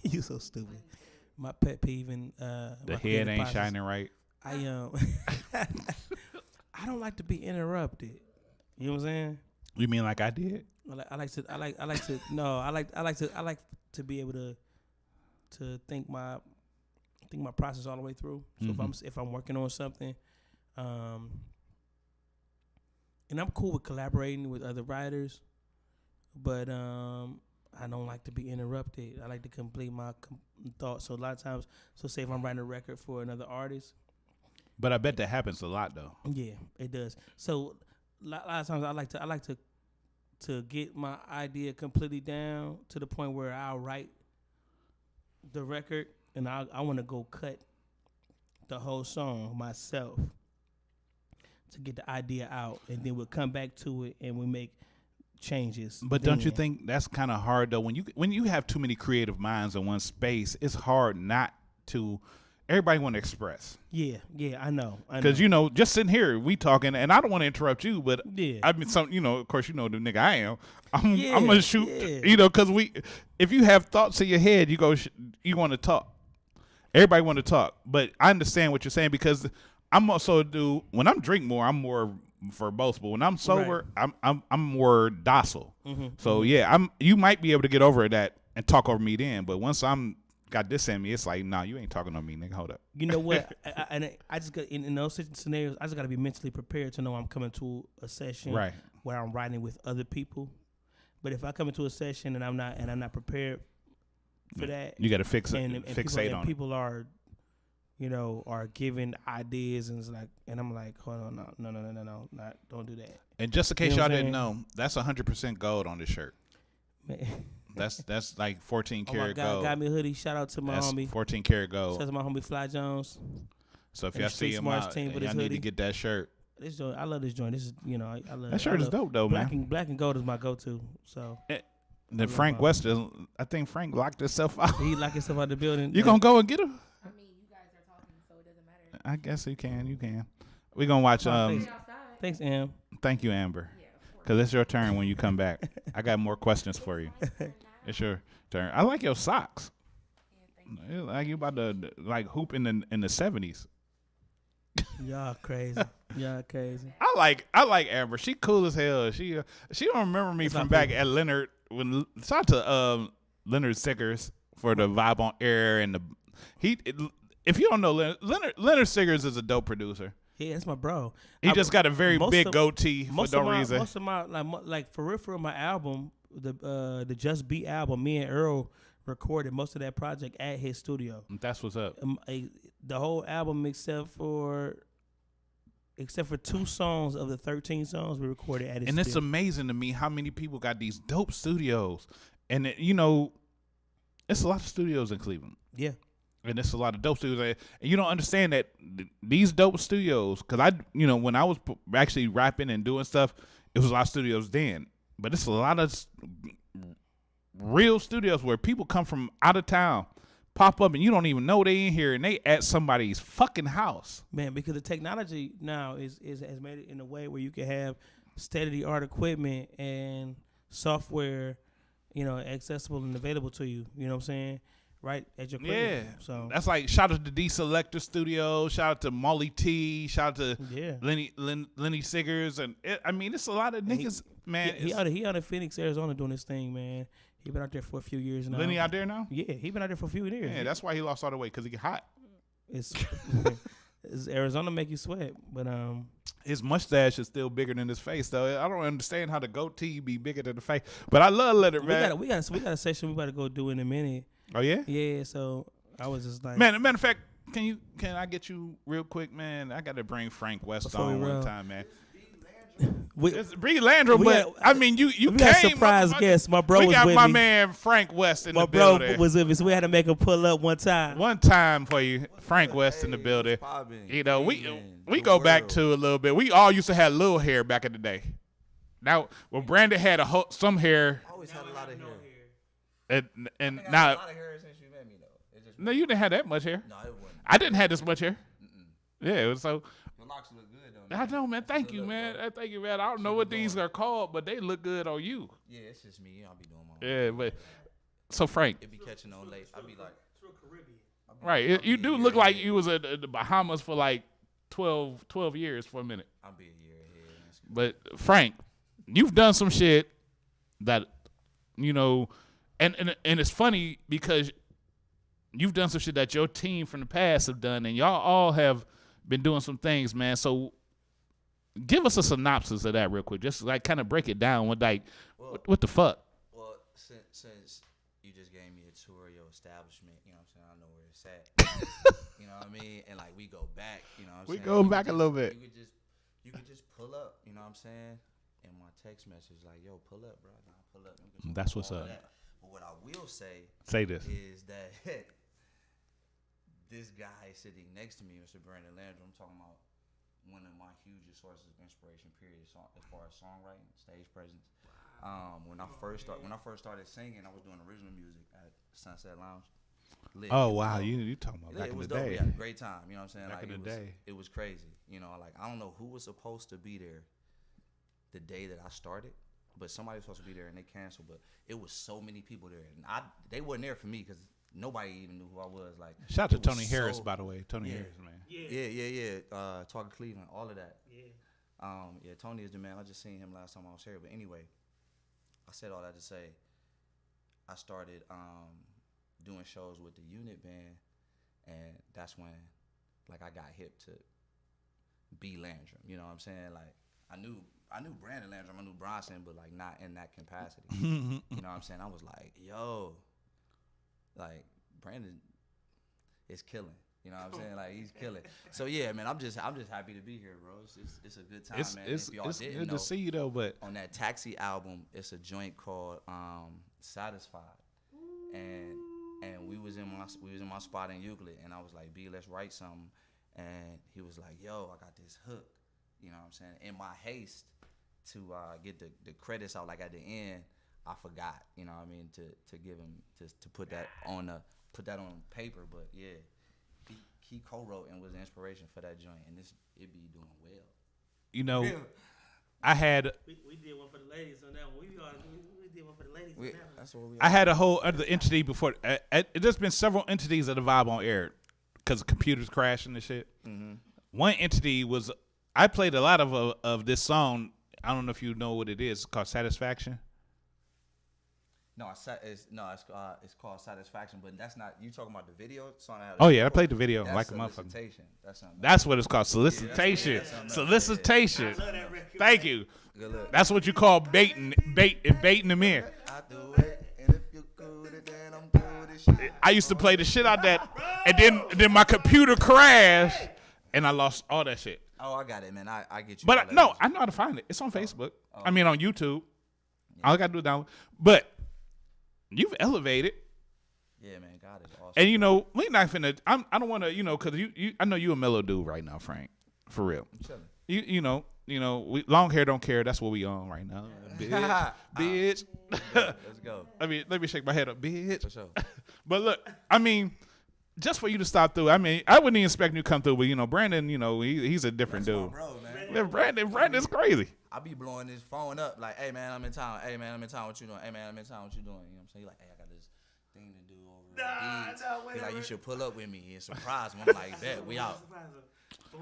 You so stupid. My pet peeve in the head ain't shining right. I I don't like to be interrupted. You know what I'm saying? You mean like I did? I like to be able to think my process all the way through. So if I'm working on something, and I'm cool with collaborating with other writers, but I don't like to be interrupted. I like to complete my thoughts. So a lot of times, say if I'm writing a record for another artist. But I bet that happens a lot though. Yeah, it does. So a lot of times I like to get my idea completely down to the point where I'll write the record and I want to go cut the whole song myself to get the idea out, and then we'll come back to it and we make changes. But don't you think that's kind of hard though? When you have too many creative minds in one space, it's hard not to. Everybody want to express. Yeah, I know. Because just sitting here, we talking, and I don't want to interrupt you, but I mean, of course, the nigga I am. I'm gonna shoot. Because if you have thoughts in your head, you want to talk. Everybody want to talk, but I understand what you're saying because I'm also when I'm drink more, I'm more verbose, but when I'm sober, right. I'm more docile. So you might be able to get over that and talk over me then, but once I'm got this in me, it's like, nah, you ain't talking on me, nigga. Hold up. You know what? I just got in those scenarios. I just got to be mentally prepared to know I'm coming to a session where I'm writing with other people. But if I come into a session and I'm not prepared for that, you got to fixate on people are, are giving ideas and it's like, and I'm like, hold on, no, don't do that. And just in case y'all didn't know, that's 100% gold on this shirt. Man. That's like 14 karat gold. Got me a hoodie. Shout out to my homie. 14 karat gold. Shout out to my homie Fly Jones. So if y'all see him out, y'all need to get that shirt. This joint, I love this joint. This is, I love that shirt is dope though, man. Black and gold is my go-to. So. Then Frank West, I think Frank locked himself out. He locked himself out of the building. You gonna go and get him? I mean, you guys are talking, so it doesn't matter. I guess you can. You can. We gonna watch. Thanks, Am. Thank you, Amber. Because it's your turn when you come back. I got more questions for you. It's your turn. I like your socks. Like you about to hoop in the 70s. Y'all crazy. I like Amber. She cool as hell. She don't remember me from back at Leonard when shout out to Leonard Siggers for the Vibe on Air and if you don't know Leonard Siggers is a dope producer. Yeah, that's my bro. He just got a very big goatee for no reason. Most of my like for real, my album, the Just Beat album, me and Earl recorded most of that project at his studio. That's what's up. The whole album except for 2 songs of the 13 songs we recorded at his studio. And it's amazing to me how many people got these dope studios. And it's a lot of studios in Cleveland. Yeah. And it's a lot of dope studios. And you don't understand that these dope studios, because when I was actually rapping and doing stuff, it was a lot of studios then. But it's a lot of real studios where people come from out of town, pop up, and you don't even know they in here, and they at somebody's fucking house. Man, because the technology now has made it in a way where you can have state-of-the-art equipment and software, accessible and available to you. You know what I'm saying? Right at your crib. Yeah. So that's like shout out to D Selector Studio, shout out to Molly T, shout out to Lenny Siggers, and it's a lot of niggas, man. He out of Phoenix, Arizona, doing this thing, man. He been out there for a few years now. Lenny out there now? Yeah, he been out there for a few years. Yeah, that's why he lost all the weight, because he get hot. It's Arizona make you sweat, but his mustache is still bigger than his face, though. I don't understand how the goatee be bigger than the face, but I love Leonard, man. We got a session we about to go do in a minute. Oh yeah? Yeah, so I was just like, man, matter of fact, can I get you real quick, man? I got to bring Frank West on one time, man. B Landrum, but you we came. Got surprise guest. My bro was with me. We got my man Frank West in the building. My bro was with me, so we had to make him pull up one time. One time for you, Frank West in the building. We go back to a little bit. We all used to have little hair back in the day. Now, when Brandon had some hair. I always had a lot of hair. And I now, had a lot of hair since you met me, though. No, you didn't have that much hair. No, it wasn't. I didn't have this much hair. Yeah, it was so. The locks look good though. Man. I know, man. Thank you, man. Thank you, man. I don't know what these are called, but they look good on you. Yeah, it's just me. I'll be doing my own. Yeah, but so Frank. It be catching on late. I'll be like, Right, you do look like you was at the Bahamas for like 12 years for a minute. I'll be a year ahead. But Frank, you've done some shit that, you know, and it's funny because you've done some shit that your team from the past have done, and y'all all have been doing some things, man. So give us a synopsis of that real quick. Just like kind of break it down with like, what the fuck? Well, since you just gave me a tour of your establishment, you know what I'm saying? I know where it's at. You know what I mean? And like we go back, you know what I'm saying? We go back a little bit. You could just pull up, you know what I'm saying? In my text message, like, yo, pull up, bro. Nah, pull up. That's what's up. But what I will say this is that this guy sitting next to me, Mr. Brandon Landrum, I'm talking about one of my hugest sources of inspiration, period, as far as songwriting, stage presence. When I first started singing, I was doing original music at Sunset Lounge. Oh wow, you talking about back in the day? We had a great time, you know what I'm saying? Back in the day, it was crazy. You know, like I don't know who was supposed to be there the day that I started, but somebody was supposed to be there and they canceled. But it was so many people there, and they wasn't there for me because nobody even knew who I was. Like, shout out to Tony Harris, by the way. Tony Harris, man. Yeah. Talking Cleveland, all of that. Yeah. Tony is the man. I just seen him last time I was here. But anyway, I said all that to say, I started doing shows with the unit band, and that's when, like, I got hip to B Landrum. You know what I'm saying? Like, I knew Brandon Landrum, I knew Bronson, but like not in that capacity. You know what I'm saying? I was like, yo, like Brandon is killing. You know what I'm saying? Like he's killing. So yeah, man, I'm just happy to be here, bro. It's a good time, man. It's good to see you though. But on that Taxi album, it's a joint called Satisfied, and we was in my spot in Euclid, and I was like, B, let's write something, and he was like, yo, I got this hook. You know what I'm saying? In my haste to get the credits out, like at the end, I forgot. You know what I mean? To give him to put that on paper. But yeah, he co-wrote and was the inspiration for that joint, and it be doing well. You know, I had we did one for the ladies on that one. We did one for the ladies on that one. That's what we. I had a whole other entity before. There's been several entities of the Vibe on air because of computers crashing and shit. Mm-hmm. One entity was. I played a lot of this song. I don't know if you know what it is. It's called Satisfaction. No, it's called Satisfaction, but that's not you talking about the video song. I played the video like a motherfucker. That's what it's called. Solicitation. Yeah, Solicitation. Thank you. Good luck. That's what you call baiting them in. I used to play the shit out that, and then my computer crashed, and I lost all that shit. Oh, I got it, man. I get you. But I know how to find it. It's on Facebook. I mean, on YouTube. Yeah. All I got to do is download. But you've elevated. Yeah, man. God is awesome. And, you know, we not finna. I don't want to, you know, because I know you a mellow dude right now, Frank. For real. I'm chilling. You know, we, long hair don't care. That's what we on right now. Bitch. Let's go. Let me shake my head up, bitch. For sure. But look, I mean, just for you to stop through. I mean, I wouldn't even expect you to come through, but you know, Brandon, you know, he's a different dude. Bro, man. Brandon's crazy. I be blowing his phone up like, hey man, I'm in town. Hey man, I'm in town. What you doing? Hey man, I'm in town. What you doing? You know what I'm saying? He like, hey, I got this thing to do over He like, you should pull up with me and surprise me. I'm like, bet, we out.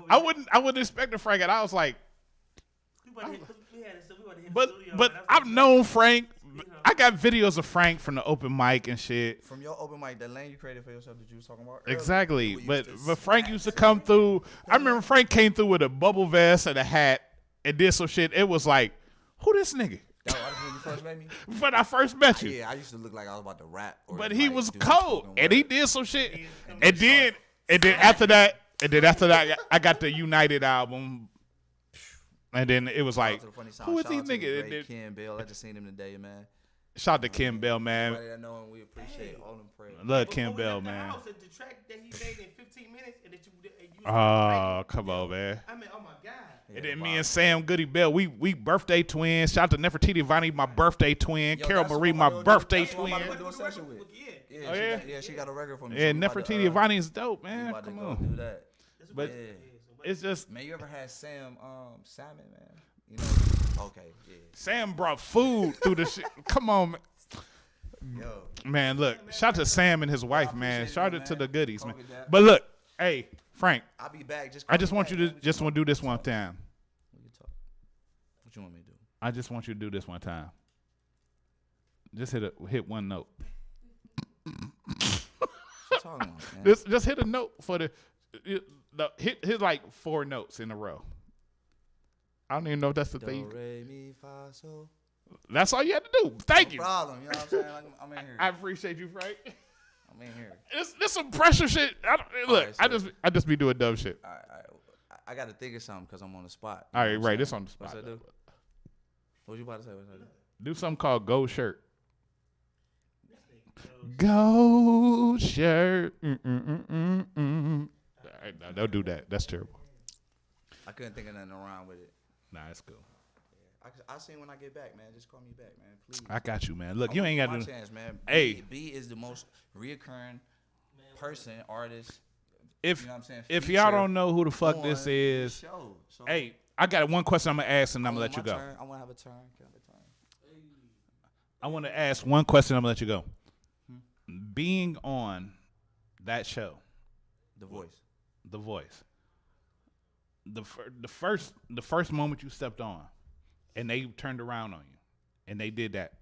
I wouldn't expect to Frank, and I was like, but I've known Frank. I got videos of Frank from the open mic and shit. From your open mic, that lane you created for yourself that you was talking about earlier. Exactly. But Frank used to come through. I remember Frank came through with a bubble vest and a hat and did some shit. It was like, who this nigga? That was when you first met me? When I first met you. Yeah, I used to look like I was about to rap. But he was cold. And he did some shit. And then after that, I got the United album. And then it was like, who is these niggas? Ken Bell, I just seen him today, man. Shout out to Ken Bell, man. Everybody that know him, we appreciate all them prayers. Love Ken Bell, man. The track that he made in 15 minutes, and that you come on, man. I mean, oh my God. And then me and Sam Goody Bell, we birthday twins. Shout out to Nefertiti Vani, my birthday twin. Carol Marie, my birthday twin. Yeah, she got a record for me. Yeah, Nefertiti Vani is dope, man. Come on. Do that. But it's just man. You ever had salmon, man? You know, okay, yeah. Sam brought food through the shit. Come on, man. Yo, man, look, shout to Sam and his wife, man. Shout out to the goodies, man. But look, hey, Frank, I'll be back. I just want you to just want to do this one time. What you want me to do? I just want you to do this one time. Just hit one note. What you talking about, man? Just hit a note for the hit like 4 notes in a row. I don't even know if that's the thing. Do, re, mi, fa, so. That's all you had to do. Thank you. No problem. You know what I'm saying? Like, I'm in here. I appreciate you, Frank. I'm in here. It's some pressure shit. Look, right, so I just be doing dumb shit. All right. I got to think of something because I'm on the spot. All right, right. This on the spot. What's I do? What you about to say? What's I do? Do something called Gold Shirt. Gold Shirt. Right, no, don't do that. That's terrible. I couldn't think of nothing around with it. Nah, it's cool. I'll see when I get back, man. Just call me back, man. Please. I got you, man. Look, you ain't got no to chance, man. Hey, B is the most reoccurring person, artist. If you know what I'm saying? If y'all don't know who the fuck this is, so hey, I got one question I'm gonna ask and I'm gonna let you go. I want to have a turn. Can I have a turn? I want to ask one question. I'm gonna let you go. Being on that show, The Voice. The first moment you stepped on, and they turned around on you, and they did that.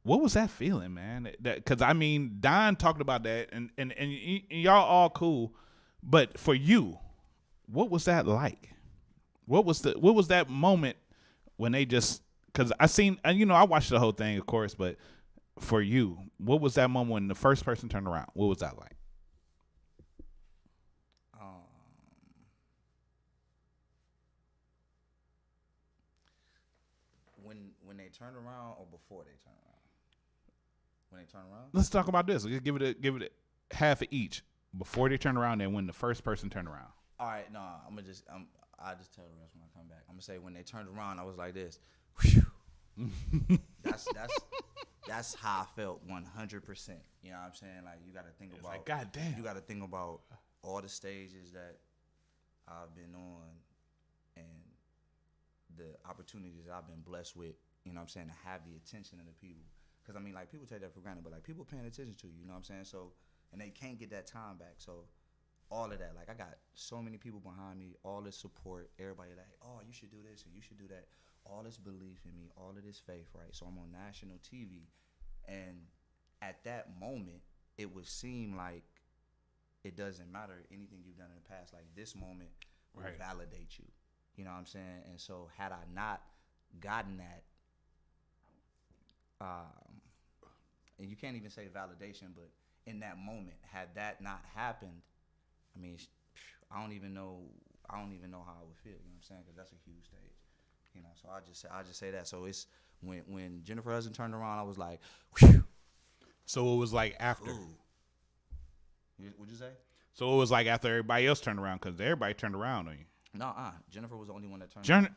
What was that feeling, man? Because I mean, Don talked about that, and y'all all cool, but for you, what was that like? What was that moment when they just? Because I watched the whole thing, of course, but for you, what was that moment when the first person turned around? What was that like? When they turn around or before they turn around? When they turn around? Let's talk about this. Let's give it half of each before they turn around and when the first person turned around. All right, no, I'll just tell the rest when I come back. I'm gonna say when they turned around, I was like this. That's how I felt 100%. You know what I'm saying? Like you got to think about. Like, God damn. You got to think about all the stages that I've been on and the opportunities I've been blessed with. You know what I'm saying? To have the attention of the people. Because I mean, like people take that for granted, but like people paying attention to you. You know what I'm saying? So and they can't get that time back. So all of that, like I got so many people behind me, all this support, everybody like, oh, you should do this and you should do that. All this belief in me, all of this faith, right? So I'm on national TV, and at that moment, it would seem like it doesn't matter anything you've done in the past. Like this moment will validate you. You know what I'm saying? And so had I not gotten that, and you can't even say validation, but in that moment, had that not happened, I mean, I don't even know how I would feel. You know what I'm saying? Because that's a huge stage. You know, so I just say that. So it's when Jennifer Hudson turned around, I was like, whew. So it was like after. What'd you say? So it was like after everybody else turned around because everybody turned around on you. No, Jennifer was the only one that turned around.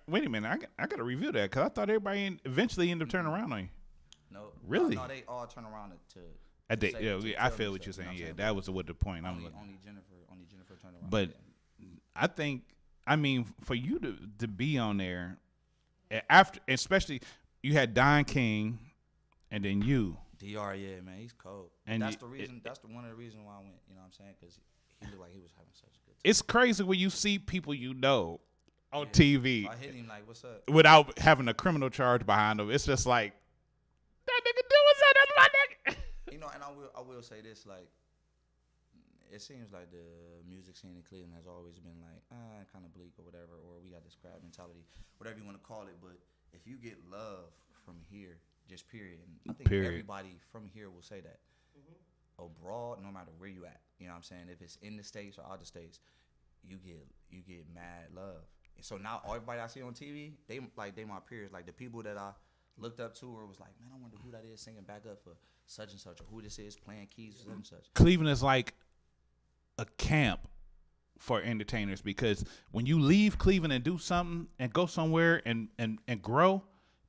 Wait a minute, I got to review that because I thought everybody eventually ended up turning around on you. No, really? No, they all turn around to I feel what you're saying. Yeah, that was what the point. Only Jennifer turned around. But I think. I mean, for you to be on there, after especially you had Don King, and then you. Dr. Yeah, man, he's cold. And that's the reason. That's one of the reasons why I went. You know what I'm saying? Because he looked like he was having such a good time. It's crazy when you see people on TV. I hit him like, "What's up?" Without having a criminal charge behind them. It's just like that nigga doing something. That's my nigga. You know, and I will say this, like. It seems like the music scene in Cleveland has always been like kind of bleak or whatever, or we got this crowd mentality, whatever you want to call it. But if you get love from here, just period, and I think everybody from here will say that. Abroad, no matter where you at, you know what I'm saying? If it's in the States or out the States, you get mad love. And so now everybody I see on TV, they my peers, like the people that I looked up to or was like, man, I wonder who that is singing back up for such and such, or who this is playing keys for such and such. Cleveland is like a camp for entertainers because when you leave Cleveland and do something and go somewhere and grow,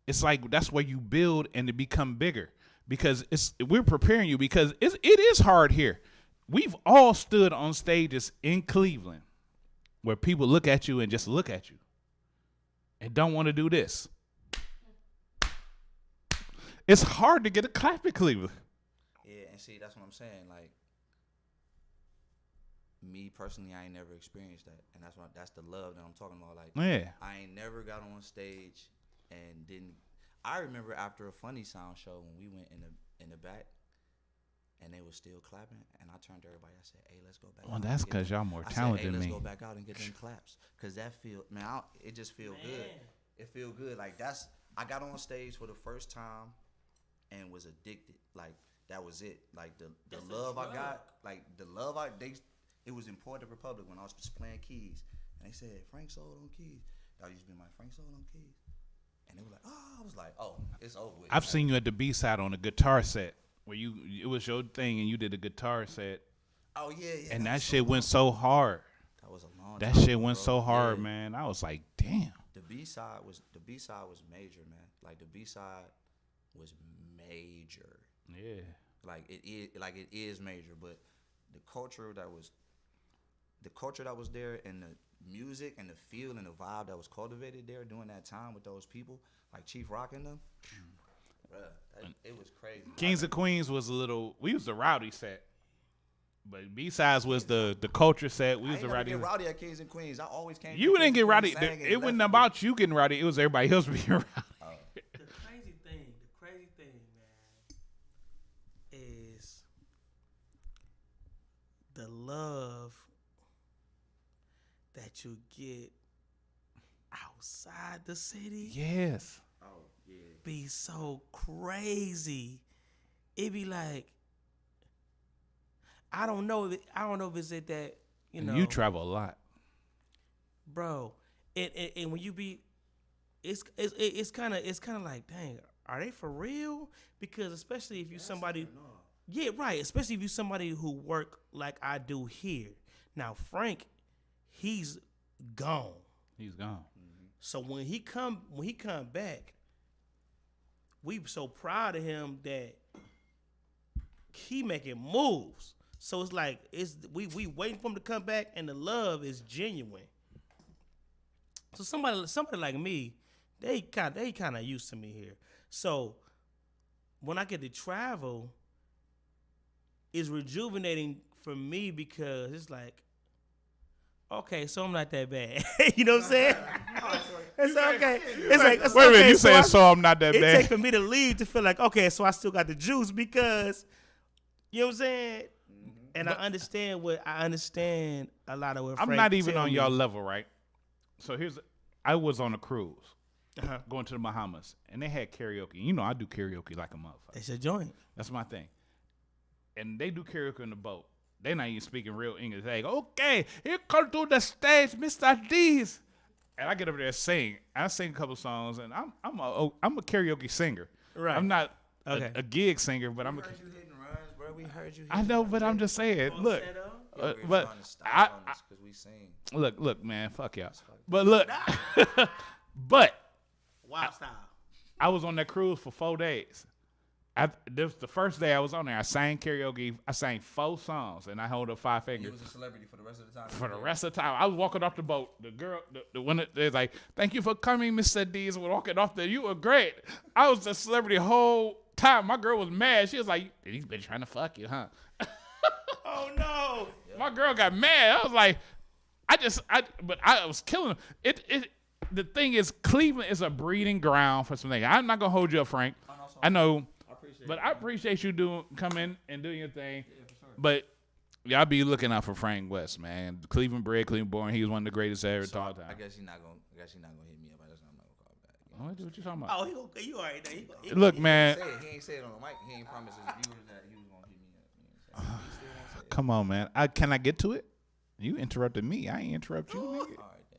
it's like that's where you build and to become bigger because we're preparing you because it is hard here. We've all stood on stages in Cleveland where people look at you and just look at you and don't want to do this. It's hard to get a clap in Cleveland. Yeah, and see, that's what I'm saying. Like, me personally, I ain't never experienced that, and that's the love that I'm talking about. Like, yeah, I ain't never got on stage and didn't. I remember after a Funny Sound show when we went in the back, and they were still clapping, and I turned to everybody. I said, "Hey, let's go back." Well, that's because y'all more talented than me. Let's go back out and get them claps, cause that feel, man, it just feel good. It feel good. Like I got on stage for the first time, and was addicted. Like that was it. Like the love I got, like the love it was in Puerto Republic when I was just playing keys, and they said Frank sold on keys. That used to be my Frank sold on keys, and they were like, "Oh," I was like, "Oh, it's over with." I've seen you at the B side on a guitar set where it was your thing and you did a guitar set. Oh yeah. And that shit went so hard. That was a long. That shit went so hard, man. I was like, damn. The B side was major, man. Like the B side was major. Yeah. Like it is major, but the culture that was there, and the music and the feel and the vibe that was cultivated there during that time with those people, like Chief Rock and them, bruh, it was crazy. Kings and Queens was we was the rowdy set, but B-sides was the culture set. We was the rowdy. I didn't get rowdy at Kings and Queens. I always came. You didn't get rowdy. It wasn't about you getting rowdy. It was everybody else being rowdy. The crazy thing, man, is the love that you get outside the city. Yes. Oh yeah. Be so crazy. It be like, I don't know if it's at that, you know. You travel a lot, bro. And when you be, it's kind of like, dang, are they for real? Because especially if you somebody, yeah, right. Especially if you somebody who work like I do here. Now Frank, he's gone. He's gone. Mm-hmm. So when he come back, we so proud of him that he making moves. So it's like we waiting for him to come back, and the love is genuine. So somebody like me, they kind of used to me here. So when I get to travel, it's rejuvenating for me because it's like, okay, so I'm not that bad. You know what I'm saying? It's okay. It's like, wait a minute, okay, you saying so I'm not that bad? It takes for me to leave to feel like, okay, so I still got the juice because, you know what I'm saying? And I understand a lot of what I'm Frank not even tell on me. y'all level, right? So I was on a cruise, going to the Bahamas, and they had karaoke. You know, I do karaoke like a motherfucker. It's a joint. That's my thing. And they do karaoke on the boat. They're not even speaking real English. They go, okay, here come to the stage, Mr. D's. And I get over there and sing. I sing a couple songs, and I'm a karaoke singer. Right. I'm not a gig singer, but I'm a. We heard you. I know, but I'm just saying. Look, but look, man, fuck y'all. But look, but wild style. I was on that cruise for 4 days. This was the first day I was on there. I sang karaoke. I sang 4 songs, and I held up 5 fingers. You was a celebrity for the rest of the time. For the rest of the time, I was walking off the boat. The girl, the one they're like, "Thank you for coming, Mr. D's." We're walking off there. You were great. I was the celebrity whole time. My girl was mad. She was like, "He's been trying to fuck you, huh?" Oh no! My girl got mad. I was like, but I was killing him. The thing is, Cleveland is a breeding ground for something. I'm not gonna hold you up, Frank. I know. But I appreciate you coming and doing your thing. Yeah, for sure. But y'all be looking out for Frank West, man. Cleveland bred, Cleveland born. He was one of the greatest ever to all time. I guess he's not gonna hit me up. I guess I'm not gonna call back. What you talking about? Oh, you all right there. Look, man. He ain't say it on the mic. He ain't promised his viewers that he was gonna hit me up. You know what I'm saying? Come on, man. Can I get to it? You interrupted me. I ain't interrupt you, nigga.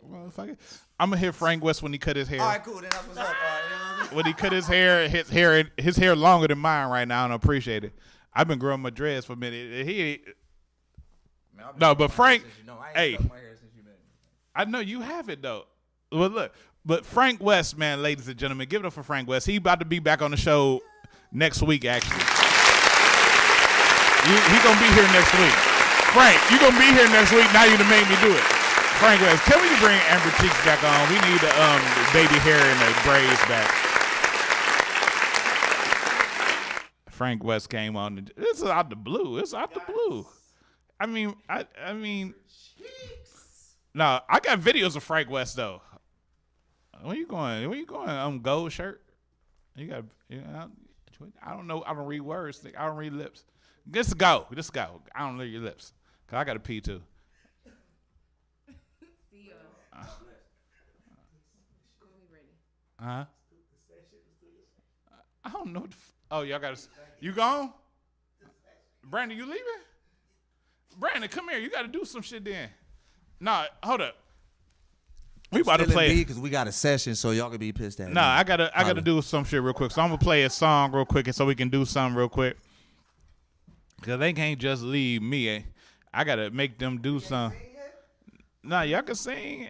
Motherfucker. I'm gonna hit Frank West when he cut his hair. All right, cool. Then that's what's up. All right, when he cut his hair longer than mine right now, and I appreciate it. I've been growing my dreads for a minute. But Frank, hey, I know you have it though. Well, look, but Frank West, man, ladies and gentlemen, give it up for Frank West. He about to be back on the show next week, actually. He gonna be here next week. Frank, you gonna be here next week. Now you done made me do it. Frank West, can we bring Amber Cheeks back on? We need the baby hair and the braids back. Frank West came on. This is out the blue. It's out the blue. I mean, no, I got videos of Frank West though. Where you going? Gold shirt. You got. I don't know. I don't read words. I don't read lips. Just go. I don't read your lips. Cause I got to pee too. I don't know. Oh, y'all got to. You gone? Brandon, you leaving? Brandon, come here. You got to do some shit then. Nah, hold up. We about to play because we got a session, so y'all can be pissed at me. Nah, I gotta do some shit real quick. So I'm gonna play a song real quick, and so we can do something real quick. Cause they can't just leave me. I gotta make them do something. Nah, y'all can sing.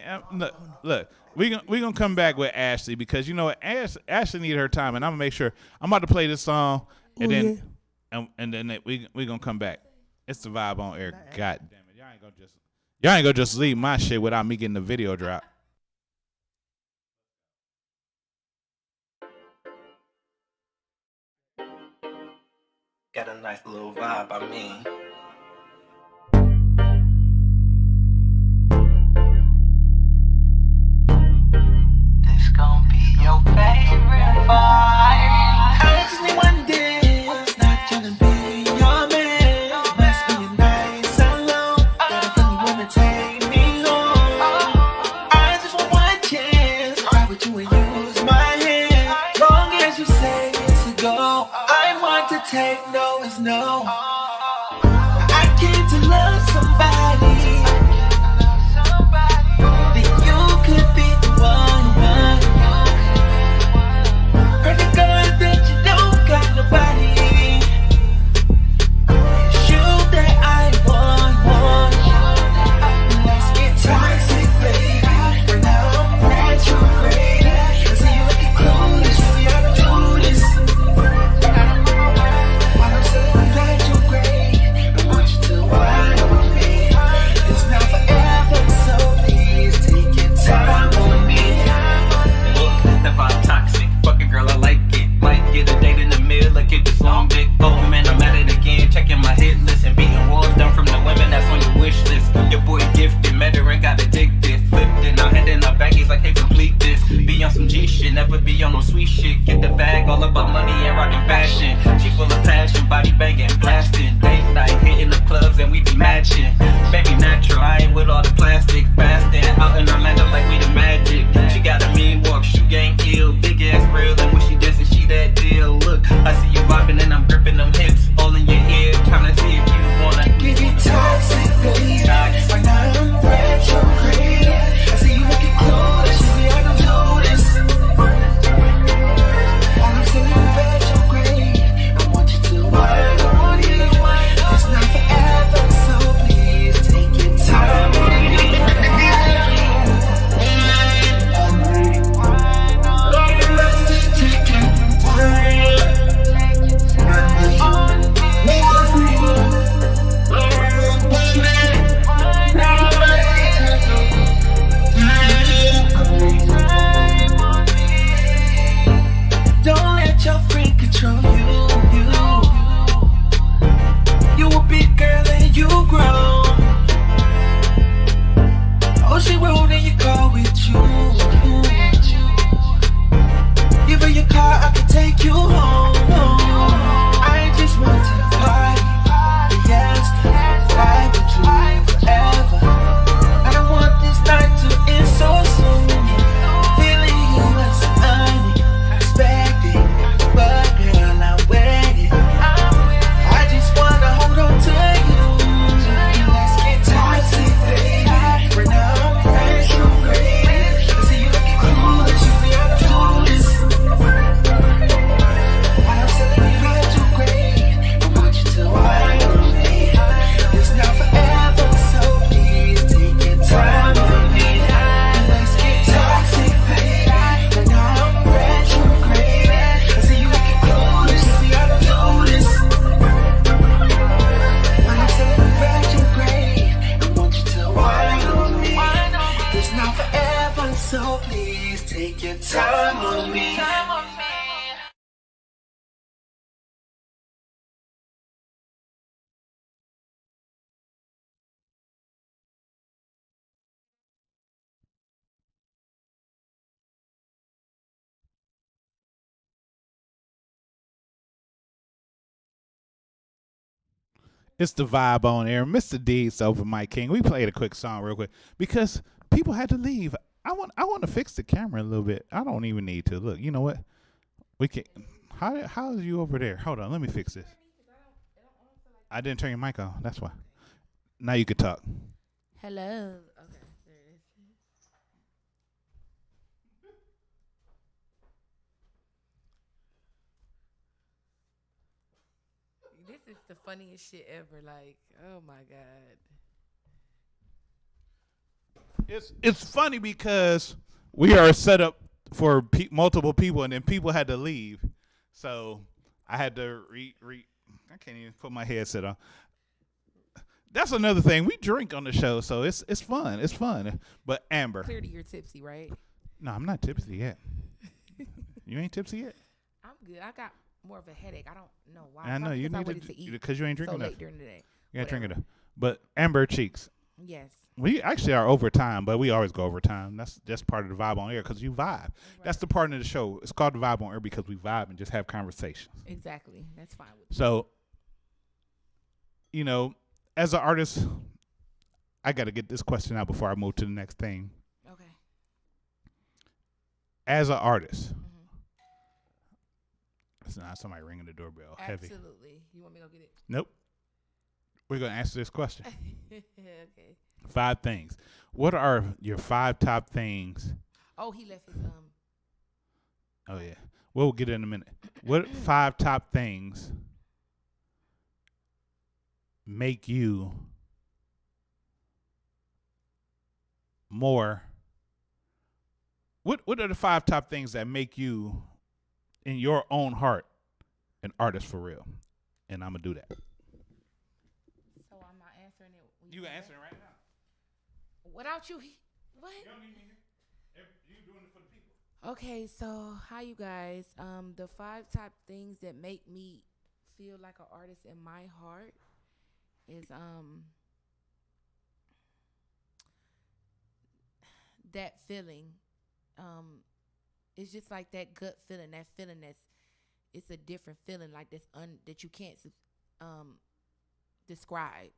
Look, we gonna come back with Ashley because you know what, Ashley need her time, and I'm gonna make sure I'm about to play this song, and then we gonna come back. It's the vibe on air. God damn it, y'all ain't gonna just leave my shit without me getting the video drop. Got a nice little vibe, I mean. This gon' be your favorite vibe. I just need one dance, not tryna be your man. Must be nice and long. Got a funny woman, take me home. I just want one chance, cry with you and use my hand. Long as you say it's a go, I want to take no is no. I came to love somebody. Then you could be the one. Heard the girl that you don't got nobody. It's you that I want. Let's get toxic, baby. Right now I'm retrograde. I see you looking clueless. See how to do this. While I'm saying retrograde, I want you to ride on me. It's not forever, so please take your time on me. Look, if I'm toxic, fucking girl, I like it. Might get a date in the middle, like get this long big. Oh man, I'm at it again, checking my hit list and beating walls down from the women that's on your wish list. Your boy gifted, met her and got addicted. Flipped it, now head in our baggies like, hey, complete this. Be on some G shit, never be on no sweet shit. Get the bag, all about money and rockin' fashion. She full of passion, body banging, blasting. Date night, hitting the clubs and we be matching. Baby natural, I ain't with all the plastic. Fasting, out in Orlando like we the magic. She got a mean walk, shoe gang ill. Big ass real, and when she dancing, she that deal. Look, I see you vibing and I'm gripping them hips. All in your ear, trying to see if you wanna get it toxic, baby. Right now I'm retrograde. I see you looking clueless. See how to do this. While I'm saying retrograde, I want you to ride on me. It's not forever, so please take your time on me. Don't let your friend control you. You a big girl and you grow. Oh, she rode in your car with you. Give her your car, I can take you home. I just want to party, yes, ride with you forever. I don't want this night to end so soon. Feeling you was unexpected, but girl, I'm waiting. I just wanna hold on to you. Let's get toxic, baby. Right now I'm retrograde. I see you looking clueless. You see how to do this. It's the vibe on air. Mr. Deeds over Mike King. We played a quick song real quick because people had to leave. I want to fix the camera a little bit. I don't even need to. Look, you know what? We can. How is you over there? Hold on, let me fix this. I didn't turn your mic on. That's why. Now you could talk. Hello. Okay, there it is. This is the funniest shit ever. Like, oh my god. It's funny because we are set up for multiple people, and then people had to leave, so I had to I can't even put my headset on. That's another thing. We drink on the show, so it's fun. It's fun. But Amber, Clearly you're tipsy, right? No, I'm not tipsy yet. You ain't tipsy yet? I'm good. I got more of a headache. I don't know why. I know you need to eat because you ain't drinking so enough. late during the day. You ain't drinking enough. But Amber Cheeks. Yes. We actually are over time, but we always go over time. That's just part of the vibe on air because you vibe. Right. That's the part of the show. It's called the vibe on air because we vibe and just have conversations. Exactly. That's fine with me. So, you know, as an artist, I got to get this question out before I move to the next thing. Okay. As an artist, it's not somebody ringing the doorbell. Heavy. Absolutely. You want me to go get it? Nope. We're going to answer this question. Okay. 5 things. What are your 5 top things? Oh, he left his Oh yeah. We'll get it in a minute. What 5 top things make you more? What are the 5 top things that make you in your own heart an artist for real? And I'm gonna do that. So I'm not answering it. You can answer it right now. Without you, what? You don't need me here. You doing it for the people. Okay, so hi you guys. The 5 top things that make me feel like an artist in my heart is that feeling. It's just like that gut feeling. That feeling it's a different feeling, like that you can't describe.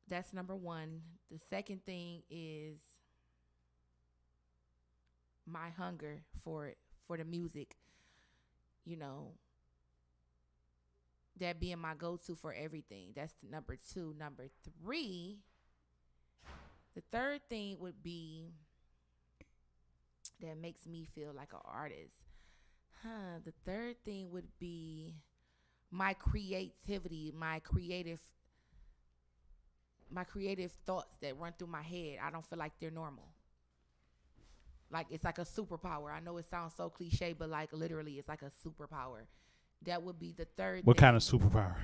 That's number 1. The second thing is my hunger for the music. You know, that being my go-to for everything. That's number 2. Number 3, the third thing would be that makes me feel like an artist. The third thing would be my creativity, my creative thoughts that run through my head. I don't feel like they're normal. Like it's like a superpower. I know it sounds so cliche, but like literally it's like a superpower. That would be the third What thing. kind of superpower?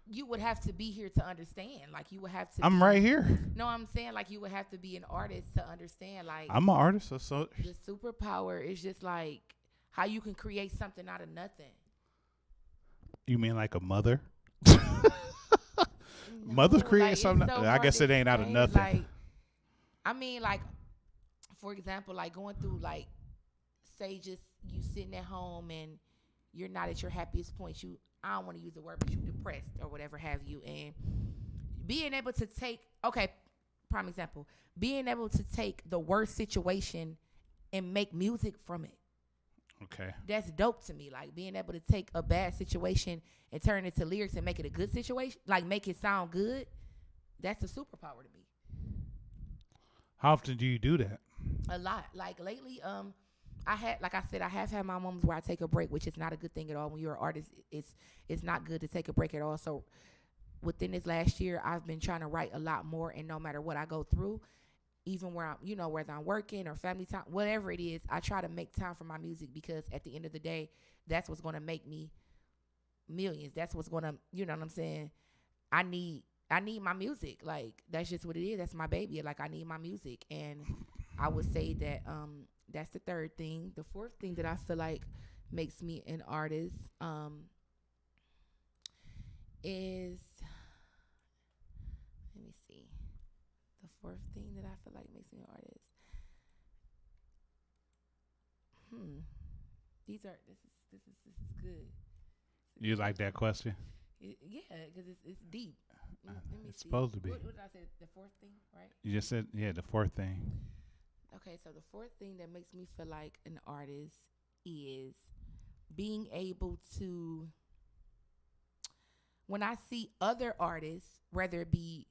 You would have to be here to understand. Like you would have to I'm right here. No, I'm saying like you would have to be an artist to understand. Like I'm an artist, so the superpower is just like how you can create something out of nothing. You mean like a mother? Mothers create like, something. So I guess it ain't out of nothing. Like, I mean, like, for example, like going through, like, say, just you sitting at home and you're not at your happiest point. I don't want to use the word, but you depressed or whatever have you, and being able to take, prime example, being able to take the worst situation and make music from it. Okay. That's dope to me. Like being able to take a bad situation and turn it into lyrics and make it a good situation, like make it sound good. That's a superpower to me. How often do you do that? A lot. Like lately, I have had my moments where I take a break, which is not a good thing at all. When you're an artist, it's not good to take a break at all. So within this last year, I've been trying to write a lot more, and no matter what I go through, even where I'm, whether I'm working or family time, whatever it is, I try to make time for my music because at the end of the day, that's what's going to make me millions. That's what's going to, you know what I'm saying? I need my music. Like, that's just what it is. That's my baby. Like, I need my music. And I would say that that's the third thing. The fourth thing that I feel like makes me an artist is, let me see. The fourth thing that I feel like makes me an artist. This is good. You like that question? Yeah, because it's deep. Let me It's see. supposed to be. What did I say? The fourth thing, right? You just said, yeah, the fourth thing. Okay, so the fourth thing that makes me feel like an artist is being able to, when I see other artists, whether it be,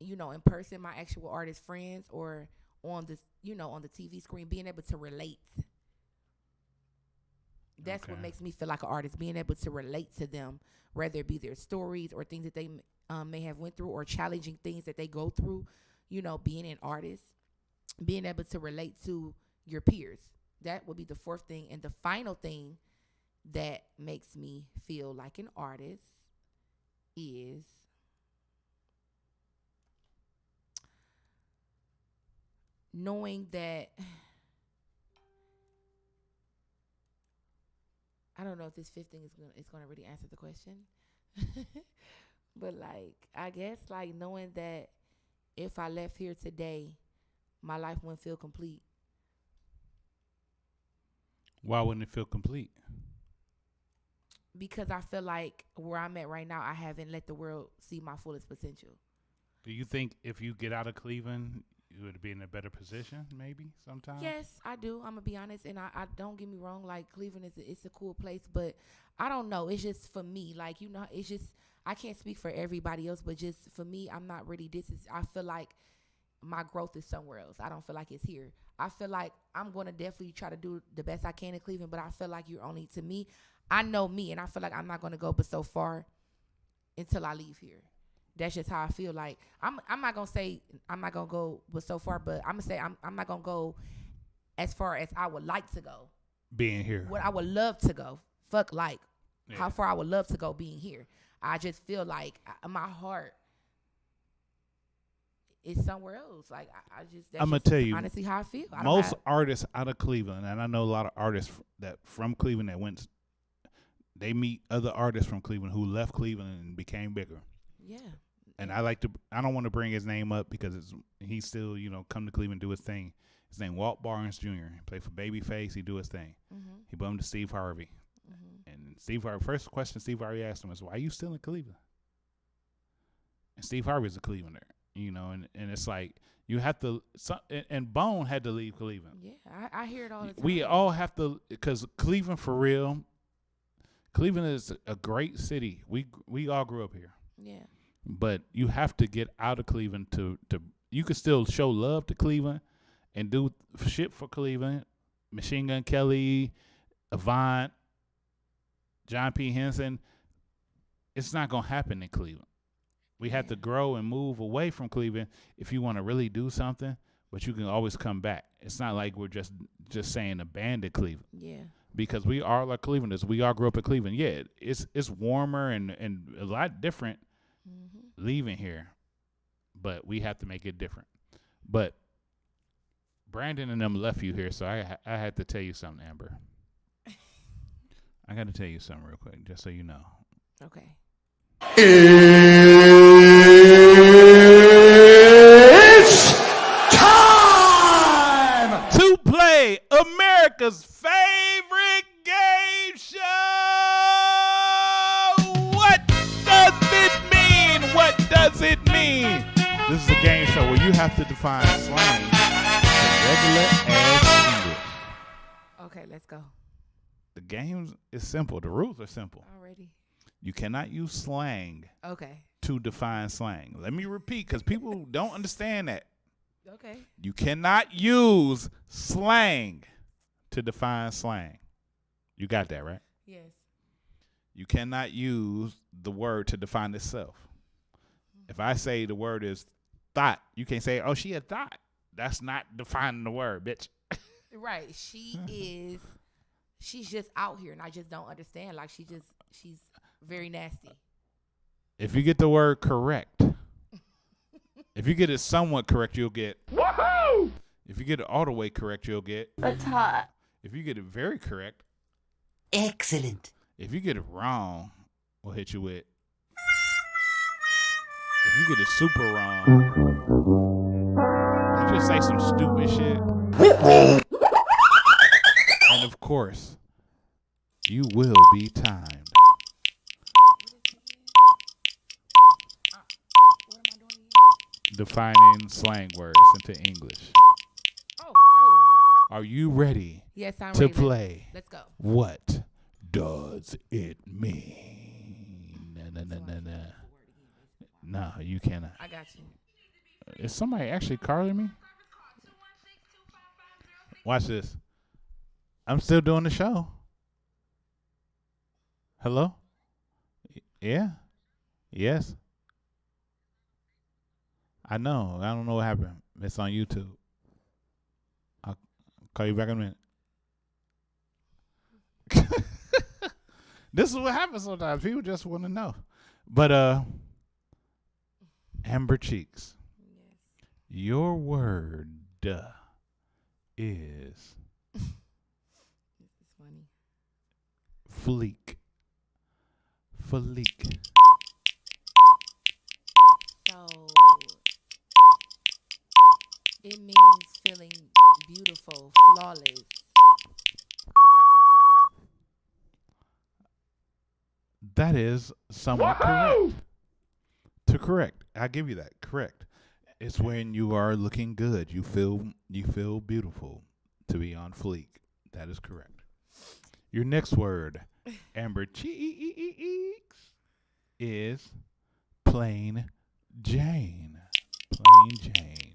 in person, my actual artist friends, or on this, on the TV screen, being able to relate. That's what makes me feel like an artist, being able to relate to them, whether it be their stories or things that they may have went through, or challenging things that they go through, being an artist, being able to relate to your peers. That would be the fourth thing. And the final thing that makes me feel like an artist is knowing that, I don't know if this fifth thing is gonna really answer the question, but I guess knowing that if I left here today, my life wouldn't feel complete. Why wouldn't it feel complete? Because I feel like where I'm at right now, I haven't let the world see my fullest potential. Do you think if you get out of Cleveland, you would be in a better position, maybe sometime? Yes, I do. I'm gonna be honest, and I don't get me wrong. Cleveland it's a cool place, but I don't know. It's just for me. It's just, I can't speak for everybody else, but just for me, I'm not really. I feel like my growth is somewhere else. I don't feel like it's here. I feel like I'm gonna definitely try to do the best I can in Cleveland, but I feel like you're only, to me, I know me, and I feel like I'm not gonna go but so far until I leave here. That's just how I feel. I'm not gonna say I'm not gonna go but so far, but I'm gonna say I'm not gonna go as far as I would like to go. Being here. What I would love to go. How far I would love to go being here. I just feel like my heart is somewhere else. I'm gonna tell you, honestly how I feel. Most artists out of Cleveland, and I know a lot of artists that from Cleveland that went, they meet other artists from Cleveland who left Cleveland and became bigger. Yeah. And I don't want to bring his name up because he's still, come to Cleveland, do his thing. His name Walt Barnes Jr. He played for Babyface. He do his thing. Mm-hmm. He bumped to Steve Harvey. Mm-hmm. And Steve Harvey, first question Steve Harvey asked him was, "Why are you still in Cleveland?" And Steve Harvey's a Clevelander, and it's like you have to. And Bone had to leave Cleveland. Yeah, I hear it all the time. We all have to, because Cleveland, for real. Cleveland is a great city. We all grew up here. Yeah. But you have to get out of Cleveland to you can still show love to Cleveland and do shit for Cleveland. Machine Gun Kelly, Avant, John P. Henson. It's not going to happen in Cleveland. We have to grow and move away from Cleveland if you want to really do something, but you can always come back. It's not like we're just saying abandon Cleveland. Yeah. Because we are like Clevelanders. We all grew up in Cleveland. Yeah, it's warmer and a lot different leaving here, but we have to make it different. But Brandon and them left you here, so I had to tell you something, Amber. I got to tell you something real quick, just so you know. Okay. It's time to play America's favorite game show. What does it mean? What does it mean? This is a game show where you have to define slang in regular ass English. Okay, let's go. The game is simple. The rules are simple. Already. You cannot use slang to define slang. Let me repeat, because people don't understand that. Okay. You cannot use slang to define slang. You got that, right? Yes. You cannot use the word to define itself. If I say the word is thought, you can't say, "Oh, she a thought." That's not defining the word, bitch. Right. She's just out here, and I just don't understand. She's very nasty. If you get the word correct, if you get it somewhat correct, you'll get woohoo. If you get it all the way correct, you'll get that's hot. If you get it very correct, excellent. If you get it wrong, we'll hit you with. If you get it super wrong, you just say some stupid shit. And of course, you will be timed. defining slang words into English. Oh, cool. Are you ready? Yes, I'm to ready. play? Let's go. What does it mean? No. No, you cannot. I got you. Is somebody actually calling me? Watch this. I'm still doing the show. Hello? Yeah? Yes? I know. I don't know what happened. It's on YouTube. I'll call you back in a minute. This is what happens sometimes. People just want to know. But Amber Cheeks. Yes. Your word is This is funny. fleek. Fleek. So it means feeling beautiful, flawless. That is somewhat correct. Correct. I give you that. Correct. It's when you are looking good. You feel beautiful to be on fleek. That is correct. Your next word, Amber Cheeks, is plain Jane. Plain Jane.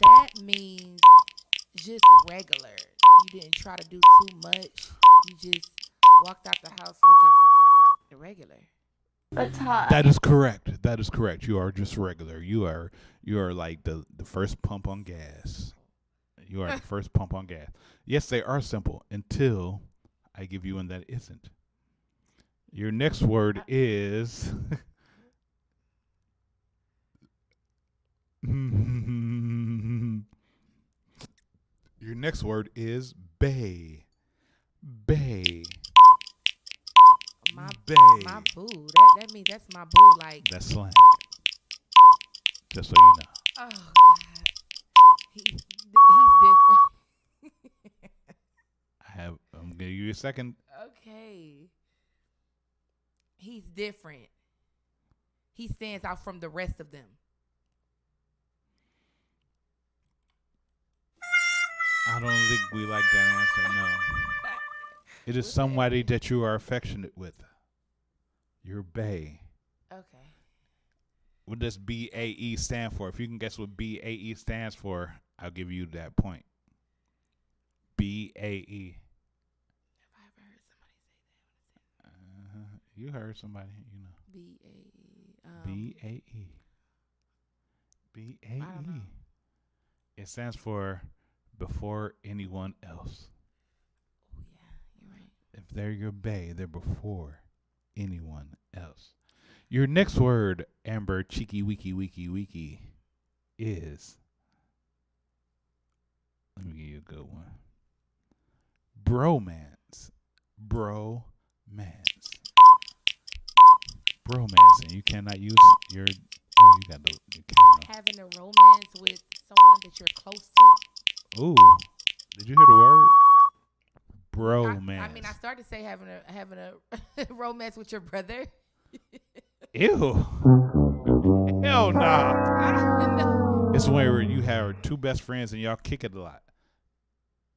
That means just regular. You didn't try to do too much. You just walked out the house looking regular. That's hot. That is correct. That is correct. You are just regular. You are like the first pump on gas. You are the first pump on gas. Yes, they are simple until I give you one that isn't. Your next word is your next word is bay. Bay. My Bae. my boo. That means that's my boo. Like that's slang. Just so you know. Oh God. He's different. I'm gonna give you a second. Okay. He's different. He stands out from the rest of them. I don't think we like that answer. No. It is somebody that you are affectionate with. You're bae. Okay. What does BAE stand for? If you can guess what BAE stands for, I'll give you that point. BAE. Have I ever heard somebody say that? You heard somebody, you know. BAE. BAE. I don't know. It stands for before anyone else. Oh yeah, you're right. If they're your bae, they're before anyone else. Your next word, Amber Cheeky Wiki, is, let me give you a good one. Bromance. Bromance. And you cannot use your, you got the camera. Having a romance with someone that you're close to. Ooh, did you hear the word? Bromance. I mean, I started to say having a romance with your brother. Ew. Hell no. It's where you have two best friends and y'all kick it a lot.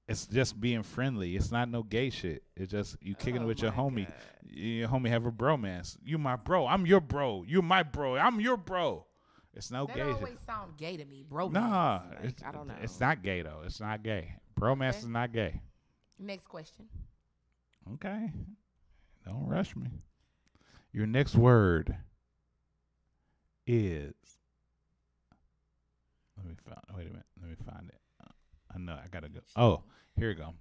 It's just being friendly. It's not no gay shit. It's just you kicking it with your homie. God. Your homie have a bromance. You my bro. I'm your bro. You my bro. I'm your bro. It's no that gay shit. That always sound gay to me, bromance. Nah, like, I don't know. It's not gay though. It's not gay. Bromance is not gay. Next question. Okay. Don't rush me. Your next word is. Wait a minute. Let me find it. I know. I gotta go. Oh, here we go.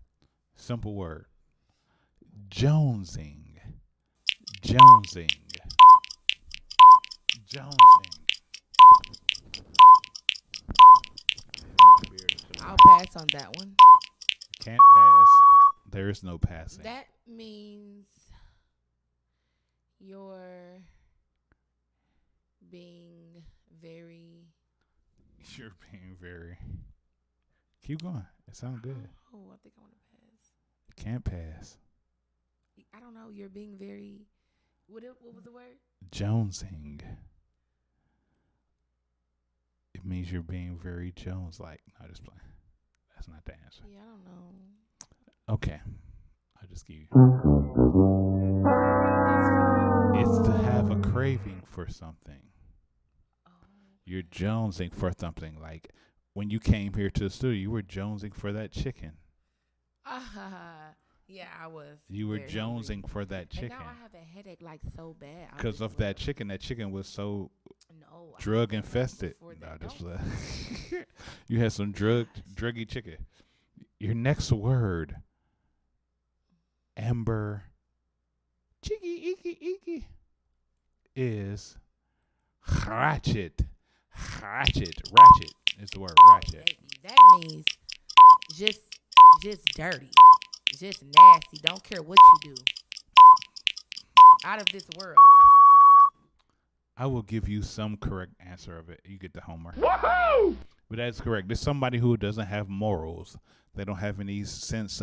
Simple word. Jonesing. I'll pass on that one. Can't pass. There is no passing. That means you're being very. You're being very. Keep going. It sounds good. Oh, I think I want to pass. Can't pass. I don't know. You're being very. What was the word? Jonesing. means you're being very Jones-like. No, just playing. That's not the answer. Yeah, I don't know. Okay. I'll just give you. It's to have a craving for something. You're jonesing for something. Like when you came here to the studio, you were jonesing for that chicken. Yeah, I was. You were jonesing for that chicken. And now I have a headache like so bad. Because of that chicken. That chicken was so drug infested. No, just you had some druggy chicken. Your next word, Amber, chicky, icky, is ratchet. Ratchet is the word. Ratchet. That means just dirty, just nasty. Don't care what you do. Out of this world. I will give you some correct answer of it. You get the homer. Woohoo! But that's correct. There's somebody who doesn't have morals. They don't have any sense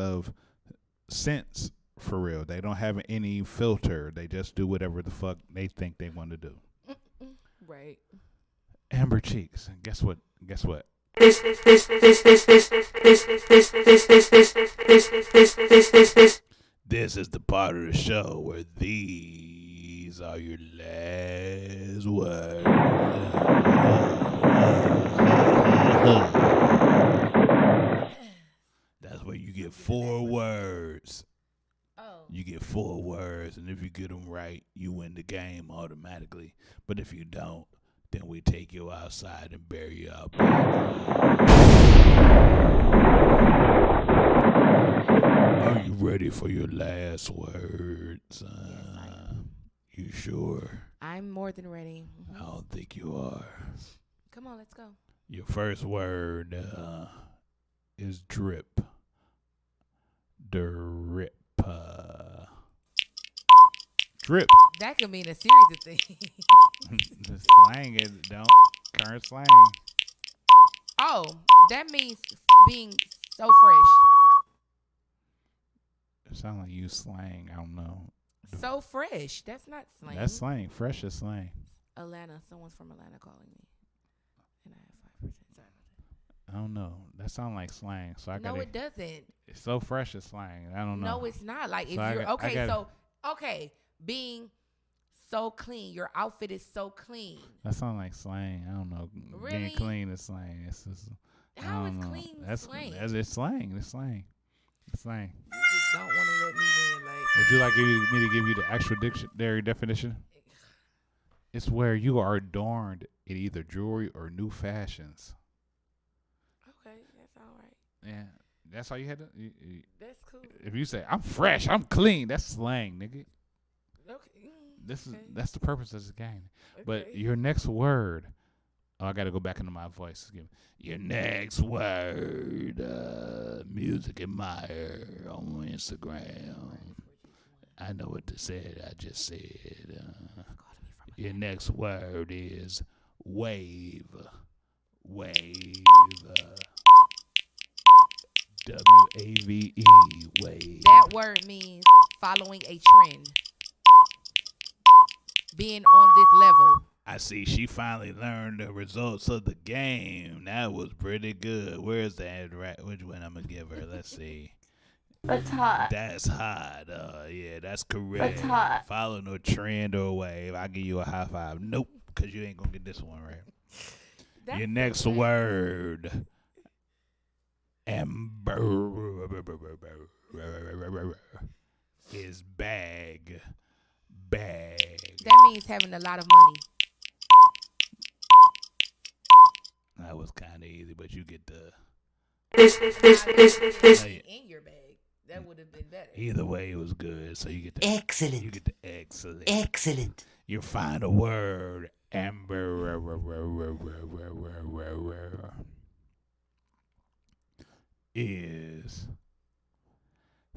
for real. They don't have any filter. They just do whatever the fuck they think they want to do. Right. Amber Cheeks. Guess what? This is the part of the show where these are your last words. That's where you get 4 words. You get 4 words, and if you get them right, you win the game automatically. But if you don't, then we take you outside and bury you up. Are you ready for your last words? You sure? I'm more than ready. I don't think you are. Come on, let's go. Your first word is drip. Drip. Drip. That could mean a series of things. The slang is current slang. Oh, that means being so fresh. It sounds like you slang. I don't know. So fresh. That's not slang. That's slang. Fresh is slang. Atlanta. Someone's from Atlanta calling me. And I have 5%. Sorry. I don't know. That sounds like slang. So I No, it doesn't. It's so fresh is slang. I don't know. No, it's not. Like if So you're being so clean. Your outfit is so clean. That sounds like slang. I don't know. Really? Being clean is slang. It's just, How is know. clean That's slang? It's slang. It's slang. It's slang. You just don't want to let me win. Like, Would you like me to give you the actual dictionary definition? It's where you are adorned in either jewelry or new fashions. Okay, that's all right. Yeah, that's all you had to. That's cool. If you say I'm fresh, I'm clean, that's slang, nigga. Okay. That's the purpose of this game. Okay. But your next word, I got to go back into my voice. Your next word, Music Admire on Instagram. I know what to say. I just said. Your next word is wave. Wave. W-A-V-E. Wave. That word means following a trend. Being on this level. I see she finally learned the results of the game. That was pretty good. Where's that? Which one I'm going to give her? Let's see. That's hot. That's hot. Yeah, that's correct. That's hot. Follow no trend or wave. I'll give you a high five. Nope, because you ain't going to get this one right. Your next word. Is bag. Bag. That means having a lot of money. That was kind of easy, but you get the. In your bag. That would have been better. Either way, it was good. So you get the excellent. You get the excellent. Excellent. Your final word, Amber. Is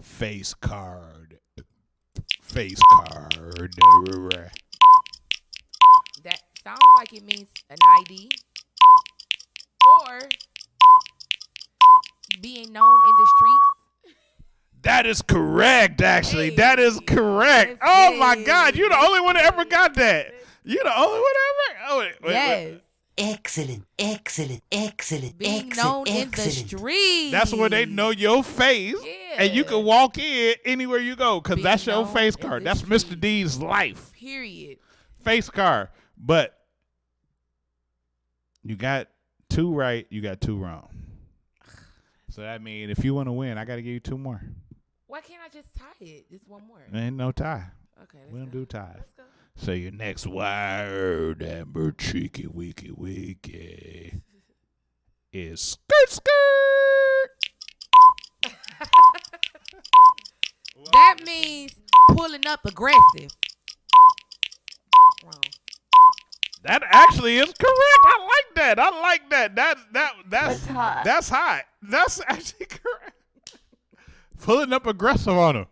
face card. Face card. That sounds like it means an ID or being known in the streets. That is correct, actually. Hey, that is correct. Oh, my God. You're the only one that ever got that. You're the only one ever? Oh, wait. Excellent. Being known in the streets. That's where they know your face, and you can walk in anywhere you go because that's your face card. That's Mr. D's life. Period. Face card. But you got 2 right, you got 2 wrong. So that means if you want to win, I got to give you 2 more. Why can't I just tie it? Just one more. Ain't no tie. Okay, we don't do ties. Let's go. So your next word, Amber Cheeky Weeky Weeky, is skirt. That means pulling up aggressive. Wrong. That actually is correct. I like that. That's hot. That's actually correct. Pulling up aggressive on him.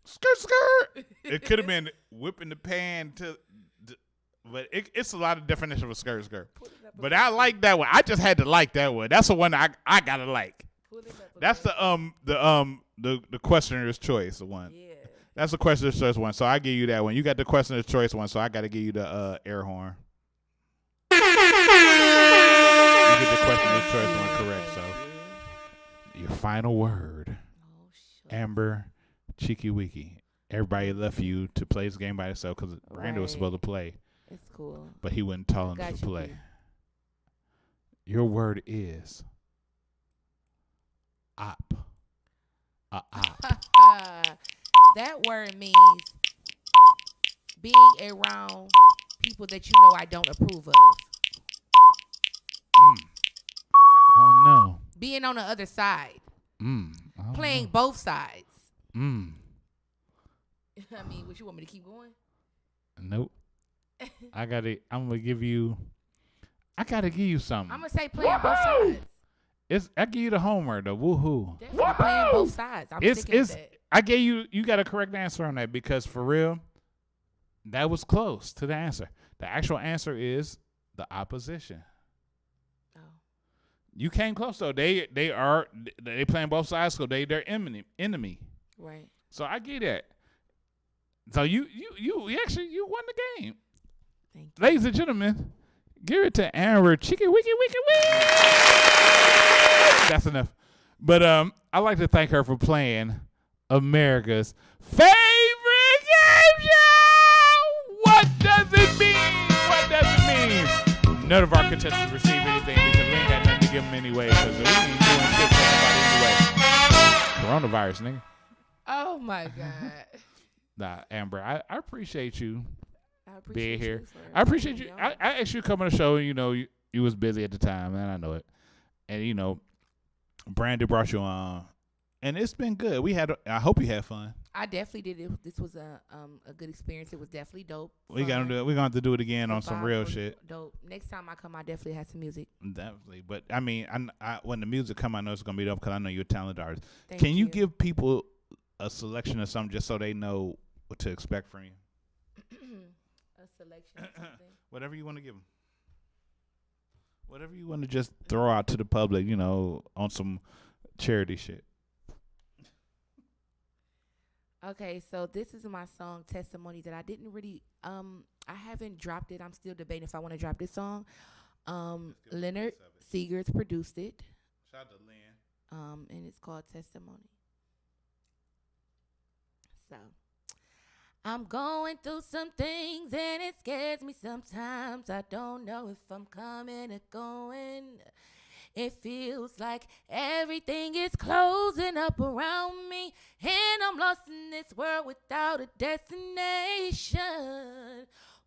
Skirt. It could have been whipping the pan but it's a lot of definition of skirt. But I like that one. I just had to like that one. That's the one I gotta like. That's the questioner's choice one. Yeah. That's the questioner's choice one. So I give you that one. You got the questioner's choice one. So I gotta give you the air horn. You get the questioner's choice one correct. So your final word, Amber Cheeky Weeky. Everybody left you to play this game by yourself because Brandon was supposed to play. It's cool. But he wouldn't tell him to play. Your word is op. Op. That word means being around people that you know I don't approve of. Oh, no. Being on the other side. Playing know. Both sides. I mean, what you want me to keep going? Nope. I gotta give you something. I'm gonna say playing both sides. I give you the homework, the woohoo. Definitely playing both sides. I'm sticking with that. I gave you got a correct answer on that because for real, that was close to the answer. The actual answer is the opposition. Oh. You came close though. They playing both sides, so they their enemy. Right. So I get that. So you won the game. Thank you. Ladies and gentlemen, give it to Amber Cheeky Weeky Weeky. That's enough. But I'd like to thank her for playing America's favorite game show. What does it mean? None of our contestants receive anything because we ain't got nothing to give them anyway because we ain't doing shit for somebody anyway. Coronavirus, nigga. Oh, my God. Nah, Amber, I appreciate you being here. You I appreciate you. I asked you to come on the show. You know, you was busy at the time, and I know it. And, you know, Brandon brought you on, and it's been good. I hope you had fun. I definitely did it. This was a good experience. It was definitely dope. We're gonna have to do it again on some real shit. Dope. Next time I come, I definitely have some music. Definitely, but I mean, I when the music come, I know it's gonna be dope because I know you're a talented artist. Can you give people a selection of something just so they know what to expect from you? A selection of something. Whatever you want to give them. Whatever you want to just throw out to the public, you know, on some charity shit. Okay, so this is my song Testimony that I didn't really I haven't dropped it. I'm still debating if I want to drop this song. Leonard Seegers produced it. Shout out to Lynn. And it's called Testimony. So I'm going through some things and it scares me sometimes. I don't know if I'm coming or going. It feels like everything is closing up around me, and I'm lost in this world without a destination.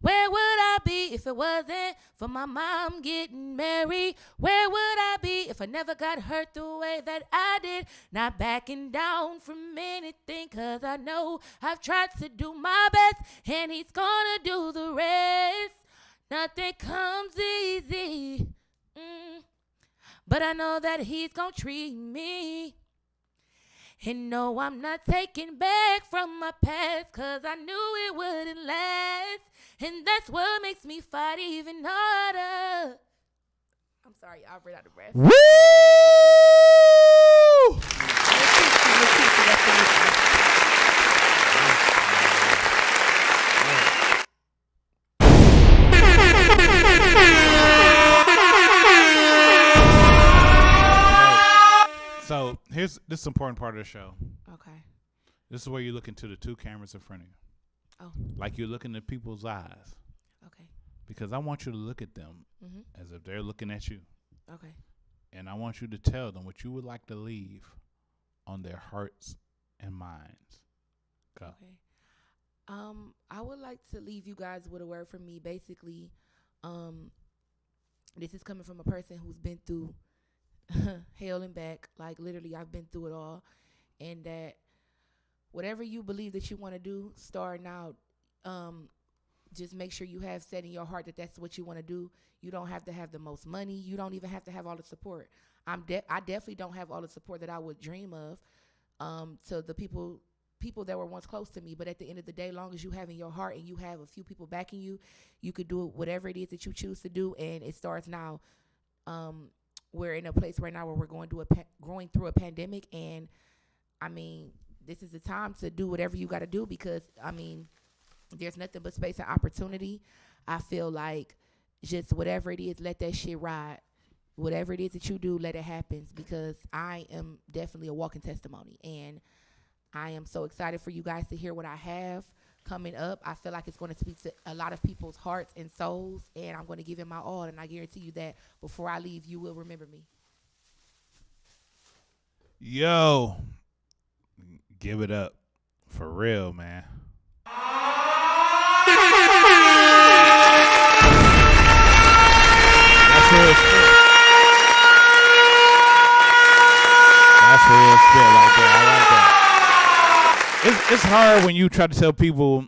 Where would I be if it wasn't for my mom getting married? Where would I be if I never got hurt the way that I did? Not backing down from anything, 'cause I know I've tried to do my best, and he's gonna do the rest. Nothing comes easy. But I know that he's gonna treat me. And no, I'm not taking back from my past, 'cause I knew it wouldn't last. And that's what makes me fight even harder. I'm sorry, I'll run out of breath. Woo! this is an important part of the show. Okay. This is where you look into the two cameras in front of you. Oh. Like you're looking at people's eyes. Okay. Because I want you to look at them as if they're looking at you. Okay. And I want you to tell them what you would like to leave on their hearts and minds. Go. Okay. I would like to leave you guys with a word from me. Basically, this is coming from a person who's been through hell and back. Like, literally, I've been through it all. And that whatever you believe that you want to do, starting out, just make sure you have set in your heart that that's what you want to do. You don't have to have the most money. You don't even have to have all the support. I definitely don't have all the support that I would dream of to the people that were once close to me. But at the end of the day, long as you have in your heart and you have a few people backing you, you could do whatever it is that you choose to do. And it starts now. We're in a place right now where we're going through a pandemic. And, I mean, this is the time to do whatever you got to do because, I mean, there's nothing but space and opportunity. I feel like just whatever it is, let that shit ride. Whatever it is that you do, let it happen because I am definitely a walking testimony. And I am so excited for you guys to hear what I have coming up. I feel like it's going to speak to a lot of people's hearts and souls, and I'm going to give it my all. And I guarantee you that before I leave, you will remember me. Yo, give it up. For real, man. That's real shit like that. I like that. It's hard when you try to tell people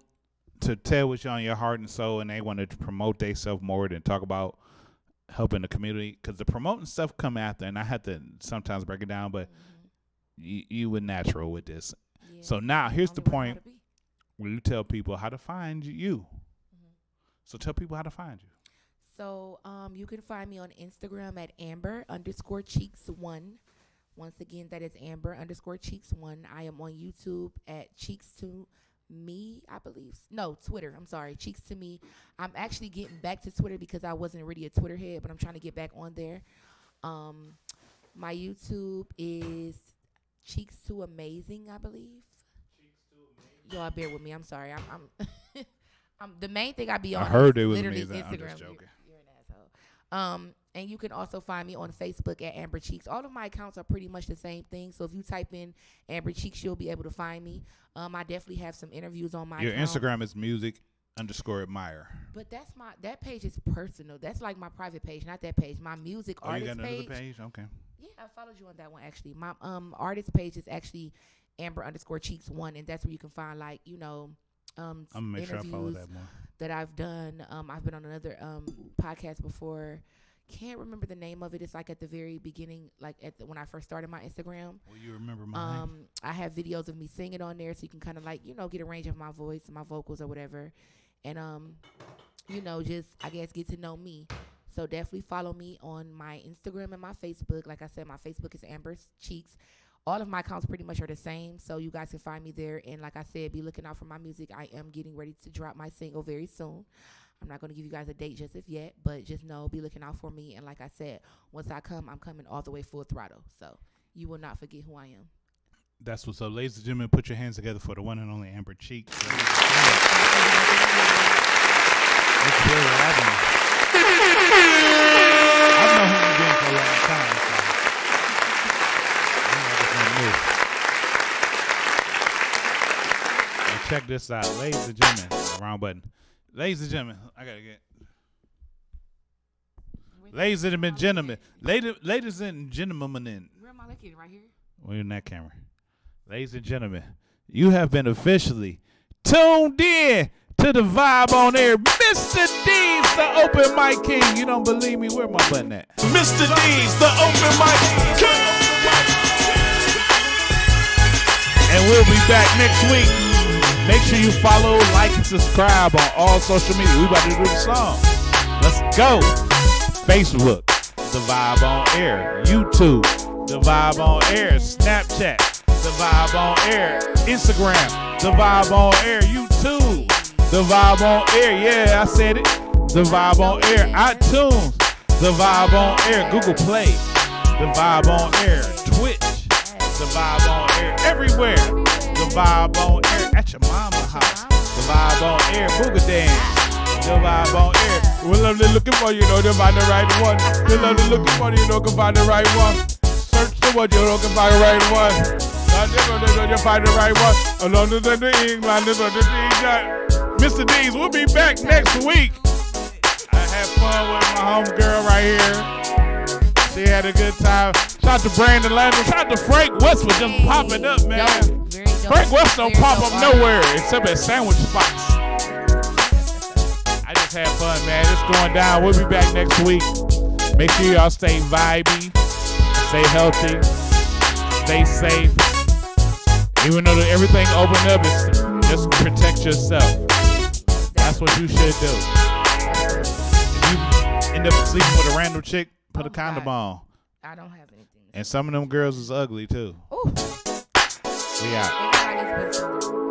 to tell what's on your heart and soul, and they want to promote themselves more than talk about helping the community. Because the promoting stuff come after, and I have to sometimes break it down, but you were natural with this. Yeah. So now here's the point where you tell people how to find you. So tell people how to find you. So you can find me on Instagram at Amber_Cheeks1. Once again, that is Amber_Cheeks1. I am on YouTube at Cheeks to Me, I believe. No, Twitter. I'm sorry, Cheeks to Me. I'm actually getting back to Twitter because I wasn't really a Twitter head, but I'm trying to get back on there. My YouTube is Cheeks to Amazing, I believe. Y'all bear with me. I'm sorry. I'm the main thing I be on. I heard it was literally amazing. Instagram. I'm just joking. You're an asshole. And you can also find me on Facebook at Amber Cheeks. All of my accounts are pretty much the same thing. So if you type in Amber Cheeks, you'll be able to find me. I definitely have some interviews on my Your account. Instagram is music_admire. But that page is personal. That's like my private page, not that page. My music artist you got another page. page? Okay. Yeah, I followed you on that one actually. My artist page is actually Amber_Cheeks1, and that's where you can find like, you know, I'm gonna make sure I follow that more. That I've done. I've been on another podcast before. Can't remember the name of it. It's like at the very beginning, like when I first started my Instagram. Will you remember mine? I have videos of me singing on there, so you can kind of like, you know, get a range of my voice and my vocals or whatever, and you know, just I guess get to know me. So definitely follow me on my Instagram and my Facebook. Like I said, my Facebook is Amber Cheeks. All of my accounts pretty much are the same, so you guys can find me there. And like I said, be looking out for my music. I am getting ready to drop my single very soon. I'm not going to give you guys a date just of yet, but just know, be looking out for me. And like I said, once I come, I'm coming all the way full throttle. So you will not forget who I am. That's what's up. Ladies and gentlemen, put your hands together for the one and only Amber Cheeks. It's a pleasure having you. I've known who you've been for a long time. So check this out, ladies and gentlemen. Wrong button. Ladies and gentlemen, I gotta get. Ladies and gentlemen, ladies and gentlemen, Where am I looking? Right here? we're in that camera. Ladies and gentlemen, you have been officially tuned in to the Vibe on Air. Mr. D's, the open mic king. You don't believe me? Where my button at? Mr. D's, the open mic king. And we'll be back next week. Make sure you follow, like, and subscribe on all social media. We about to do the song. Let's go. Facebook, The Vibe on Air. YouTube, The Vibe on Air. Snapchat, The Vibe on Air. Instagram, The Vibe on Air. YouTube, The Vibe on Air. Yeah, I said it. The Vibe on Air. iTunes, The Vibe on Air. Google Play, The Vibe on Air. Twitch, The Vibe on Air everywhere. The Vibe on Air at your mama house. The Vibe on Air booga dance. The Vibe on Air. We're lovely looking for you, know to find the right one. We're lovely looking for you, know can find the right one. Search the one, you know can find the right one. You find the right one. Along the England, Mr. D's, we'll be back next week. I had fun with my homegirl right here. She had a good time. Shout out to Brandon Landrum. Shout out to Frank West for just popping up, man. Frank West don't pop up nowhere except at sandwich spots. I just had fun, man. It's going down. We'll be back next week. Make sure y'all stay vibey, stay healthy, stay safe. Even though everything opened up, just protect yourself. That's what you should do. If you end up sleeping with a random chick, put a condom on. I don't have anything. And some of them girls is ugly too. Ooh. We out.